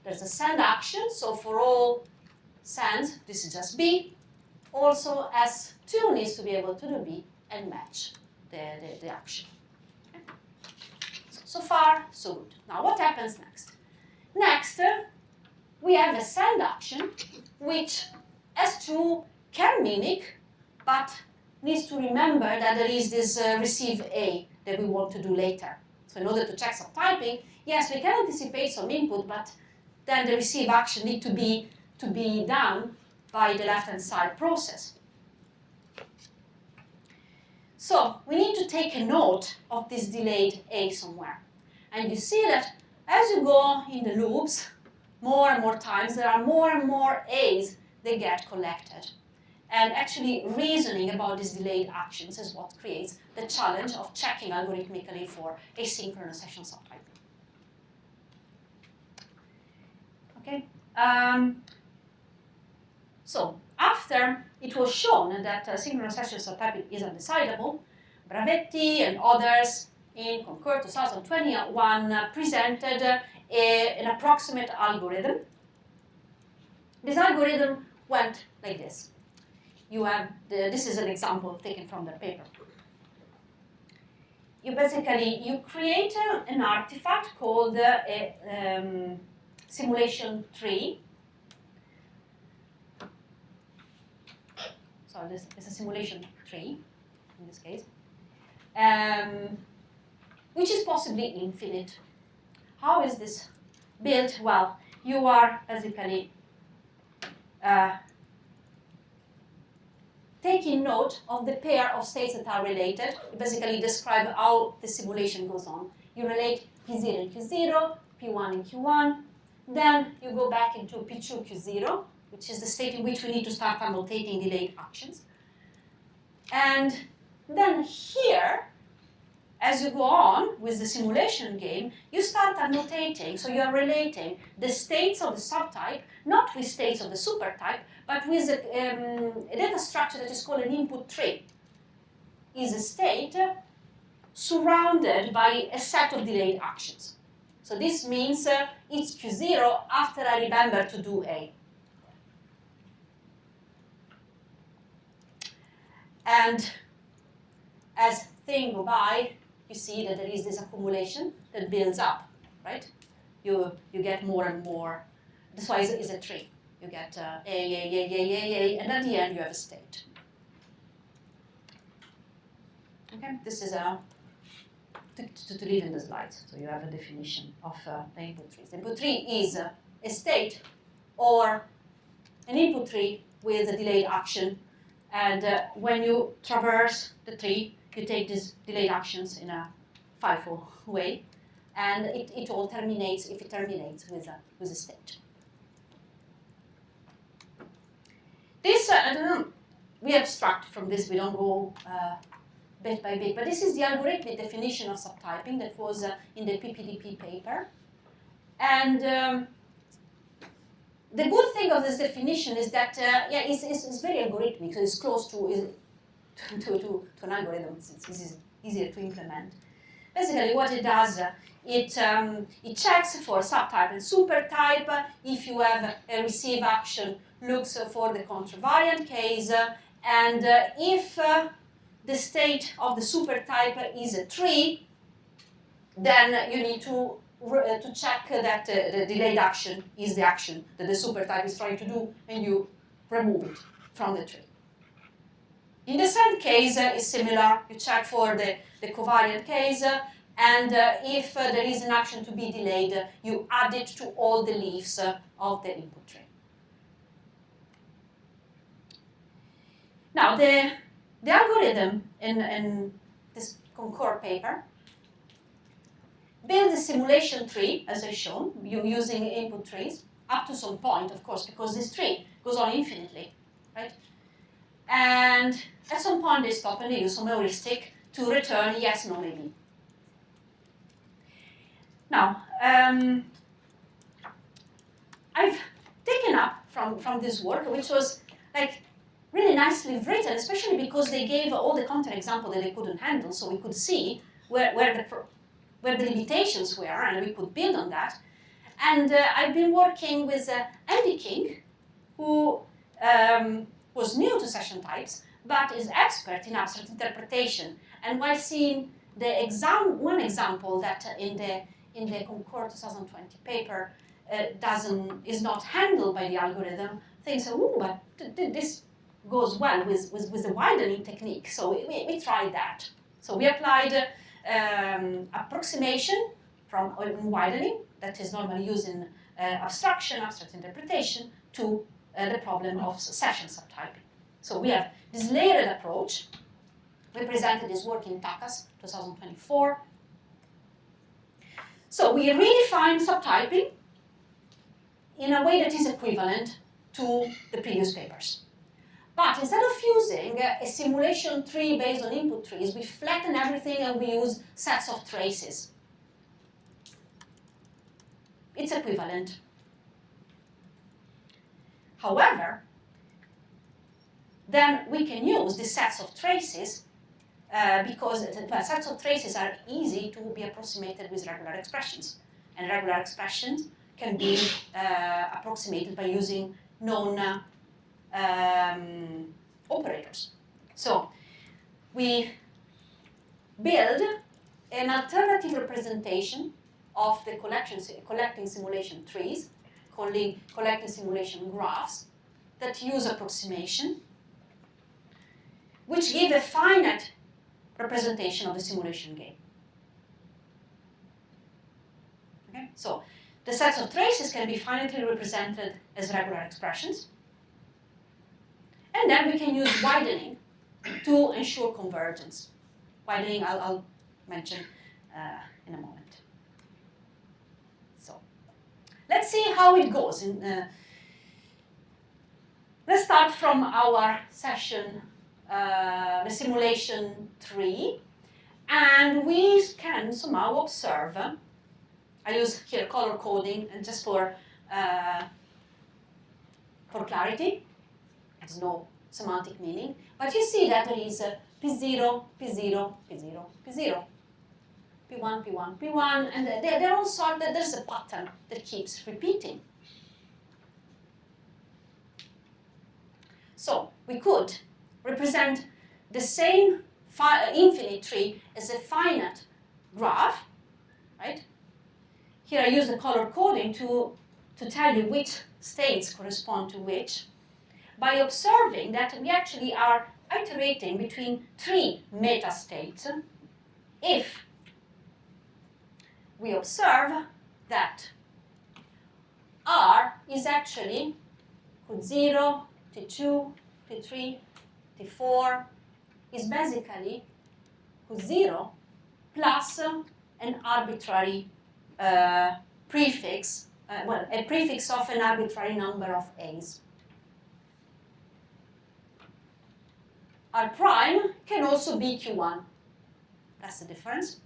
S1: there's a send action, so for all sends, this is just B. Also, S2 needs to be able to do B and match the action. Okay. So far, so good. Now, what happens next? Next, we have a send action, which S2 can mimic, but needs to remember that there is this receive A that we want to do later. So in order to check subtyping, yes, we can anticipate some input, but then the receive action needs to be done by the left-hand side process. So we need to take a note of this delayed A somewhere. And you see that as you go in the loops, more and more times, there are more and more A's that get collected. And actually reasoning about these delayed actions is what creates the challenge of checking algorithmically for asynchronous session subtyping. Okay. So after it was shown that synchronous session subtyping is undecidable, Bravetti and others in Concur 2021 presented an approximate algorithm. This algorithm went like this. You have this is an example taken from the paper. You create an artifact called a simulation tree. So this is a simulation tree in this case, which is possibly infinite. How is this built? Well, you are basically taking note of the pair of states that are related. You basically describe how the simulation goes on. You relate P0 and Q0, P1 and Q1. Then you go back into P2, Q0, which is the state in which we need to start annotating delayed actions. And then here, as you go on with the simulation game, you start annotating, so you are relating the states of the subtype, not with states of the supertype, but with a data structure that is called an input tree. Is a state surrounded by a set of delayed actions. So this means it's Q0 after I remember to do A. And as things go by, you see that there is this accumulation that builds up, right? You get more and more. That's why it's a tree. You get A, and at the end you have a state. Okay, this is to leave in the slides. So you have a definition of the input trees. The input tree is a state or an input tree with a delayed action. And when you traverse the tree, you take these delayed actions in a FIFO way, and it all terminates, if it terminates, with a state. This, I don't know, we abstract from this, we don't go bit by bit, but this is the algorithmic definition of subtyping that was in the PPDP paper. And the good thing of this definition is that it's very algorithmic, so it's close to an algorithm. It's easier to implement. Basically, what it does, it checks for subtype and supertype. If you have a receive action, looks for the contravariant case, and if the state of the supertype is a tree, then you need to to check that the delayed action is the action that the supertype is trying to do, and you remove it from the tree. In the send case, it's similar. You check for the covariant case, and if there is an action to be delayed, you add it to all the leaves of the input tree. Now, the algorithm in this Concord paper builds a simulation tree, as I've shown, using input trees, up to some point, of course, because this tree goes on infinitely, right? And at some point, they stop and they use some heuristic to return yes, no, maybe. Now, I've taken up from this work, which was like really nicely written, especially because they gave all the counterexamples that they couldn't handle, so we could see where the limitations were, and we could build on that. And I've been working with Andy King, who was new to session types, but is expert in abstract interpretation. And while seeing the one example that in the Concord 2020 paper is not handled by the algorithm, thinks, oh, but this goes well with the widening technique. So we tried that. So we applied approximation from widening, that is normally used in abstract interpretation, to the problem of session subtyping. So we have this layered approach. We presented this work in TACAS 2024. So we redefine subtyping in a way that is equivalent to the previous papers. But instead of using a simulation tree based on input trees, we flatten everything and we use sets of traces. It's equivalent. However, then we can use these sets of traces because sets of traces are easy to be approximated with regular expressions. And regular expressions can be approximated by using known operators. So we build an alternative representation of the collecting simulation trees, collecting simulation graphs that use approximation, which give a finite representation of the simulation game. Okay? So the sets of traces can be finitely represented as regular expressions. And then we can use widening to ensure convergence. Widening I'll mention in a moment. So let's see how it goes. Let's start from our session, the simulation tree, and we can somehow observe. I use here color coding, and just for clarity. There's no semantic meaning, but you see that there is P0, P0, P0, P0, P1, P1, P1, and they're all sorted. There's a pattern that keeps repeating. So we could represent the same infinite tree as a finite graph, right? Here I use the color coding to tell you which states correspond to which, by observing that we actually are iterating between 3 meta states if we observe that R is actually T0, T2, T3, T4 is basically T0 plus an arbitrary prefix, a prefix of an arbitrary number of A's. R prime can also be Q1. That's the difference.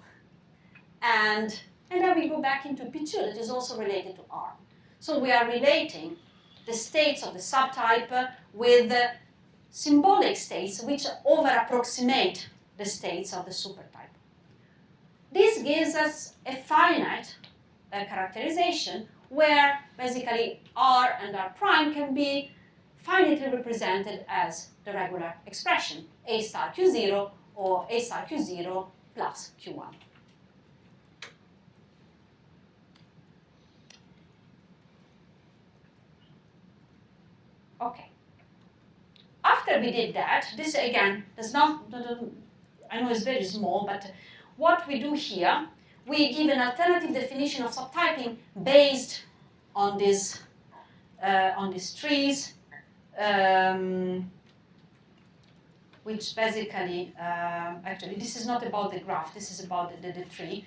S1: And then we go back into P2, that is also related to R. So we are relating the states of the subtype with symbolic states which over-approximate the states of the supertype. This gives us a finite characterization where basically R and R prime can be finitely represented as the regular expression, A star Q0 or A star Q0 plus Q1. Okay. After we did that, this again does not, I know it's very small, but what we do here, we give an alternative definition of subtyping based on these trees, which basically, actually, this is not about the graph, this is about the tree.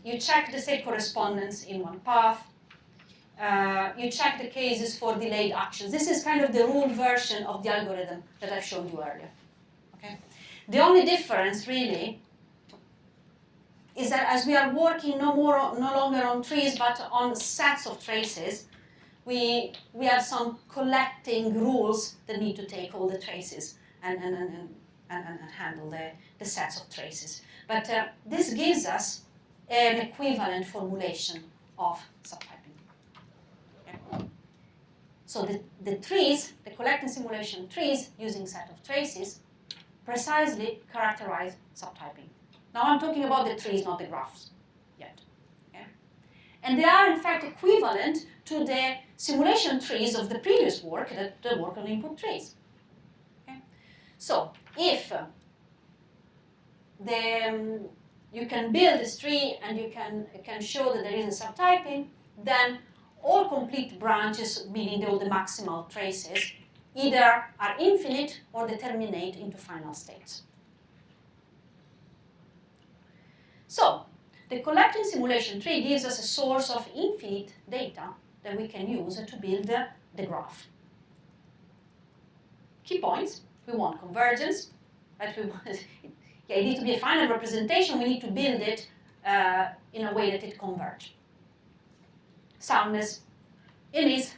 S1: You check the state correspondence in one path. You check the cases for delayed actions. This is kind of the rule version of the algorithm that I showed you earlier. Okay? The only difference, really, is that as we are working no longer on trees, but on sets of traces, we have some collecting rules that need to take all the traces and handle the sets of traces. But this gives us an equivalent formulation of subtyping. Okay. So the trees, the collecting simulation trees using set of traces, precisely characterize subtyping. Now I'm talking about the trees, not the graphs yet. Okay. And they are in fact equivalent to the simulation trees of the previous work that work on input trees. Okay. So if you can build this tree and you can show that there is a subtyping, then all complete branches, meaning all the maximal traces, either are infinite or they terminate into final states. So the collecting simulation tree gives us a source of infinite data that we can use to build the graph. Key points: we want convergence, but we want it needs to be a final representation. We need to build it in a way that it converges. Soundness, it is.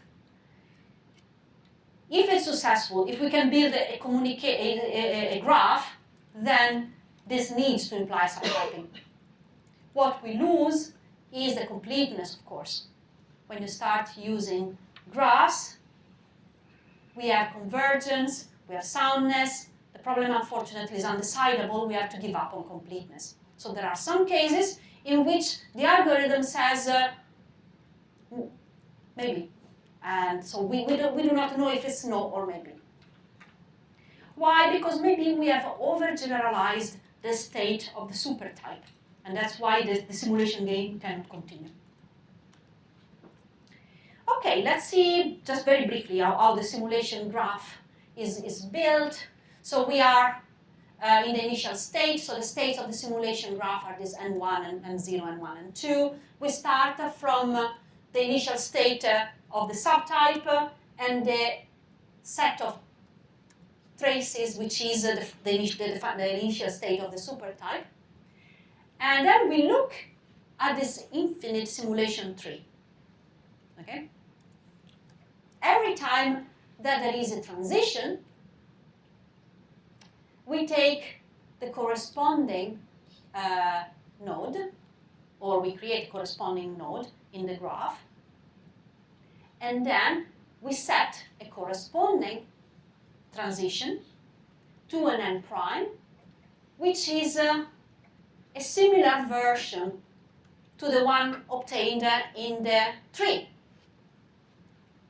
S1: If it's successful, if we can build a graph, then this needs to imply subtyping. What we lose is the completeness, of course. When you start using graphs, we have convergence, we have soundness. The problem, unfortunately, is undecidable. We have to give up on completeness. So there are some cases in which the algorithm says, maybe. And so we do not know if it's no or maybe. Why? Because maybe we have overgeneralized the state of the supertype. And that's why the simulation game cannot continue. Okay, let's see just very briefly how the simulation graph is built. So we are in the initial state. So the states of the simulation graph are this N1 and N0, N1 and 2. We start from the initial state of the subtype and the set of traces, which is the initial state of the supertype. And then we look at this infinite simulation tree. Okay? Every time that there is a transition, we take the corresponding node, or we create a corresponding node in the graph, and then we set a corresponding transition to an n prime, which is a similar version to the one obtained in the tree.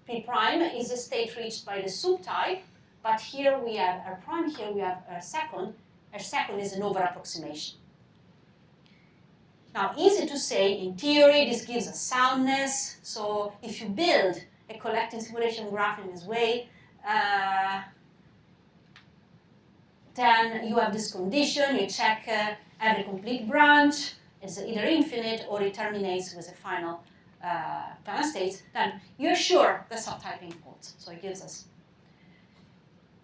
S1: P prime is a state reached by the subtype, but here we have R prime, here we have R second. R second is an over-approximation. Now, easy to say, in theory, this gives us soundness. So if you build a collecting simulation graph in this way, then you have this condition, you check every complete branch, it's either infinite or it terminates with a final state, then you're sure the subtyping holds. So it gives us.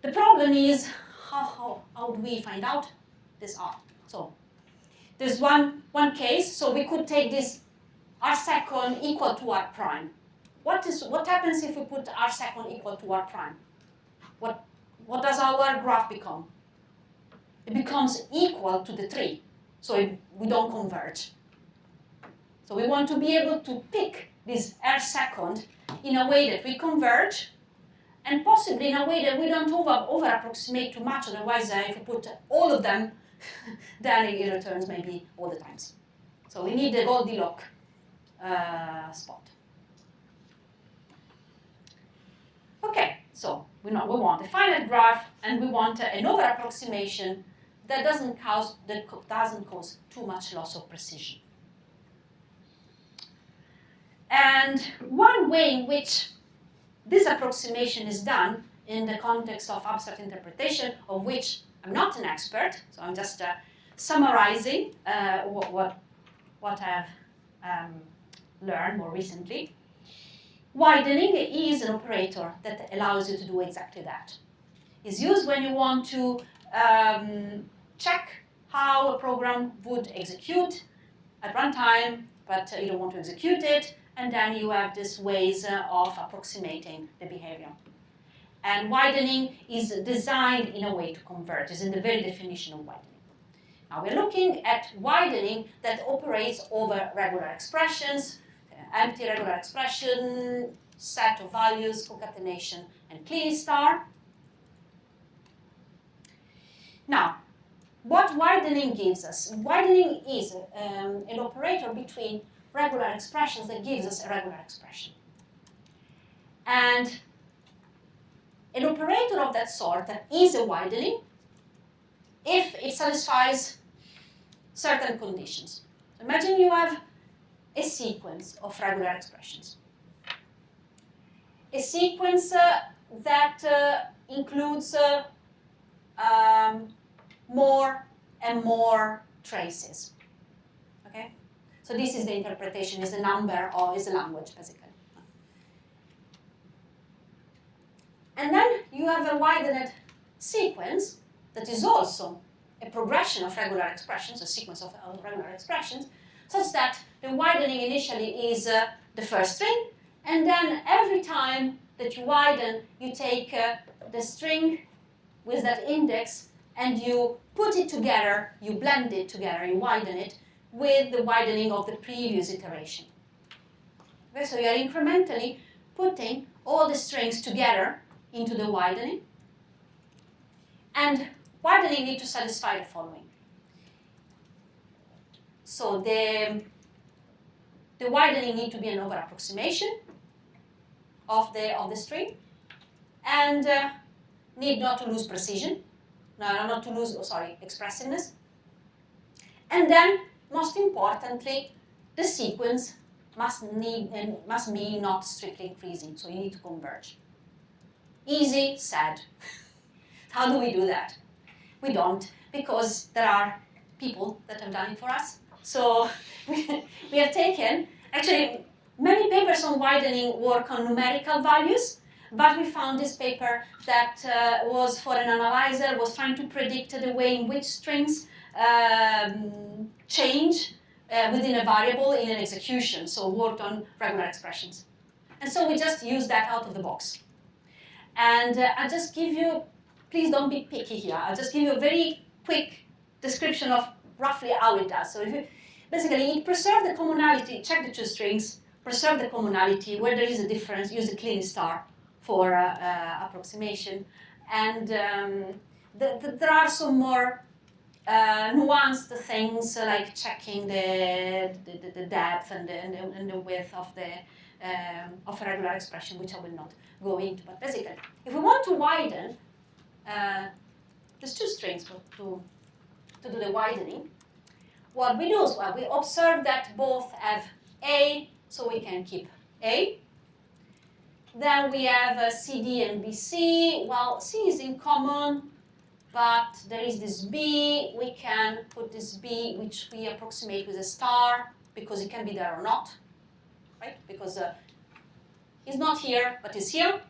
S1: The problem is, how do we find out this R? So there's one case, so we could take this R second equal to R prime. What happens if we put R second equal to R prime? What does our graph become? It becomes equal to the tree, so we don't converge. So we want to be able to pick this R second in a way that we converge, and possibly in a way that we don't over-approximate too much, otherwise if we put all of them, then it returns maybe all the times. So we need the Goldilocks spot. Okay. So we want a finite graph, and we want an over-approximation that doesn't cause too much loss of precision. And one way in which this approximation is done in the context of abstract interpretation, of which I'm not an expert, so I'm just summarizing what I've learned more recently. Widening is an operator that allows you to do exactly that. It's used when you want to check how a program would execute at runtime, but you don't want to execute it, and then you have these ways of approximating the behavior. And widening is designed in a way to converge. It's in the very definition of widening. Now we're looking at widening that operates over regular expressions, empty regular expression, set of values, concatenation, and clean star. Now, what widening gives us? Widening is an operator between regular expressions that gives us a regular expression. And an operator of that sort is a widening if it satisfies certain conditions. So imagine you have a sequence of regular expressions. A sequence that includes more and more traces. Okay? So this is the interpretation, is a number or is a language, basically. And then you have a widened sequence that is also a progression of regular expressions, a sequence of regular expressions, such that the widening initially is the first string, and then every time that you widen, you take the string with that index and you put it together, you blend it together, you widen it with the widening of the previous iteration. Okay, so you are incrementally putting all the strings together into the widening, and widening need to satisfy the following. So the widening need to be an over-approximation of the string, and need not to lose precision, not to lose, expressiveness. And then, most importantly, the sequence must mean not strictly increasing, so you need to converge. Easy, sad. How do we do that? We don't, because there are people that have done it for us. So we have taken, actually, many papers on widening work on numerical values, but we found this paper that was for an analyzer, was trying to predict the way in which strings change within a variable in an execution, so worked on regular expressions. And so we just used that out of the box. And I'll just give you, please don't be picky here, I'll just give you a very quick description of roughly how it does. So if you, basically, it preserves the commonality, check the two strings, preserve the commonality, where there is a difference, use the clean star for approximation. And there are some more nuanced things like checking the depth and the width of a regular expression, which I will not go into. But basically, if we want to widen, there's two strings to do the widening. What we do is we observe that both have A, so we can keep A. Then we have CD and BC. Well, C is in common, but there is this B. We can put this B, which we approximate with a star, because it can be there or not, right? Because it's not here, but it's here.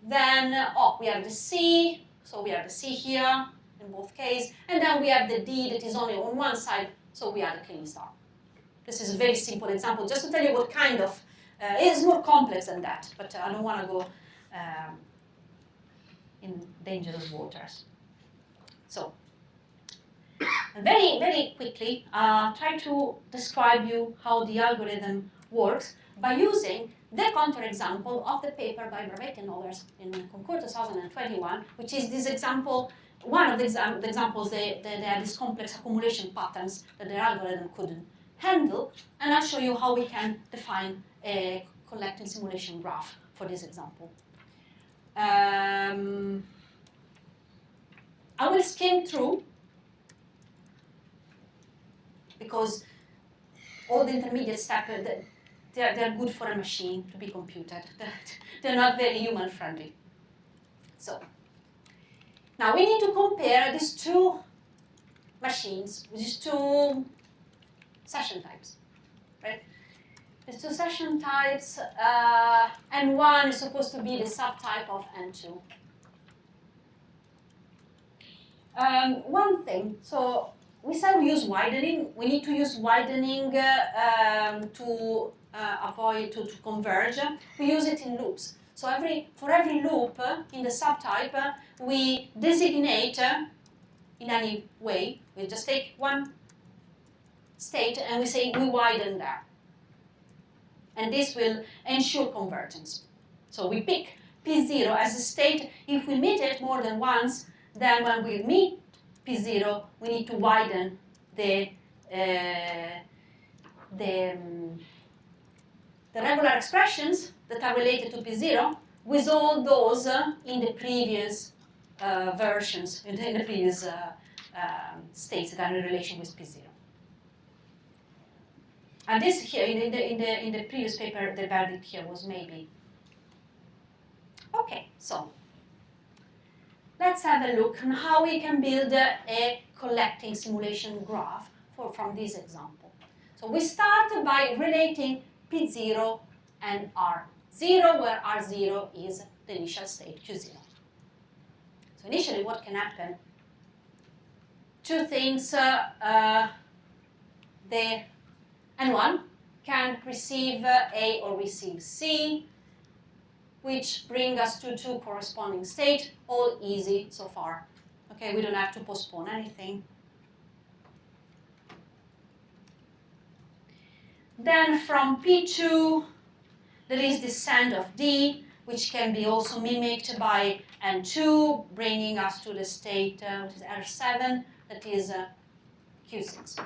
S1: Then, we have the C, so we have the C here in both cases. And then we have the D that is only on one side, so we add a clean star. This is a very simple example, just to tell you what kind of, it is more complex than that, but I don't want to go in dangerous waters. So, very, very quickly, try to describe you how the algorithm works by using the counterexample of the paper by Bravetti and others in Concours 2021, which is this example, one of the examples, they had these complex accumulation patterns that the algorithm couldn't handle, and I'll show you how we can define a collecting simulation graph for this example. I will skim through because all the intermediate steps, they're good for a machine to be computed. They're not very human friendly. So now we need to compare these two machines, these two session types, right? These two session types, and one is supposed to be the subtype of N2. One thing, so we said we use widening. We need to use widening to avoid to converge. We use it in loops. So for every loop in the subtype, we designate in any way. We just take one state and we say we widen that. And this will ensure convergence. So we pick P0 as a state. If we meet it more than once, then when we meet P0, we need to widen the regular expressions that are related to P0 with all those in the previous versions, in the previous states that are in relation with P0. And this here, in the previous paper, the verdict here was maybe. Okay, so let's have a look on how we can build a collecting simulation graph from this example. So we start by relating P0 and R0, where R0 is the initial state, Q0. So initially, what can happen? Two things. The N1 can receive A or receive C, which bring us to two corresponding states, all easy so far. Okay, we don't have to postpone anything. Then from P2, there is descent of D, which can be also mimicked by N2, bringing us to the state, which is R7, that is Q6.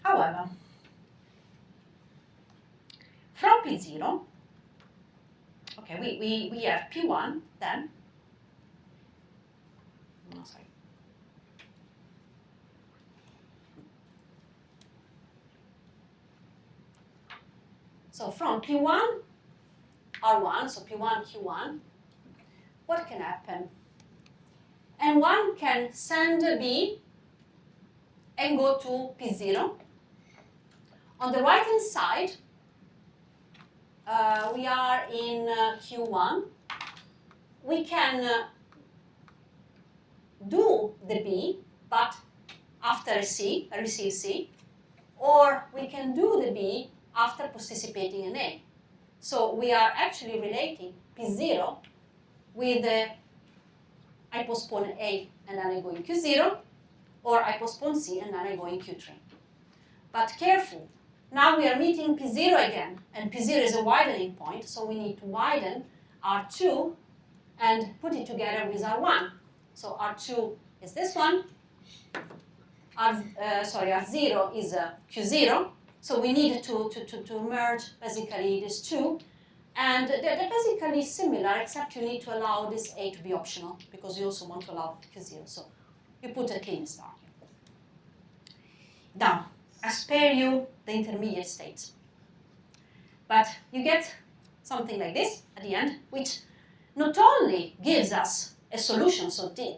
S1: However, from P0, okay, we have P1 then. Oh, sorry. So from P1, R1, so P1, Q1, what can happen? N1 can send B and go to P0. On the right-hand side, we are in Q1. We can do the B, but after a C, a receive C, or we can do the B after participating in A. So we are actually relating P0 with I postpone A and then I go in Q0, or I postpone C and then I go in Q3. But careful, now we are meeting P0 again, and P0 is a widening point, so we need to widen R2 and put it together with R1. So R2 is this one, R0 is Q0, so we need to merge basically these two, and they're basically similar, except you need to allow this A to be optional, because you also want to allow Q0, so you put a clean star here. Now, I spare you the intermediate states, but you get something like this at the end, which not only gives us a solution, so D,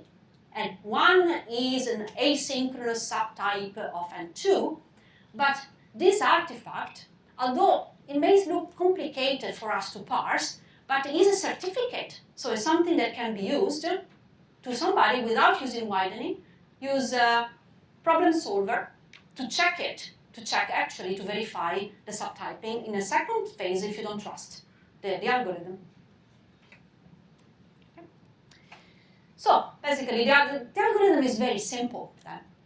S1: and one is an asynchronous subtype of N2, but this artifact, although it may look complicated for us to parse, but it is a certificate, so it's something that can be used to somebody without using widening, use a problem solver to check it, to verify the subtyping in a second phase if you don't trust the algorithm. Okay. So basically, the algorithm is very simple.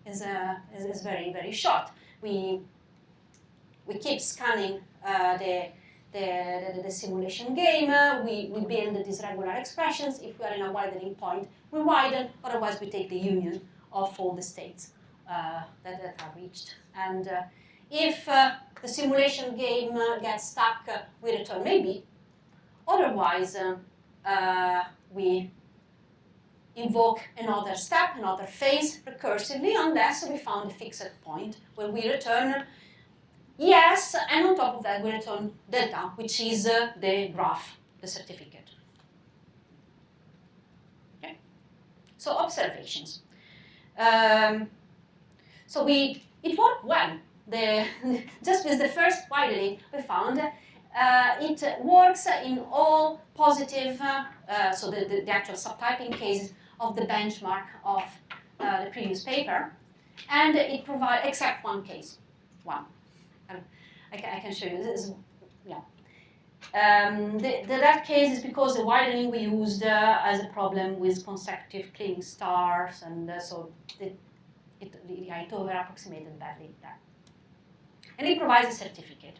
S1: Is very, very short. We keep scanning the simulation game. We build these regular expressions. If we are in a widening point, we widen. Otherwise, we take the union of all the states. that are reached. And if the simulation game gets stuck, we return maybe. Otherwise, we invoke another step, another phase recursively, unless we found a fixed point where we return yes, and on top of that we return delta, which is the graph, the certificate. Okay. So observations. So it worked well. Just with the first widening we found, it works in all positive, so the actual subtyping cases of the benchmark of the previous paper, and it provides, except one case, one. I can show you this. Yeah. That case is because the widening we used as a problem with consecutive cleaning stars, and so it over approximated badly there. And it provides a certificate.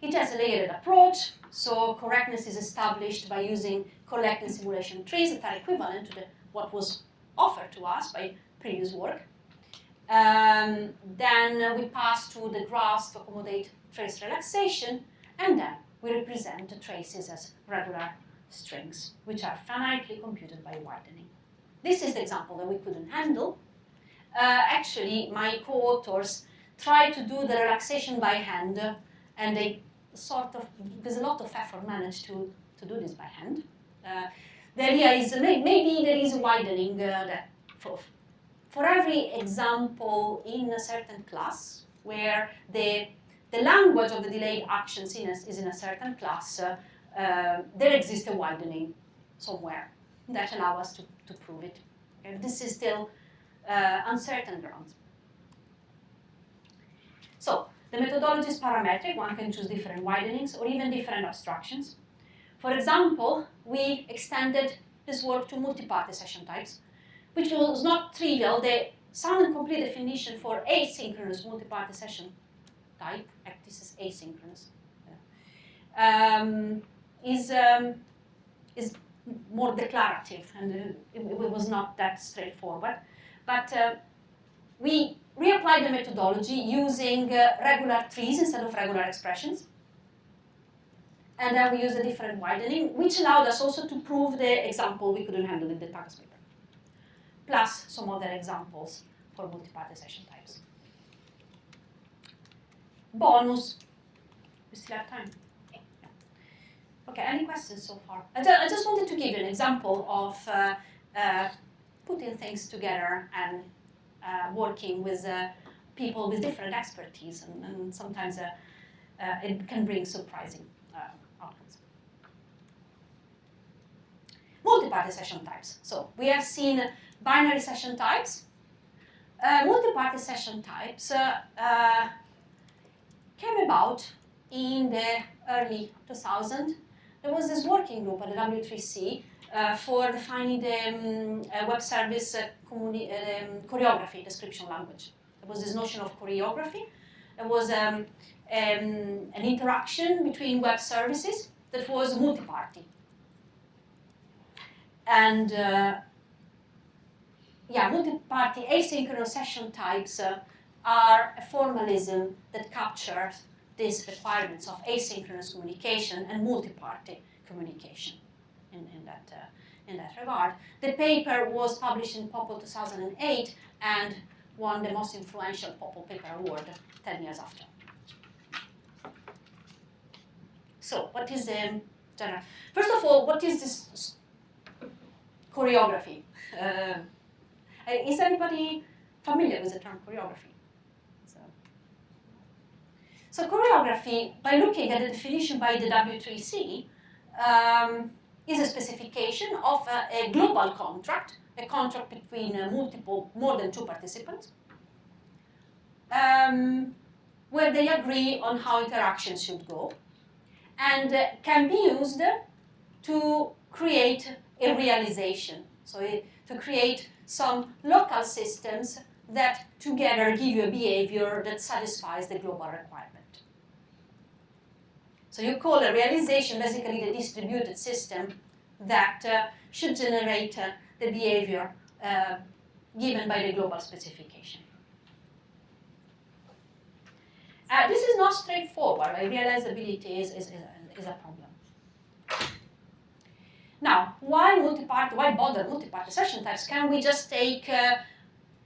S1: It has a layered approach, so correctness is established by using collecting simulation trees that are equivalent to what was offered to us by previous work. Then we pass through the graphs to accommodate trace relaxation, and then we represent the traces as regular strings, which are finitely computed by widening. This is the example that we couldn't handle. Actually, my co-authors tried to do the relaxation by hand, and they sort of, with a lot of effort, managed to do this by hand. The idea is maybe there is a widening that for every example in a certain class where the language of the delayed actions is in a certain class, there exists a widening somewhere that allows us to prove it. And this is still uncertain grounds. So the methodology is parametric. One can choose different widenings or even different abstractions. For example, we extended this work to multi-party session types, which was not trivial. The sound and complete definition for asynchronous multi-party session type, this is asynchronous, is more declarative, and it was not that straightforward. But we reapplied the methodology using regular trees instead of regular expressions. And then we used a different widening, which allowed us also to prove the example we couldn't handle in the task paper, plus some other examples for multi-party session types. Bonus. We still have time. Okay, any questions so far? I just wanted to give you an example of putting things together and working with people with different expertise, and sometimes it can bring surprising outcomes. Multi-party session types. So we have seen binary session types. Multi-party session types came about in the early 2000s. There was this working group at the W3C for defining the web service choreography description language. There was this notion of choreography. There was an interaction between web services that was multi-party. And multi-party asynchronous session types are a formalism that captures these requirements of asynchronous communication and multi-party communication in that regard. The paper was published in POPL 2008 and won the most influential POPL paper award 10 years after. So, what is the general? First of all, what is this choreography? Is anybody familiar with the term choreography? So choreography, by looking at the definition by the W3C, is a specification of a global contract, a contract between more than two participants, where they agree on how interactions should go, and can be used to create a realization, so to create some local systems that together give you a behavior that satisfies the global requirement. So you call a realization basically the distributed system that should generate the behavior given by the global specification. This is not straightforward. Realizability is a problem. Now, why bother multi-party session types? Can we just take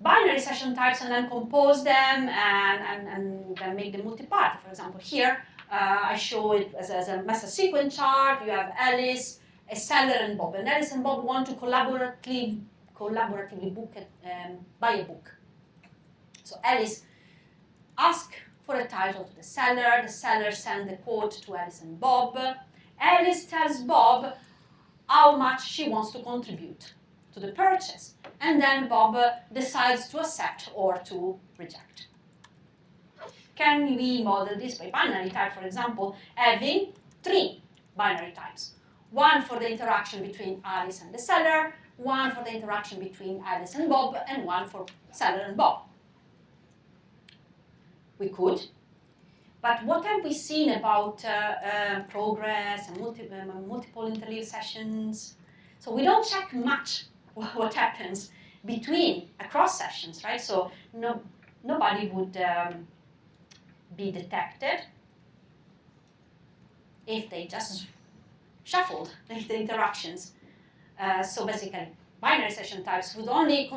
S1: binary session types and then compose them and then make them multi-party? For example, here I show it as a message sequence chart. You have Alice, a seller, and Bob. And Alice and Bob want to collaboratively buy a book. So Alice asks for a title to the seller sends the quote to Alice and Bob. Alice tells Bob how much she wants to contribute to the purchase. And then Bob decides to accept or to reject. Can we model this by binary type, for example, having 3 binary types? One for the interaction between Alice and the seller, one for the interaction between Alice and Bob, and one for seller and Bob. We could. But what have we seen about progress and multiple interleave sessions? So we don't check much what happens between across sessions, right? So nobody would be detected if they just shuffled the interactions. So basically, binary session types would only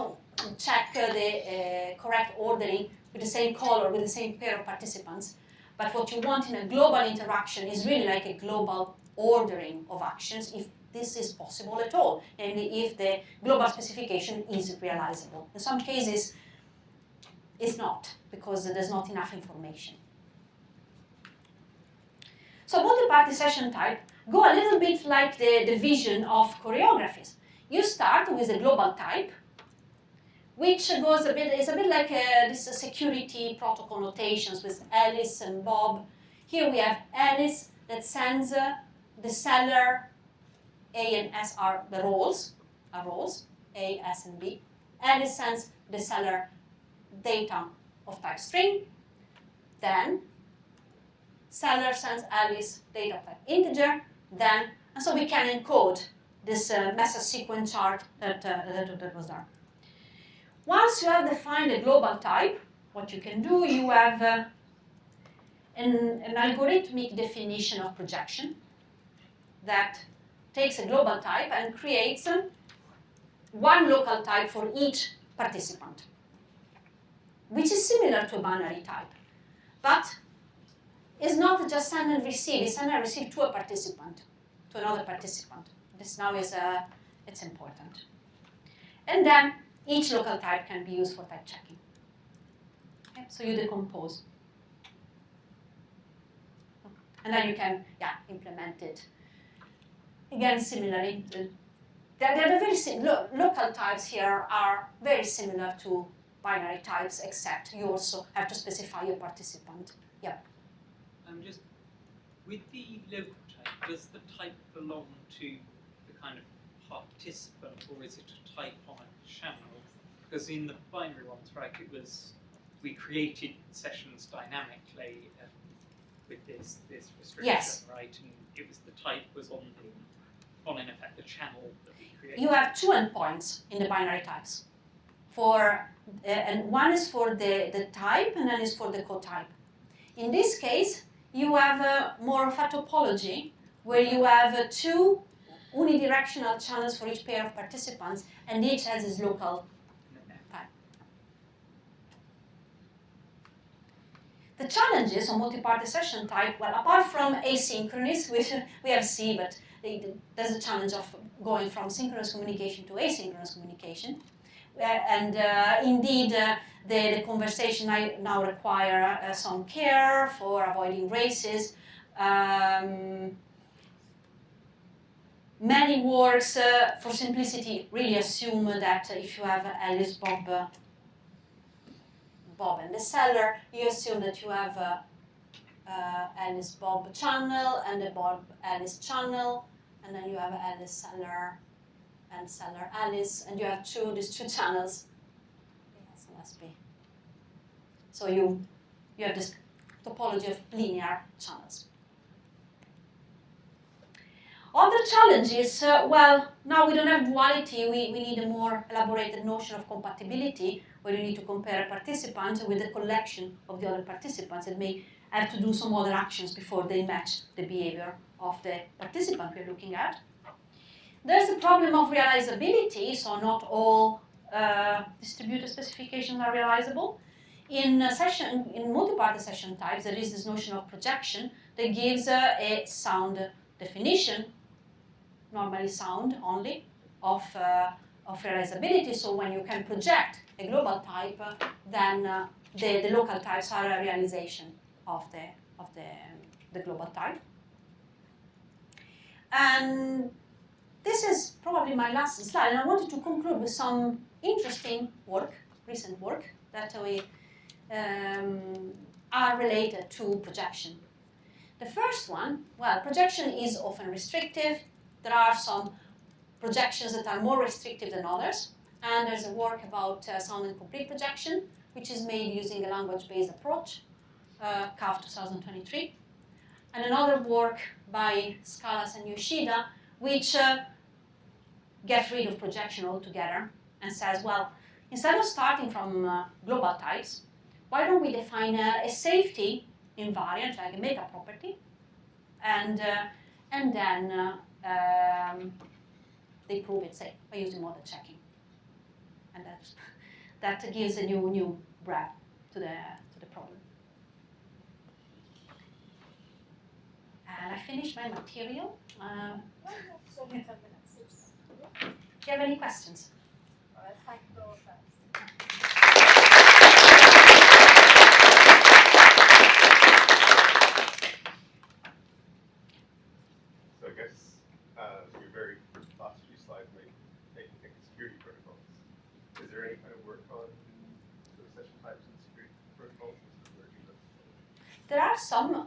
S1: check the correct ordering with the same color, with the same pair of participants. But what you want in a global interaction is really like a global ordering of actions, if this is possible at all, namely if the global specification is realizable. In some cases, it's not, because there's not enough information. So multi-party session type go a little bit like the vision of choreographies. You start with a global type, which is a bit like this security protocol notations with Alice and Bob. Here we have Alice that sends the seller, A and S are the roles, A, S, and B. Alice sends the seller data of type string. Then seller sends Alice data of type integer. Then, and so we can encode this message sequence chart that was there. Once you have defined a global type, what you can do, you have an algorithmic definition of projection that takes a global type and creates one local type for each participant, which is similar to a binary type, but is not just send and receive. It's send and receive to a participant, to another participant. This now is it's important. And then each local type can be used for type checking. Okay, so you decompose. And then you can implement it. Again, similarly, they're very local types here are very similar to binary types, except you also have to specify your participant. Yeah.
S3: Just with the local type, does the type belong to the kind of participant, or is it a type on a channel? Because in the binary ones, right, it was we created sessions dynamically with this restriction,
S1: yes.
S3: right? And it was the type was on in effect the channel that we created.
S1: You have 2 endpoints in the binary types, and one is for the type, and then is for the cotype. In this case, you have more of a topology where you have 2 unidirectional channels for each pair of participants, and each has its local type. The challenges on multi-party session type, well, apart from asynchronous, which we have C, but there's a challenge of going from synchronous communication to asynchronous communication. Indeed, the conversation now require some care for avoiding races. Many works, for simplicity, really assume that if you have Alice, Bob, and the seller, you assume that you have Alice, Bob channel and the Bob, Alice channel, and then you have Alice, seller, and seller, Alice, and you have these two channels. Yes, it must be. So you have this topology of linear channels. Other challenges, well, now we don't have duality, we need a more elaborated notion of compatibility, where you need to compare a participant with a collection of the other participants and may have to do some other actions before they match the behavior of the participant we're looking at. There's the problem of realizability, so not all distributed specifications are realizable. In multi-party session types, there is this notion of projection that gives a sound definition, normally sound only, of realizability. So when you can project a global type, then the local types are a realization of the global type. And this is probably my last slide, and I wanted to conclude with some interesting work, recent work, that we are related to projection. The first one, well, projection is often restrictive. There are some projections that are more restrictive than others, and there's a work about sound and complete projection, which is made using a language-based approach, CAF 2023, and another work by Scalas and Yoshida, which gets rid of projection altogether and says, well, instead of starting from global types, why don't we define a safety invariant, like a meta property, and then they prove it safe by using model checking, and that gives a new breath to the problem. And I finished my material.
S5: So 10 minutes.
S1: Do you have any questions?
S5: Well, let's thank you all first.
S4: So I guess your very last few slides making security protocols. Is there any kind of work on sort of session types and security protocols?
S1: There are some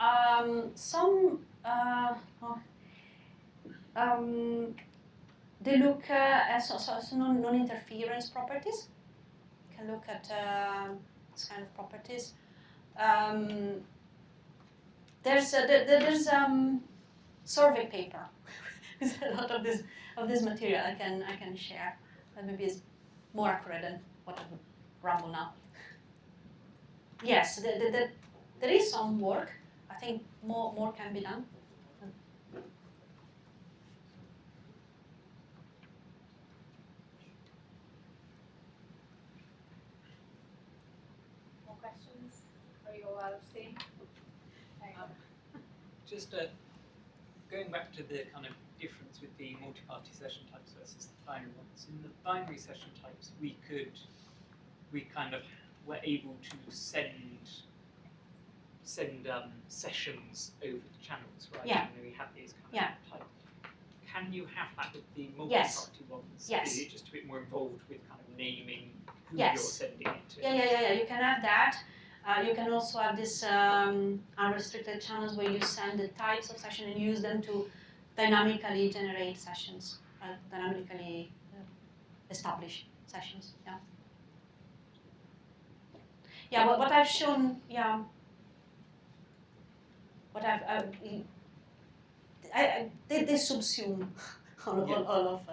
S1: they look at non-interference properties. You can look at this kind of properties. There's survey paper with a lot of this material I can share. That maybe is more accurate than what I would ramble now. Yes, there is some work. I think more can be done.
S5: More questions? Are you all out of steam? Hang on.
S3: Just going back to the kind of difference with the multi-party session types versus the binary ones. In the binary session types, we kind of were able to send sessions over the channels, right?
S1: Yeah.
S3: And we have these kind
S1: Yeah.
S3: of type. Can you have that with the multi-party ones?
S1: Yes.
S3: Is it just a bit more involved with kind of naming who
S1: Yes.
S3: you're sending it to?
S1: Yeah. You can have that. You can also have this unrestricted channels where you send the types of session and use them to dynamically generate sessions, dynamically establish sessions. Yeah. Yeah. What I've shown. Yeah. What they subsume all of